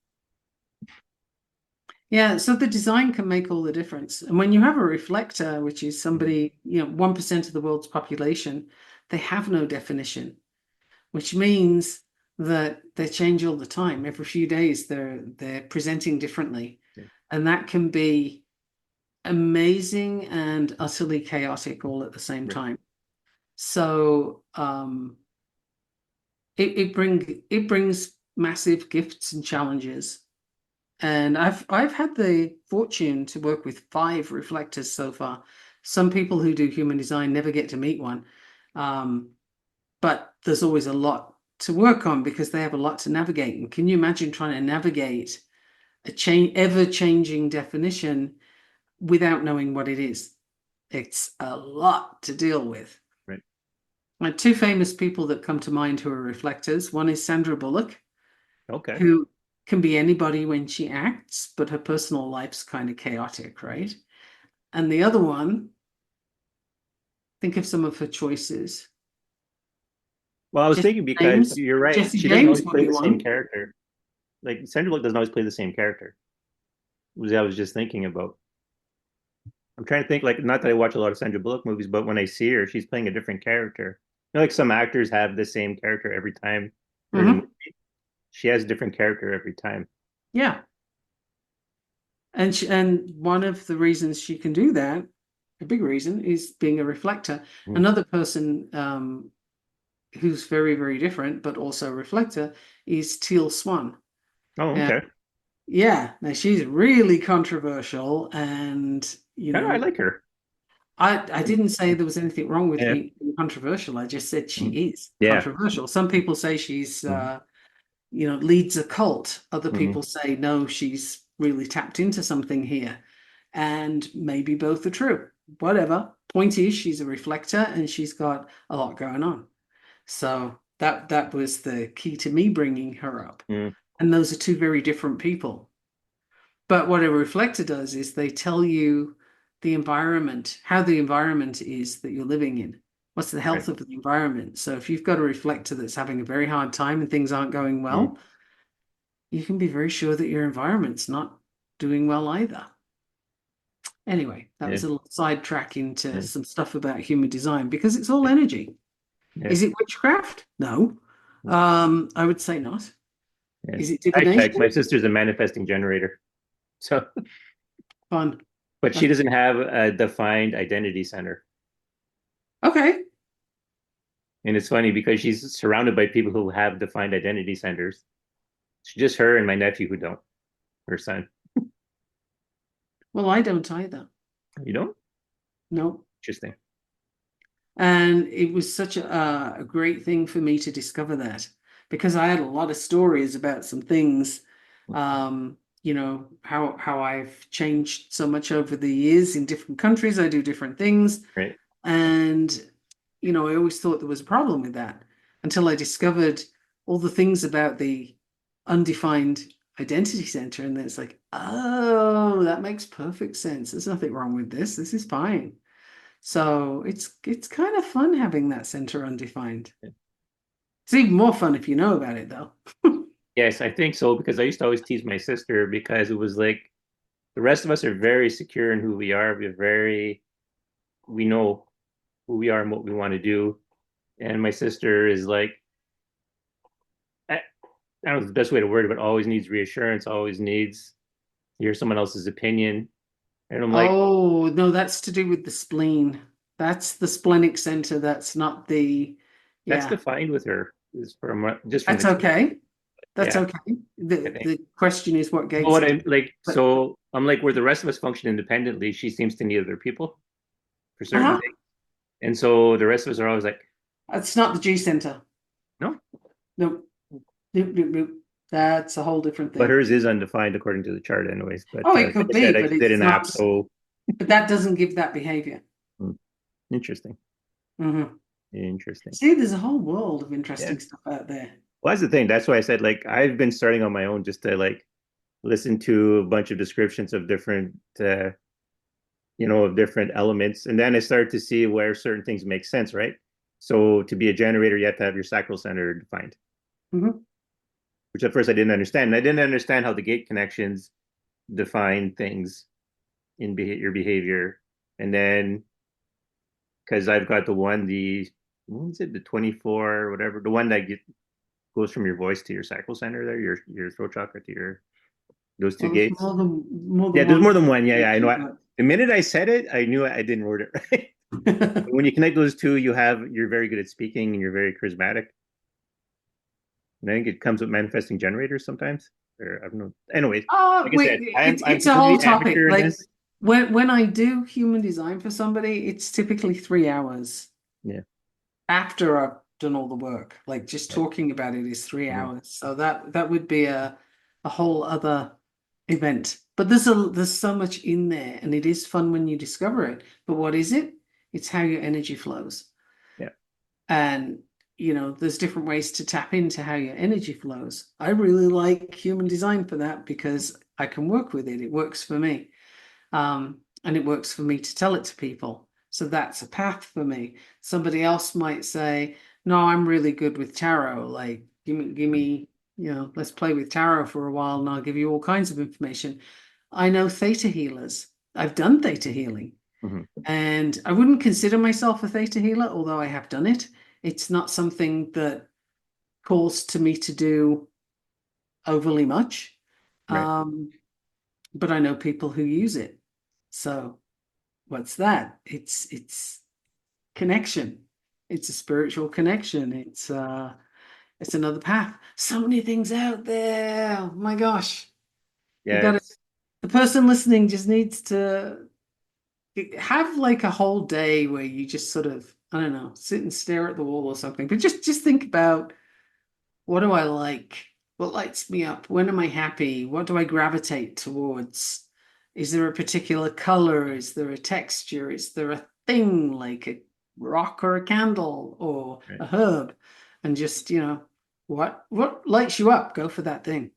Yeah, so the design can make all the difference. And when you have a reflector, which is somebody, 1% of the world's population, they have no definition, which means that they change all the time. Every few days they're presenting differently. Yeah. And that can be amazing and utterly chaotic all at the same Right. time. So it brings massive gifts and challenges. And I've had the fortune to work with 5 reflectors so far. Some people who do human design never get to meet one. Um, but there's always a lot to work on because they have a lot to navigate. And can you imagine trying to navigate a ever-changing definition without knowing what it is? It's a lot to deal with. Right. Like 2 famous people that come to mind who are reflectors. One is Sandra Bullock, Okay. who can be anybody when she acts, but her personal life's kind of chaotic, right? And the other one, think of some of her choices. Well, I was Jesse thinking because James. you're right. Jesse She doesn't James always would play be the same one. character. Like Sandra Bullock doesn't always play the same character. Was I was just thinking about. I'm trying to think like not that I watch a lot of Sandra Bullock movies, but when I see her, she's playing a different character. You know, like some actors have the same character every time they're in a movie. Hmm. She has a different character every time. Yeah. And one of the reasons she can do that, a big reason, is being a reflector. Mm. Another person who's very, very different, but also a reflector, is Teal Swan. Oh, Uh, okay. yeah, now she's really controversial, and I like her. I didn't say there was anything wrong with Yeah. being controversial. I just said she Mm. is Yeah. controversial. Some people say she's Mm. leads a cult. Other Mm. people say no, she's really tapped into something here. And maybe both are true. Whatever. Point is, she's a reflector and she's got a lot going on. So that was the key to me bringing her up. Mm. And those are 2 very different people. But what a reflector does is they tell you the environment, how the environment is that you're living in. What's the Right. health of the environment? So if you've got a reflector that's having a very hard time and things aren't going Mm. well, you can be very sure that your environment's not doing well either. Anyway, that Yeah. was a little sidetrack into Yeah. some stuff about human design because it's all energy. Yeah. Is it witchcraft? No. I would say not. Yeah. Is it I checked. divination? My sister's a manifesting generator. So, Fun. but she That's doesn't have a defined identity center. okay. And it's funny because she's surrounded by people who have defined identity centers. It's just her and my nephew who don't, her son. Well, I don't either. You don't? No. Interesting. And it was such a great thing for me to discover that because I had a lot of stories about some things. how I've changed so much over the years in different countries. I do different things. Right. And, I always thought there was a problem with that until I discovered all the things about the undefined identity center. And then it's like, oh, that makes perfect sense. There's nothing wrong with this. This is fine. So it's kind of fun having that center undefined. It's even more fun if you know about it, though. Yes, I think so because I used to always tease my sister because it was like the rest of us are very secure in who we are. We know who we are and what we want to do. And my sister is like, I don't know the best way to word it, but always needs reassurance, always needs to hear someone else's opinion. And I'm like, Oh, no, that's to do with the spleen. That's the splenic center. That's not the, that's yeah, defined with her is from just from that's experience. okay. That's Yeah, okay. I The think. the question is what But gates what it. I like, But so I'm like, where the rest of us function independently, she seems to need other people for certain uh-huh. things. And so the rest of us are always like, That's not the G center. no, Nope. Nope, nope, nope. That's a whole different but thing. hers is undefined according to the chart, anyways. But Oh, it like could I be, said, I but just did it's an app, not. so But that doesn't give that behavior. hmm, interesting, Hmm. interesting. See, there's a whole world of Yeah, interesting stuff out there. well, that's the thing. That's why I said like I've been starting on my own just to like listen to a bunch of descriptions of different, of different elements, and then I started to see where certain things make sense, right? So to be a generator, you have to have your sacral center defined, Hmm. which at first I didn't understand. And I didn't understand how the gate connections define things in your behavior. And then because I've got the one, what is it, the 24, whatever, the one that goes from your voice to your sacral center there, your throat chakra to your those two Well, there's gates. more Yeah, than there's one more than one. Yeah, yeah, I know. location, The minute I said it, I knew I didn't word it right. but When you connect those two, you're very good at speaking and you're very charismatic. And I think it comes with manifesting generators sometimes. Or I don't know. Anyways, like I wait, said, I'm it's a whole completely topic. amateur in Like this. when I do human design for somebody, it's typically 3 hours Yeah. after I've done all the work. Like just Right. talking about it is three Mhm. hours. So that would be a whole other event. But there's so much in there, and it is fun when you discover it. But what is it? It's how your energy flows. Yeah. And there's different ways to tap into how your energy flows. I really like human design for that because I can work with it. It works for me. And it works for me to tell it to people. So that's a path for me. Somebody else might say, no, I'm really good with tarot. Like, give me, let's play with tarot for a while and I'll give you all kinds of information. I know theta healers. I've done theta healing. Mhm. And I wouldn't consider myself a theta healer, although I have done it. It's not something that calls to me to do overly much. Right. Um, but I know people who use it. So what's that? It's connection. It's a spiritual connection. It's another path. So many things out there. Oh my gosh. You Yeah. gotta the person listening just needs to have like a whole day where you just sort of, I don't know, sit and stare at the wall or something. But just think about, what do I like? What lights me up? When am I happy? What do I gravitate towards? Is there a particular color? Is there a texture? Is there a thing like a rock or a candle or Right. a herb? And just, what lights you up? Go for that thing.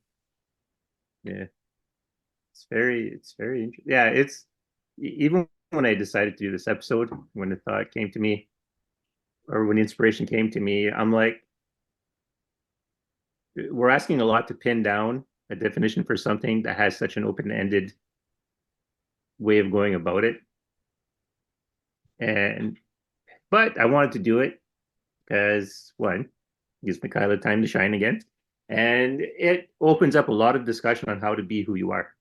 Yeah. It's very interesting. Yeah. Even when I decided to do this episode, when the thought came to me, or when the inspiration came to me, I'm like, we're asking a lot to pin down a definition for something that has such an open-ended way of going about it. And but I wanted to do it because one, gives Michaela time to shine again. And it opens up a lot of discussion on how to be who you are,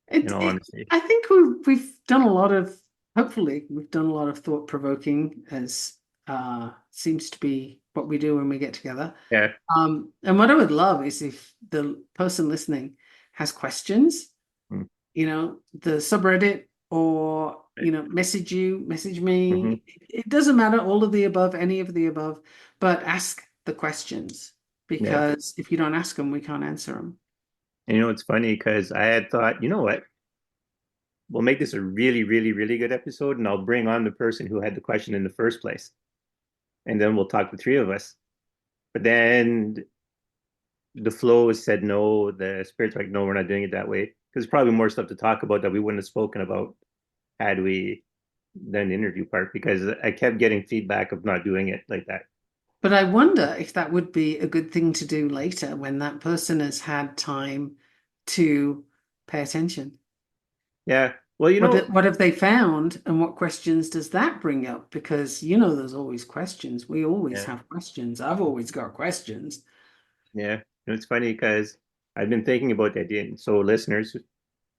in It, all it, honesty. I think we've done a lot of, hopefully, we've done a lot of thought provoking, as seems to be what we do when we get together. Yeah. And what I would love is if the person listening has questions, Mm, the subreddit, or, right. message Mhm. me. It doesn't matter, all of the above, any of the above, but ask the questions Yeah. because if you don't ask them, we can't answer them. And it's funny because I had thought, you know what? We'll make this a really, really, really good episode, and I'll bring on the person who had the question in the first place, and then we'll talk the three of us. But then the flow said no. The spirit's like, no, we're not doing it that way because probably more stuff to talk about that we wouldn't have spoken about had we done the interview part. Because I kept getting feedback of not doing it like that. But I wonder if that would be a good thing to do later when that person has had time to pay attention. Yeah. Well, What have they found, and what questions does that bring up? Because there's always questions. We always yeah, have questions. I've always got questions. yeah. It's funny because I've been thinking about the idea. So listeners,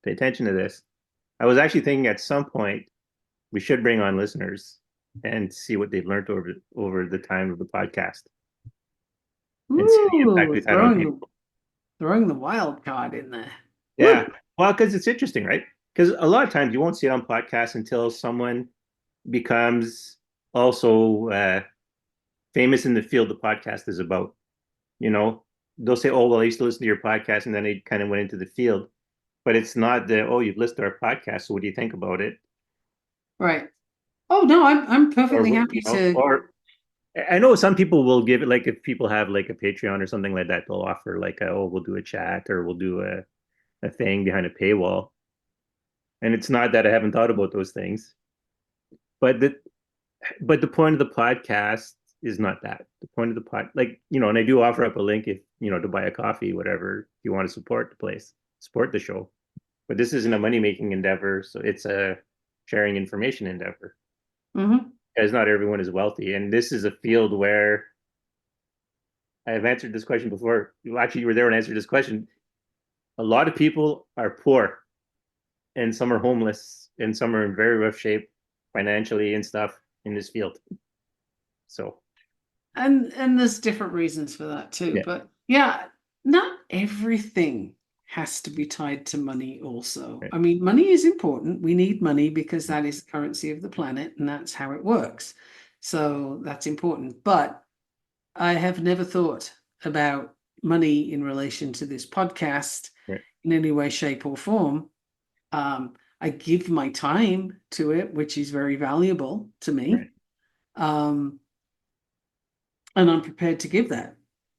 pay attention to this. I was actually thinking at some point we should bring on listeners and see what they've learned over the time of the podcast and see the impact Ooh, we've had on people. throwing the wild card in there. Yeah. Woo! Well, because it's interesting, right? Because a lot of times you won't see it on podcasts until someone becomes also famous in the field the podcast is about. You know, they'll say, "Oh, well, I used to listen to your podcast," and then they kind of went into the field. But it's not the, "Oh, you've listened to our podcast, so what do you think about it?" Right. Oh no, I'm Or perfectly happy to. or I know some people will give it like if people have like a Patreon or something like that, they'll offer like, "Oh, we'll do a chat or we'll do a thing behind a paywall." And it's not that I haven't thought about those things, but the point of the podcast is not that. The point of the pod, like, and I do offer up a link if, to buy a coffee, whatever, if you want to support the place, support the show. But this isn't a money making endeavor. So it's a sharing information endeavor Mhm. because not everyone is wealthy. And this is a field where I've answered this question before. Actually, you were there when I answered this question. A lot of people are poor and some are homeless and some are in very rough shape financially and stuff in this field. So, And there's different reasons for that too. yeah, But yeah, not everything has to be tied to money also. right. I mean, money is important. We need money because that is the currency of the planet and that's how it works. So that's important. But I have never thought about money in relation to this podcast Right. in any way, shape, or form. I give my time to it, which is very valuable to me. Right. Um, and I'm prepared to give that.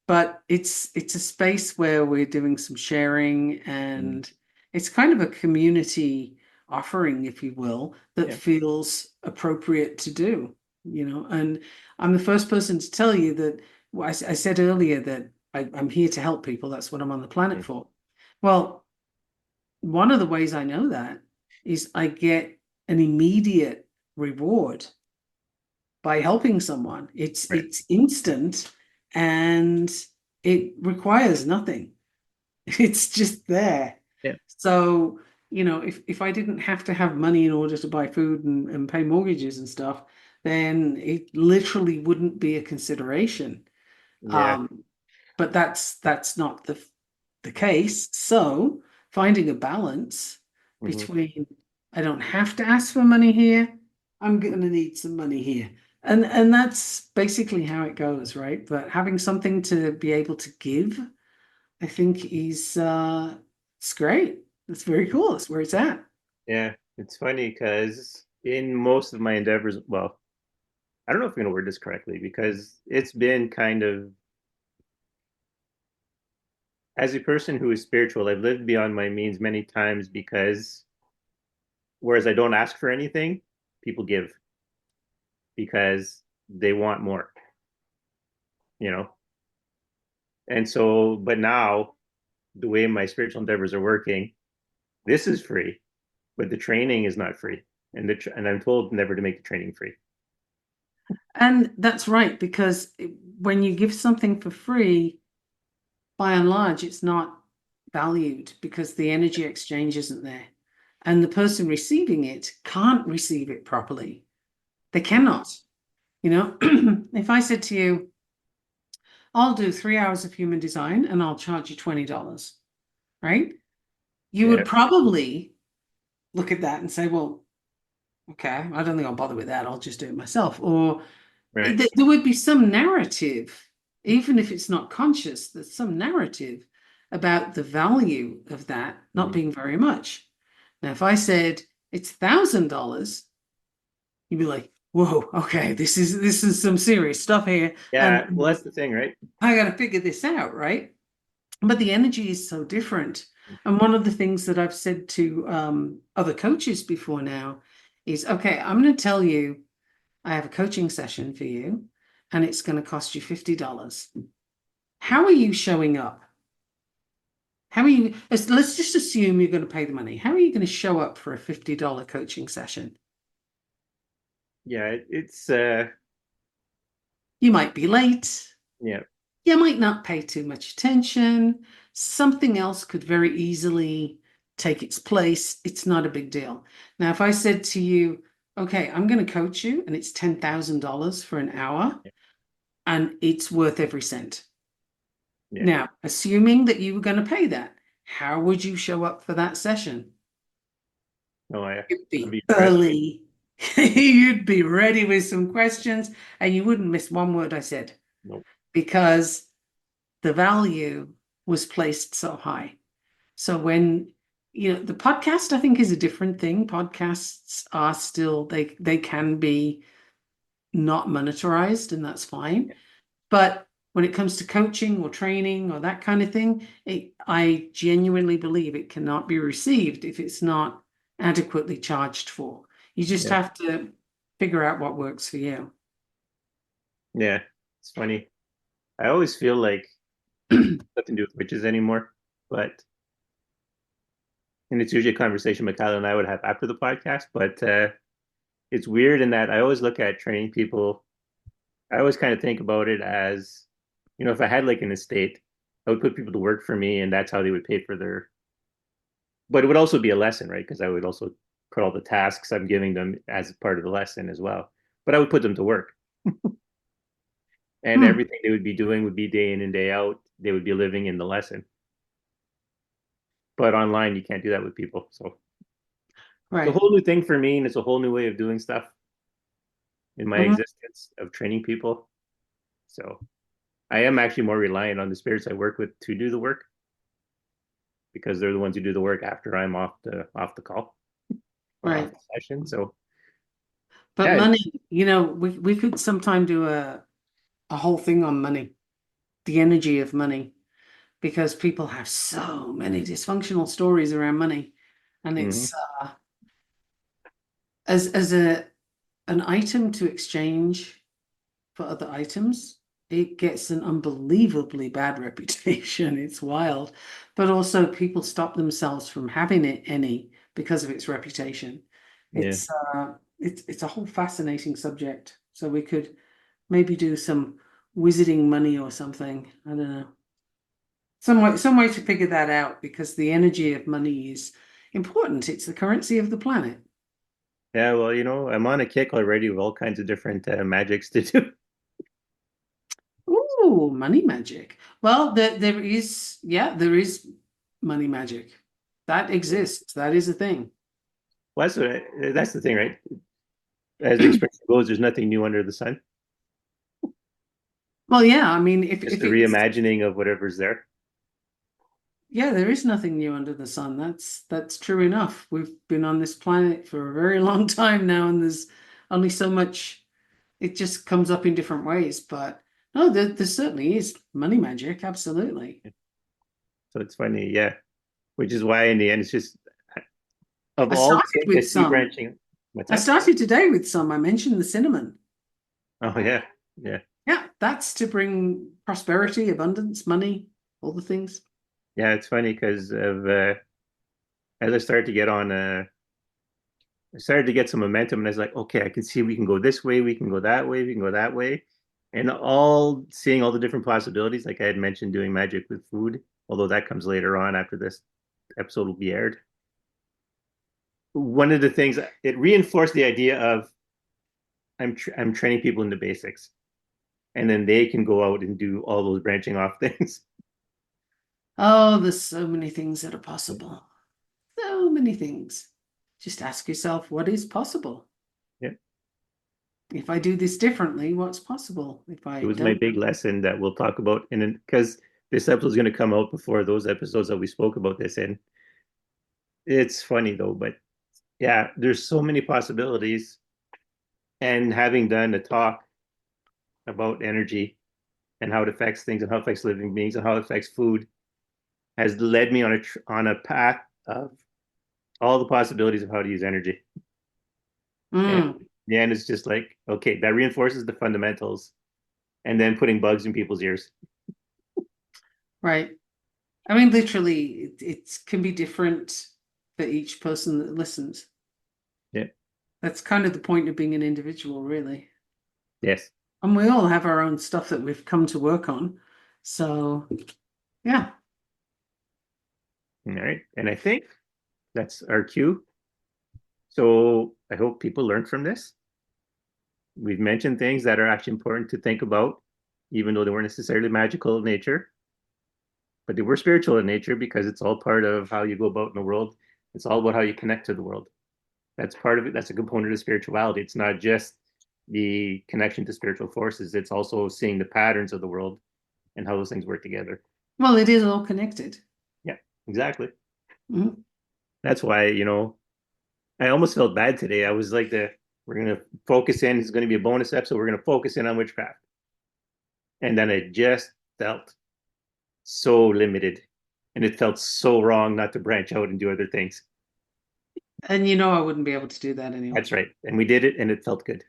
But it's a space where we're doing some sharing, Mm. and it's kind of a community offering, if you will, that Yeah. feels appropriate to do, And I'm the first person to tell you that well, I said earlier that I'm here to help people. That's what I'm on the planet Mm. for. Well, one of the ways I know that is I get an immediate reward by helping someone. It's Right. it's instant and it requires nothing. It's just there. Yeah. So, if I didn't have to have money in order to buy food and pay mortgages and stuff, then it literally wouldn't be a consideration. Yeah. Um, but that's not the case. So finding a balance Hmm. between I don't have to ask for money here, I'm going to need some money here. And that's basically how it goes, right? But having something to be able to give, I think is it's great. That's very cool. That's where it's at. Yeah. It's funny because in most of my endeavors, well, I don't know if I'm going to word this correctly because it's been kind of, as a person who is spiritual, I've lived beyond my means many times because whereas I don't ask for anything, people give because they want more, you know? And so, but now the way my spiritual endeavors are working, this is free, but the training is not free. And I'm told never to make the training free. And that's right, because when you give something for free, by and large, it's not valued because the energy exchange isn't there. And the person receiving it can't receive it properly. They cannot. If I said to you, I'll do 3 hours of human design and I'll charge you $20, right? You Yeah. would probably look at that and say, well, okay, I don't think I'll bother with that. I'll just do it myself. Or Right. there would be some narrative, even if it's not conscious, there's some narrative about the value of that not being very much. Now, if I said it's $1,000, you'd be like, whoa, okay, this is some serious stuff here. Yeah, well, And that's the thing, right? I got to figure this out, right? But the energy is so different. And one of the things that I've said to other coaches before now is, okay, I'm going to tell you I have a coaching session for you, and it's going to cost you $50. How are you showing up? How are you? Let's just assume you're going to pay the money. How are you going to show up for a $50 coaching session? Yeah, it's You might be late. yeah, You might not pay too much attention. Something else could very easily take its place. It's not a big deal. Now, if I said to you, okay, I'm going to coach you and it's $10,000 for an hour and it's worth every cent. yeah. Now, assuming that you were going to pay that, how would you show up for that session? No, I You'd I'd be be dressed. early. You'd be ready with some questions and you wouldn't miss one word I said Nope. because the value was placed so high. So when the podcast, I think, is a different thing. Podcasts are still they can be not monetized, and that's fine. Yeah, But when it comes to coaching or training or that kind of thing, I genuinely believe it cannot be received if it's not adequately charged for. You just yeah, have to figure out what works for you. yeah. It's funny. I always feel like nothing to do with witches anymore, but and it's usually a conversation Michaela and I would have after the podcast. But it's weird in that I always look at training people. I always kind of think about it as, if I had like an estate, I would put people to work for me, and that's how they would pay for their. But it would also be a lesson, right? Because I would also put all the tasks I'm giving them as part of the lesson as well. But I would put them to work, and Hmm, everything they would be doing would be day in and day out. They would be living in the lesson. But online, you can't do that with people. So it's a right. whole new thing for me, and it's a whole new way of doing stuff in my Mhm. existence of training people. So I am actually more reliant on the spirits I work with to do the work because they're the ones who do the work after I'm off the call or off Right. the session. So But yeah, money, we could sometime do a whole thing on money, the energy of money, because people have so many dysfunctional stories around money. And mm-hmm, it's as an item to exchange for other items, it gets an unbelievably bad reputation. It's wild. But also people stop themselves from having it any because of its reputation. yeah, It's a whole fascinating subject. So we could maybe do some wizarding money or something. I don't know. Some way to figure that out because the energy of money is important. It's the currency of the planet. yeah. Well, I'm on a kick already with all kinds of different magics to do. Ooh, money magic. Well, there is money magic. That exists. That is a thing. Well, that's the thing, right? As the expression goes, there's nothing new under the sun. Well, yeah, I mean, Just if the it's reimagining of whatever's there. yeah, there is nothing new under the sun. That's true enough. We've been on this planet for a very long time now, and there's only so much. It just comes up in different ways. But no, there certainly is money magic. Absolutely. So it's funny, yeah. Which is why in the end, it's just of I all the started things I with see some. branching. What's I that? started today with some. I mentioned the cinnamon. Oh yeah, yeah, Yeah, that's to bring prosperity, abundance, money, all the things. yeah. It's funny because of as I started to get on, I started to get some momentum, and I was like, okay, I can see we can go this way, we can go that way, we can go that way, and all seeing all the different possibilities. Like I had mentioned, doing magic with food, although that comes later on after this episode will be aired. One of the things it reinforced the idea of I'm training people in the basics, and then they can go out and do all those branching off things. Oh, there's so many things that are possible. So many things. Just ask yourself, what is possible? Yeah, If I do this differently, what's possible? If it I was my don't, big lesson that we'll talk about, and because this episode's going to come out before those episodes that we spoke about this in. It's funny though, but yeah, there's so many possibilities. And having done a talk about energy and how it affects things and how it affects living beings and how it affects food has led me on a path of all the possibilities of how to use energy. And Mm, the end is just like, okay, that reinforces the fundamentals and then putting bugs in people's ears. right. I mean, literally, it can be different for each person that listens. Yeah. That's kind of the point of being an individual, really. Yes. And we all have our own stuff that we've come to work on. So, yeah. All right. And I think that's our cue. So I hope people learn from this. We've mentioned things that are actually important to think about, even though they weren't necessarily magical in nature, but they were spiritual in nature because it's all part of how you go about in the world. It's all about how you connect to the world. That's part of it. That's a component of spirituality. It's not just the connection to spiritual forces, it's also seeing the patterns of the world and how those things work together. Well, it is all connected. Yeah, exactly. Mhm. That's why, I almost felt bad today. I was like, we're going to focus in. It's going to be a bonus episode. We're going to focus in on witchcraft. And then it just felt so limited. And it felt so wrong not to branch out and do other things. And you know, I wouldn't be able to do that anyway. That's right. And we did it and it felt good.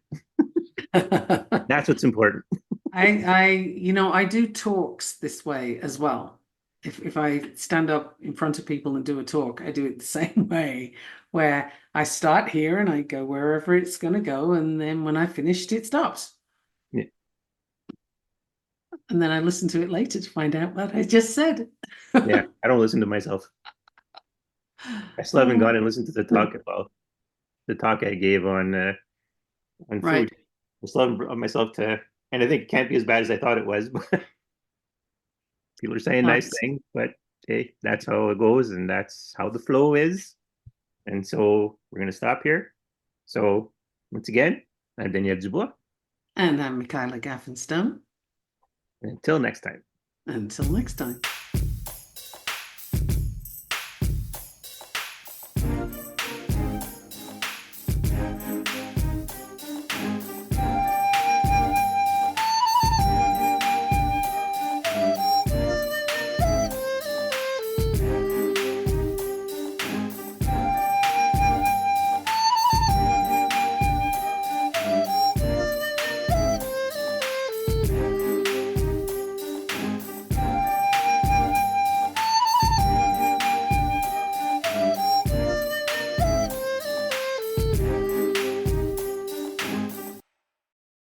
That's what's important. I do talks this way as well. If I stand up in front of people and do a talk, I do it the same way, where I start here and I go wherever it's going to go, and then when I finished, it stops. Yeah. And then I listen to it later to find out what I just said. Yeah. I don't listen to myself. I still haven't Oh, gone and listened to the talk I gave on right. food. I still haven't brought myself to, and I think it can't be as bad as I thought it was, but people are saying nice Nice. things, but hey, that's how it goes and that's how the flow is. And so we're going to stop here. So once again, I'm Daniel Dubois. And I'm Michaela Gaffinstone. Until next time. Until next time.